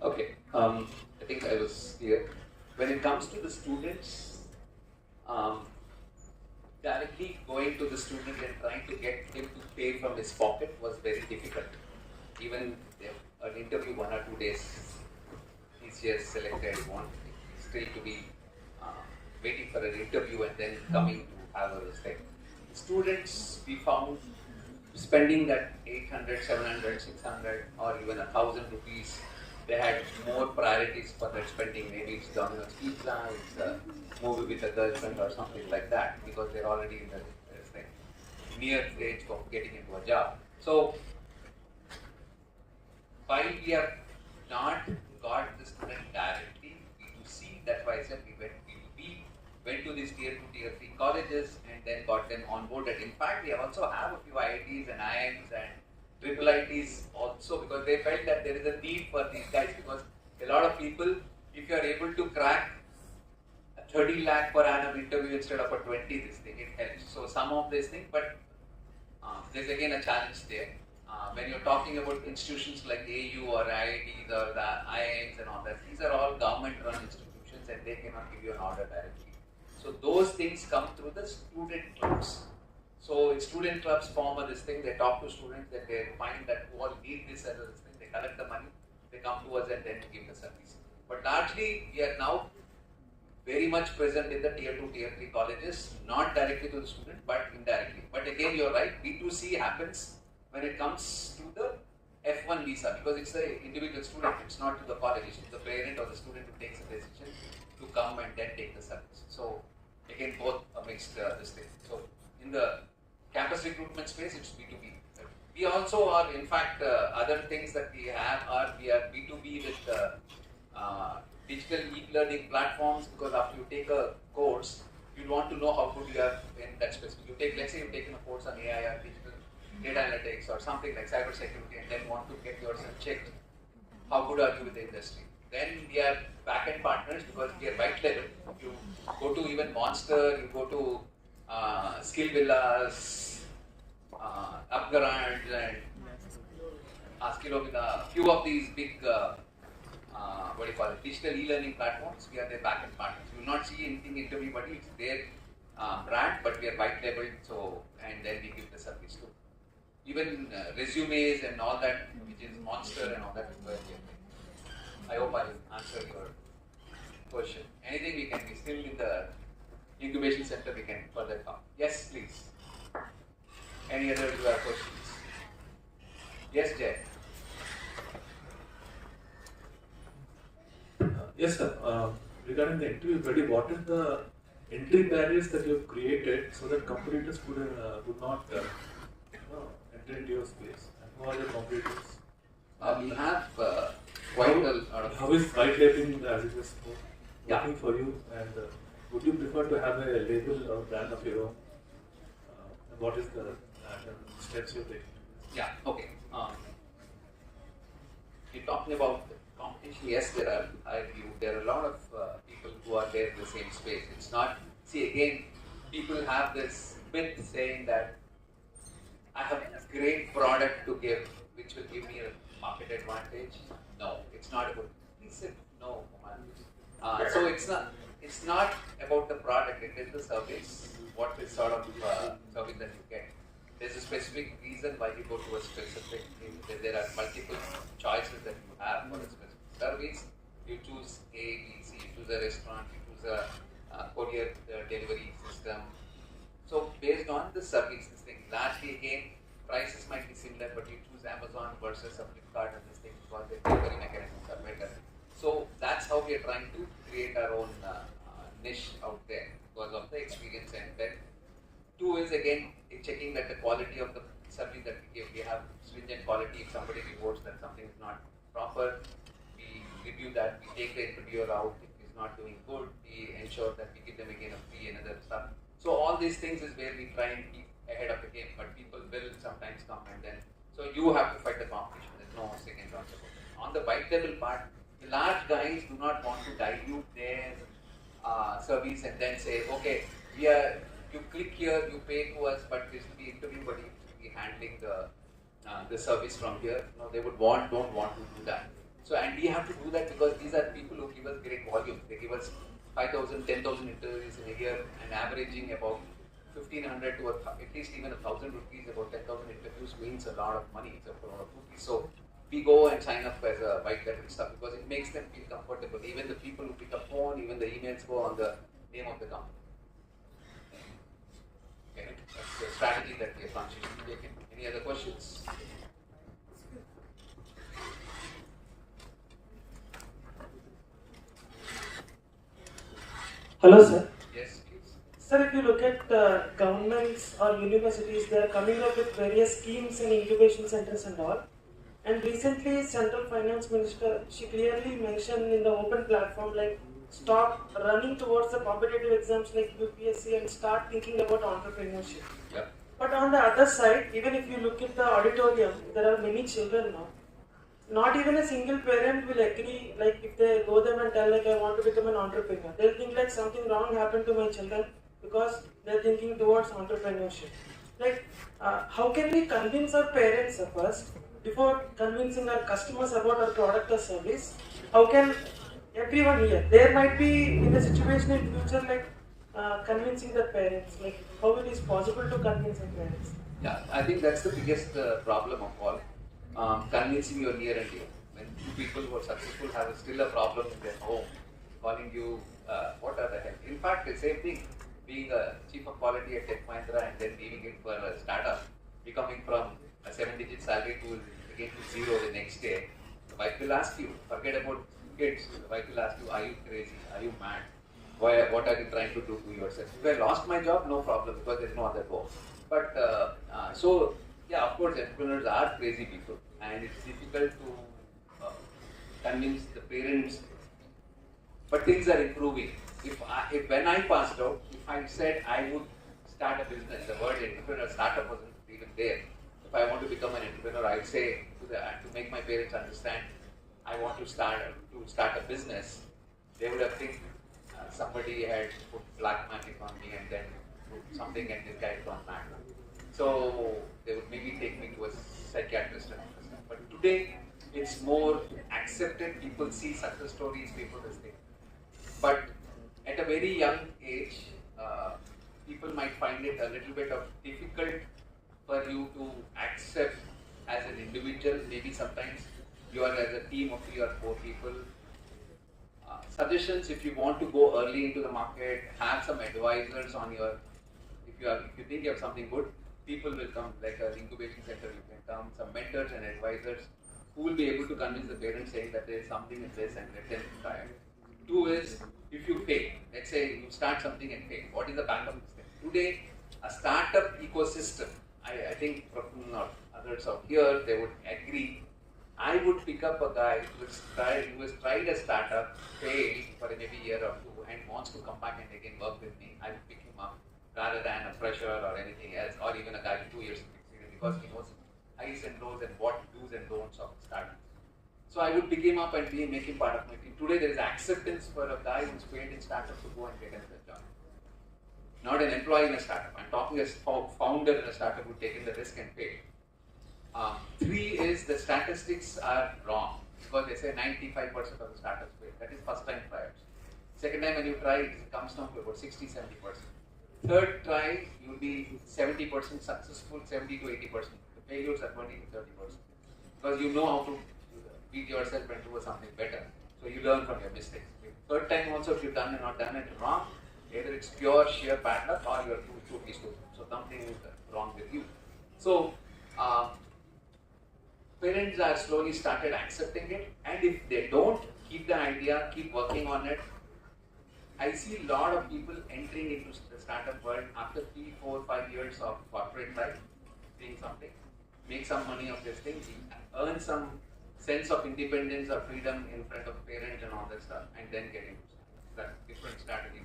Okay, I think I was clear. When it comes to the students, directly going to the student and trying to get him to pay from his pocket was very difficult. Even an interview 1 or 2 days, he's just selected one, still to be waiting for an interview and then coming to have a respect. Students, we found spending that 800, 700, 600 or even 1,000 rupees, they had more priorities for that spending. Maybe it's Domino's Pizza, it's a movie with a girlfriend or something like that, because they're already in the near age of getting into a job. So, while we have not got the student directly B2C, that's why I said we went B2B, went to these Tier 2, Tier 3 colleges and then got them onboarded. In fact, we also have a few IITs and IIMs and triple ITs also, because they felt that there is a need for these guys, because a lot of people, if you are able to crack a 30 lakh per annum interview instead of a 20, this thing, it helps. So some of these things, but there's again a challenge there. When you're talking about institutions like AU or IITs or the IIMs and all that, these are all government-run institutions and they cannot give you an order directly. So those things come through the student clubs. So student clubs form this thing, they talk to students, that they find that who all need this as a thing, they collect the money, they come to us and then give the service. But largely, we are now very much present in the Tier 2, Tier 3 colleges, not directly to the student, but indirectly. But again, you're right, B2C happens when it comes to the F1 visa, because it's the individual student, it's not to the college, it's to the parent or the student who takes a decision to come and then take the service. So again, both are mixed this thing. So in the campus recruitment space, it's B2B. We also are, in fact, other things that we have are, we are B2B with digital e-learning platforms, because after you take a course, you want to know how good you are in that specific. You take, let's say you've taken a course on AI or digital data analytics or something like cyber security, and then want to get yourself checked. How good are you with the industry? Then we are back-end partners because we are white label. You go to even Monster, you go to Skill Villas, Upgrant, and Skillovilla, a few of these big digital e-learning platforms. We are their back-end partners. You will not see anything into everybody. It's their brand, but we are white labeled. So, and then we give the service too. Even resumes and all that, which is Monster and all that. I hope I answered your question. Anything we can be still in the incubation center, we can further come. Yes, please. Any other questions? Yes, Jay. Yes, sir. Regarding the entry study, what is the entry barriers that you have created so that competitors would not enter into your space? And who are the competitors? We have quite a lot of. How is white labeling as it was working for you? And would you prefer to have a label or brand of your own? And what is the steps you're taking? Yeah, okay. You're talking about competition. Yes, there are a lot of people who are there in the same space. It's not, see again, people have this myth saying that I have a great product to give, which will give me a market advantage. No, it's not about, he said no. So it's not about the product, it is the service. What is sort of service that you get. There's a specific reason why you go to a specific thing. There are multiple choices that you have for a specific service. You choose A, B, C, you choose a restaurant, you choose a courier delivery system. So based on the services thing, largely again, prices might be similar, but you choose Amazon versus a Flipkart and this thing because the delivery mechanisms are better. So that's how we are trying to create our own niche out there because of the experience. And then two is again checking that the quality of the service that we give, we have stringent quality. If somebody reports that something is not proper, we review that, we take the interviewer out. If he's not doing good, we ensure that we give them again a free and other stuff. So all these things is where we try and keep ahead of the game, but people will sometimes come and then, so you have to fight the competition. There's no second thoughts about it. On the white label part, the large guys do not want to dilute their service and then say, okay, you click here, you pay to us, but this will be everybody will be handling the service from here. No, they don't want to do that. So, and we have to do that because these are people who give us great volume. They give us 5,000, 10,000 interviews in a year and averaging about 1,500 to at least even 1,000 rupees, about 10,000 interviews means a lot of money. It's a lot of rupees. So we go and sign up as a white label stuff because it makes them feel comfortable. Even the people who pick up phone, even the emails go on the name of the company. Okay, that's the strategy that we are consciously taking. Any other questions? Hello, sir. Yes, please. Sir, if you look at governments or universities, they are coming up with various schemes and incubation centers and all. And recently, Central Finance Minister, she clearly mentioned in the open platform, like, stop running towards the competitive exams like UPSC and start thinking about entrepreneurship. Yeah. But on the other side, even if you look at the auditorium, there are many children now. Not even a single parent will agree, like if they go them and tell like I want to become an entrepreneur. They'll think like something wrong happened to my children because they're thinking towards entrepreneurship. Like how can we convince our parents first before convincing our customers about our product or service? How can everyone here, there might be in a situation in future like convincing the parents, like how it is possible to convince the parents? Yeah, I think that's the biggest problem of all. Convincing your near and dear. When two people who are successful have still a problem in their home, calling you, what are the hell? In fact, the same thing, being a chief of quality at Tech Mahindra and then leaving it for a startup, becoming from a 7-digit salary to again to zero the next day. The wife will ask you, forget about kids, the wife will ask you, are you crazy? Are you mad? What are you trying to do to yourself? If I lost my job, no problem because there is no other goal. But so, yeah, of course, entrepreneurs are crazy people, and it's difficult to convince the parents. But things are improving. if when I passed out, if I said I would start a business, the word entrepreneur startup wasn't even there. If I want to become an entrepreneur, I'd say to make my parents understand I want to start a business. They would have think somebody had put black magic on me and then put something and this guy gone mad. So they would maybe take me to a psychiatrist. But today it's more accepted. People see success stories, people this thing. But at a very young age, people might find it a little bit of difficult for you to accept as an individual. Maybe sometimes you are as a team of 3 or 4 people. Suggestions: if you want to go early into the market, have some advisors on your. If you think you have something good, people will come, like an incubation center. You can come, some mentors and advisors who will be able to convince the parents, saying that there is something in this and let them try it. 2 is, if you fail, let's say you start something and fail, what is the backup system? Today, a startup ecosystem, I think Prabhu or others out here, they would agree. I would pick up a guy who has tried a startup, failed for maybe a year or 2, and wants to come back and again work with me. I would pick him up rather than a fresher or anything else, or even a guy with 2 years of experience, because he knows highs and lows and what do's and don'ts of startups. So I would pick him up and make him part of my team. Today there is acceptance for a guy who's failed in startup to go and get into a job. Not an employee in a startup. I'm talking as founder in a startup who's taken the risk and failed. 3 is, the statistics are wrong, because they say 95% of the startups fail. That is first time trials. Second time when you try, it comes down to about 60-70%. Third try, you'll be 70% successful, 70 to 80%. The failures are 20 to 30%. Because you know how to beat yourself and do something better. So you learn from your mistakes. Third time also, if you've done and not done it wrong, either it's pure sheer bad luck or you're too stupid. So something is wrong with you. So parents are slowly started accepting it, and if they don't, keep the idea, keep working on it. I see a lot of people entering into the startup world after 3, 4, 5 years of corporate life, doing something, make some money of this thing, earn some sense of independence or freedom in front of parents and all that stuff, and then get into that different strategies.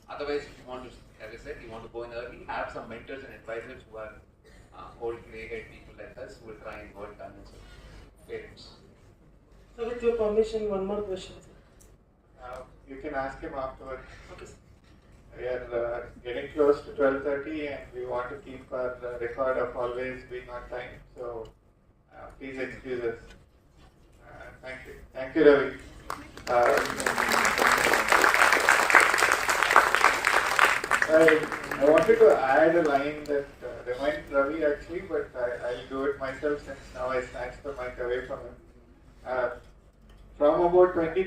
Otherwise, if you want to, as I said, you want to go in early, have some mentors and advisors who are old grey-haired people like us who will try and go and convince parents. So with your permission, one more question. You can ask him afterwards. Okay. We are getting close to 12:30 and we want to keep our record of always being on time. So please excuse us. Thank you. Thank you, Ravi. I wanted to add a line that reminds Ravi actually, but I'll do it myself since now I snatched the mic away from him. From about 30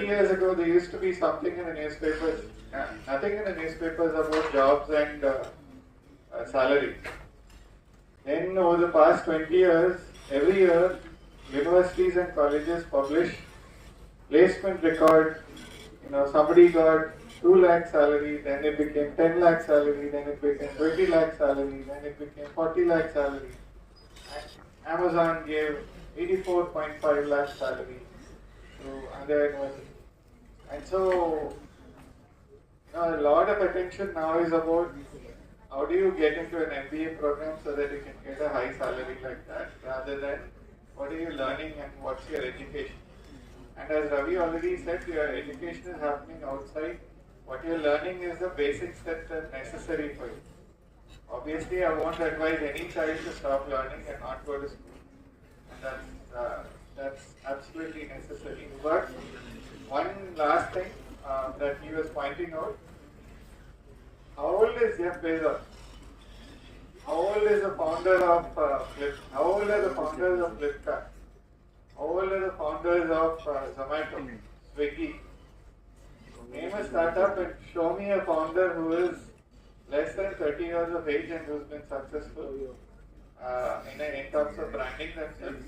years ago, there used to be something in the newspapers, nothing in the newspapers about jobs and salary. Then over the past 20 years, every year, universities and colleges publish placement record. Somebody got 2 lakh salary, then it became 10 lakh salary, then it became 20 lakh salary, then it became 40 lakh salary. And Amazon gave 84.5 lakh salary to another university. And so, a lot of attention now is about how do you get into an MBA program so that you can get a high salary like that, rather than what are you learning and what's your education. And as Ravi already said, your education is happening outside. What you're learning is the basics that are necessary for you. Obviously, I won't advise any child to stop learning and not go to school. And that's absolutely necessary. But one last thing that he was pointing out, how old is Jeff Bezos? How old is the founder of How old are the founders of Flipkart? How old are the founders of Zomato, Swiggy? Name a startup and show me a founder who is less than 30 years of age and who's been successful in terms of branding themselves.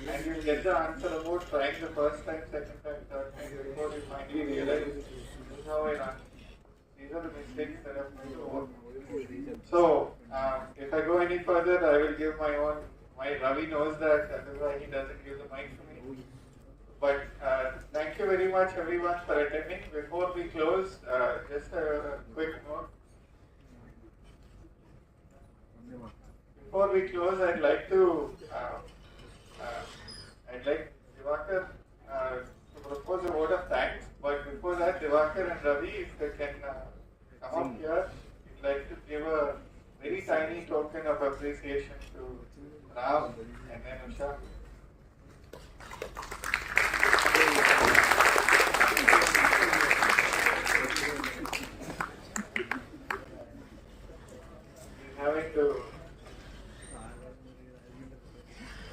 And you'll get the answer about trying the first time, second time, third time before you finally realize this is how I run. These are the mistakes that I've made over. So, if I go any further, I will give my own. Ravi knows that is why he doesn't give the mic to me. But thank you very much. much everyone for attending. Before we close, just a quick note. Before we close, I'd like Divakar to propose a word of thanks. But before that, Divakar and Ravi, if they can come up here, I'd like to give a very tiny token of appreciation to Ram and then Usha. Having to.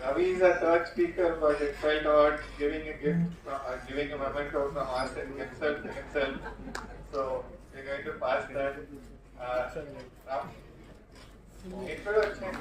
Ravi is a third speaker, but it felt odd giving a gift, giving a memento from us and himself to himself. So we're going to pass that. Ram, introduction.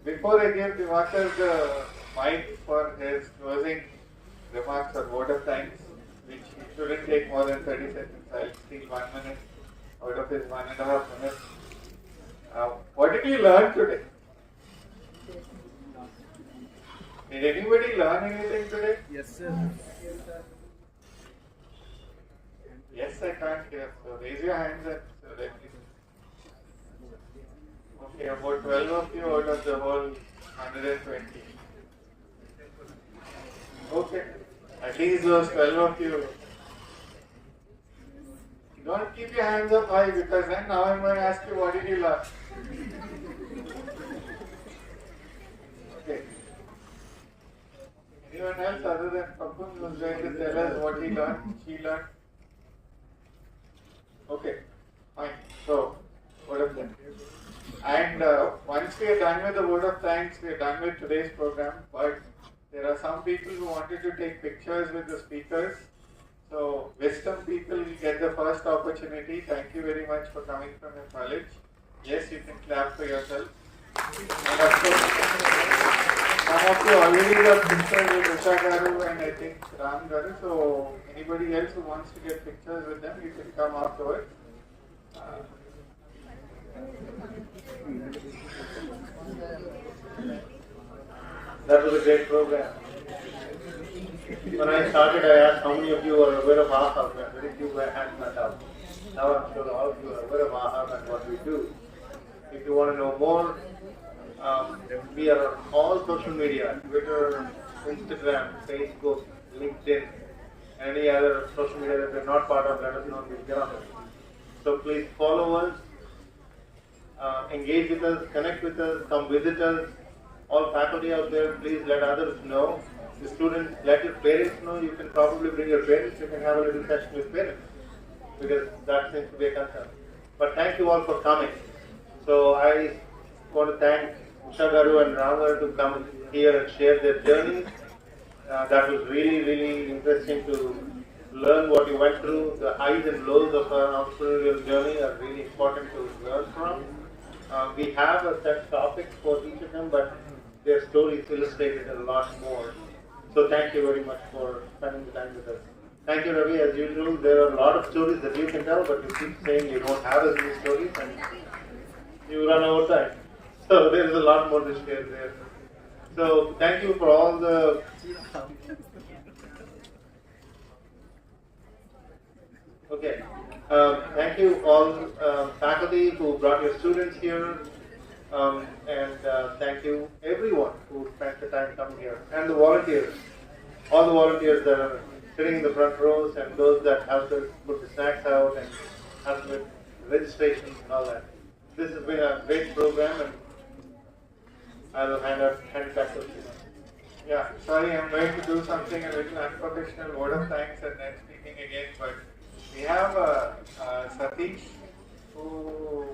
Before I give Divakar the mic for his closing remarks or word of thanks, which shouldn't take more than 30 seconds, I'll steal 1 minute out of his 1.5 minutes. What did you learn today? Did anybody learn anything today? Yes, sir. Yes, I can't hear. So raise your hands and let me. Okay, about 12 of you out of the whole 120. Okay, at least those 12 of you. Don't keep your hands up high because then now I'm going to ask you what did you learn. Okay. Anyone else other than Papun who's going to tell us what he learned, she learned? Okay, fine. So, word of thanks. And once we are done with the word of thanks, we are done with today's program. But there are some people who wanted to take pictures with the speakers. So, wisdom people will get the first opportunity. Thank you very much for coming from your college. Yes, you can clap for yourself. And of course, some of you already got pictures with Usha Garu and I think Ram Garu. So, anybody else who wants to get pictures with them, you can come afterwards. That was a great program. When I started, I asked how many of you are aware of AHA, and very few hands went up. Now I'm sure all of you are aware of AHA and what we do. If you want to know more, we are on all social media, Twitter, Instagram, Facebook, LinkedIn, any other social media that we're not part of, let us know and we'll get on it. So please follow us, engage with us, connect with us, come visit us. All faculty out there, please let others know. The students, let your parents know. You can probably bring your parents. You can have a little session with parents because that seems to be a concern. But thank you all for coming. So I want to thank Usha Garu and Ram Garu to come here and share their journey. That was really, really interesting to learn what you went through. The highs and lows of our entrepreneurial journey are really important to learn from. We have a set topic for each of them, but their stories illustrated a lot more. So thank you very much for spending the time with us. Thank you, Ravi. As usual, there are a lot of stories that you can tell, but you keep saying you don't have as many stories and you run out of time. So there is a lot more to share there. So thank you for all the... Okay. Thank you all faculty who brought your students here. And thank you everyone who spent the time coming here. And the volunteers. All the volunteers that are sitting in the front rows and those that helped us put the snacks out and helped with registrations and all that. This has been a great program and I'll hand back to you. Yeah, sorry, I'm going to do something a little unprofessional, word of thanks and then speaking again, but we have Satish, who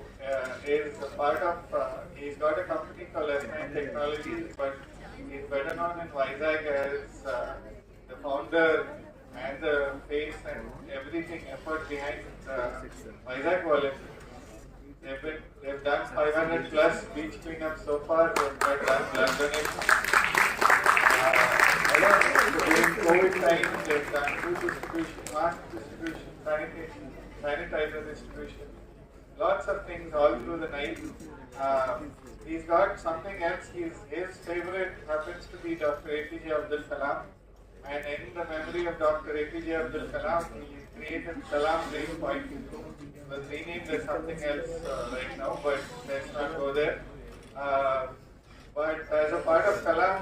is a part of, he's got a company called S9 Technologies, but he's better known in Vizag as the founder and the face and everything effort behind Vizag Wallet. They've done 500 plus beach cleanups so far. They've done blood donation. During COVID times, they've done food distribution, mask distribution, sanitizer distribution, lots of things all through the night. He's got something else. His favorite happens to be Dr. APJ Abdul Kalam. And in the memory of Dr. APJ Abdul Kalam, he created Kalam Dream Point. It was renamed as something else right now, but let's not go there. But as a part of Kalam,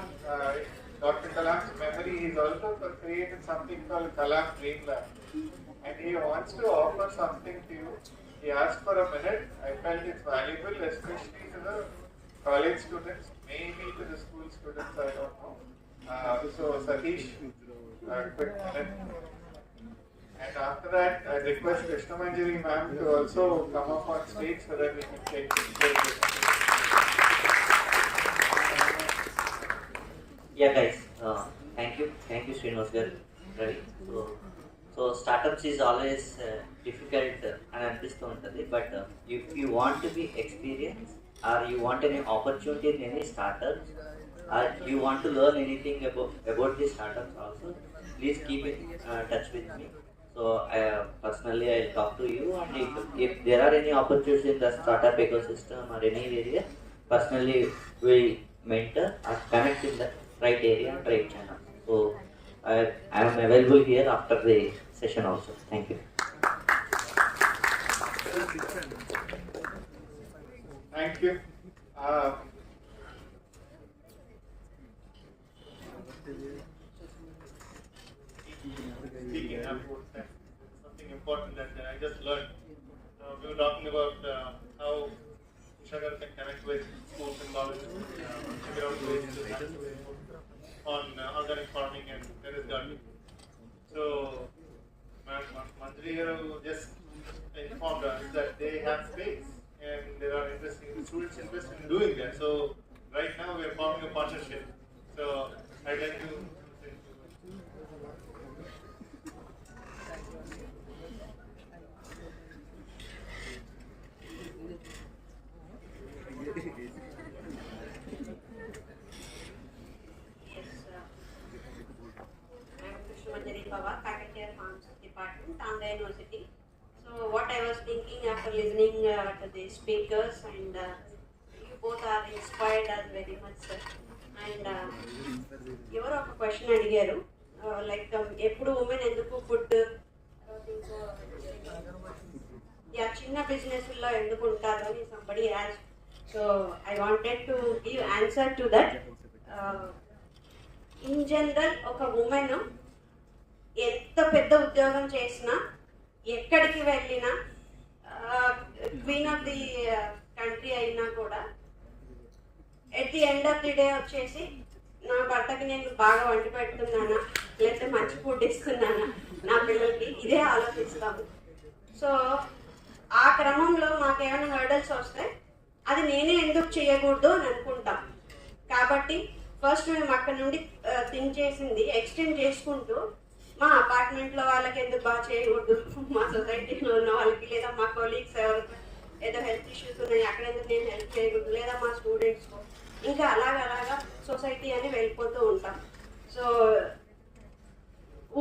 Dr. Kalam's memory, he's also created something called Kalam Dream Lab. And he wants to offer something to you. He asked for a minute. I felt it's valuable, especially to the college students, maybe to the school students, I don't know. So Satish, quick minute. And after that, I request Krishna Manjari ma'am to also come up on stage so that we can take questions. Yeah, guys, thank you Srinivas garu. Right. So startups is always difficult and అనిపిస్తూ ఉంటుంది, but if you want to be experienced or you want any opportunity in any startups or you want to learn anything about the startups also, please keep in touch with me. So personally I'll talk to you, and if there are any opportunities in the startup ecosystem or any area, personally we mentor or connect in the right area, right channel. So I am available here after the session also. Thank you. Thank you. Speaking about something important that I just learned. We were talking about how Shagar can connect with schools and colleges, figure out ways to on organic farming and terrace gardening. So, Mantri here just informed us that they have space and there are students interested in doing that. So, right now we are forming a partnership. So, I'd like to Faculty of Farms Department, Andhra University. So what I was thinking after listening to the speakers, and you both are inspired us very much, sir. And ఎవరో ఒక question అడిగారు, like ఎప్పుడు women ఎందుకు food చిన్న బిజినెస్లో ఎందుకు ఉంటారు అని somebody as. So I wanted to give answer to that. In general ఒక ఉమెన్ ఎంత పెద్ద ఉద్యోగం చేసినా, ఎక్కడికి వెళ్ళినా, క్వీన్ ఆఫ్ ది కంట్రీ అయినా కూడా at the end of the day వచ్చేసి నా భర్తకి నేను బాగా వండి పెడుతున్నానా, లేకపోతే మంచి ఫుడ్ ఇస్తున్నానా నా పిల్లలకి, ఇదే ఆలోచిస్తాము. సో ఆ క్రమంలో మాకేమైనా హర్డల్స్ వస్తే అది నేనే ఎందుకు చేయకూడదు అని అనుకుంటాం. కాబట్టి ఫస్ట్ మేము అక్కడ నుండి థింక్ చేసింది ఎక్స్టెండ్ చేసుకుంటూ, మా అపార్ట్మెంట్లో వాళ్ళకి ఎందుకు బాగా చేయకూడదు, మా సొసైటీలో ఉన్న వాళ్ళకి, లేదా మా కొలీగ్స్ ఎవరికి ఏదో హెల్త్ ఇష్యూస్ ఉన్నాయి అక్కడ ఎందుకు నేను హెల్ప్ చేయకూడదు, లేదా మా స్టూడెంట్స్కు, ఇంకా అలాగా సొసైటీ అని వెళ్ళిపోతూ ఉంటాం. So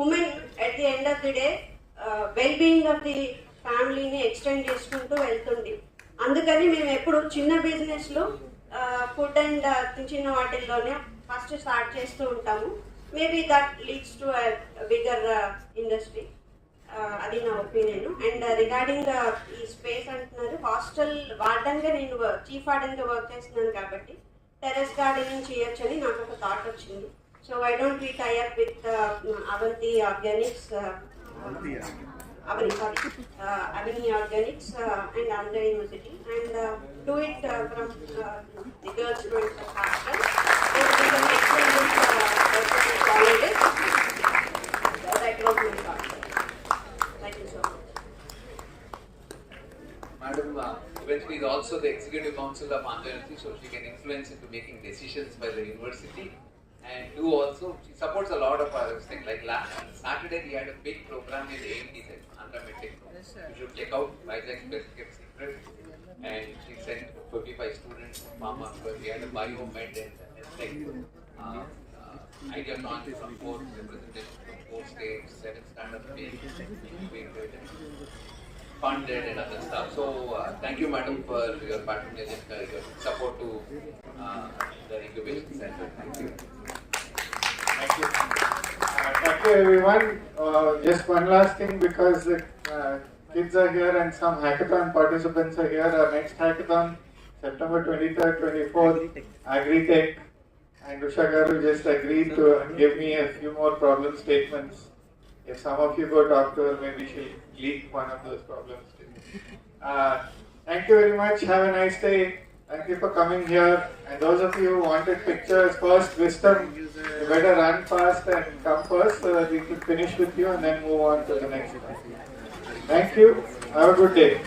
women at the end of the day well being of the ఫ్యామిలీని ఎక్స్టెండ్ చేసుకుంటూ వెళ్తుంది. అందుకని మేము ఎప్పుడు చిన్న బిజినెస్లో ఫుడ్ అండ్ చిన్న వాటిల్లోనే ఫస్ట్ స్టార్ట్ చేస్తూ ఉంటాము. Maybe that leads to bigger industry. అది నా ఒపీనియన్. అండ్ రిగార్డింగ్ ఈ స్పేస్ అంటున్నారు, హాస్టల్ వార్డన్గా నేను చీఫ్ వార్డన్గా వర్క్ చేస్తున్నాను కాబట్టి టెరెస్ గార్డెనింగ్ చేయొచ్చని నాకు ఒక థాట్ వచ్చింది. So why don't we tie up with Avanti Organics Avani Organics and Andhra University, and do it from the girls' students hostel. So we can exchange colleges. That was my thought. Thank you so much. Madam eventually is also the executive council of Andhra University, so she can influence into making decisions by the university. And she supports a lot of other things. Like last Saturday, we had a big program in AMD, Andhra Medtech. You should check out Vizag's Best Kept Secret. And she sent 55 students from Pharma. We had a biomed and tech idea launch from 4 representations from 4 states, 7 startups being incubated and funded and other stuff. So thank you, madam, for your patronage and your support to the incubation center. Thank you. Thank you. Thank you, everyone. Just one last thing, because the kids are here and some hackathon participants are here. Our next hackathon, September 23rd, 24th, Agri-Tech. And Usha Garu just agreed to give me a few more problem statements. If some of you go talk to her, maybe she'll leak one of those problem statements. Thank you very much. Have a nice day. Thank you for coming here. And those of you who wanted pictures first, wisdom, you better run fast and come first so that we can finish with you and then move on to the next one. Thank you. Have a good day.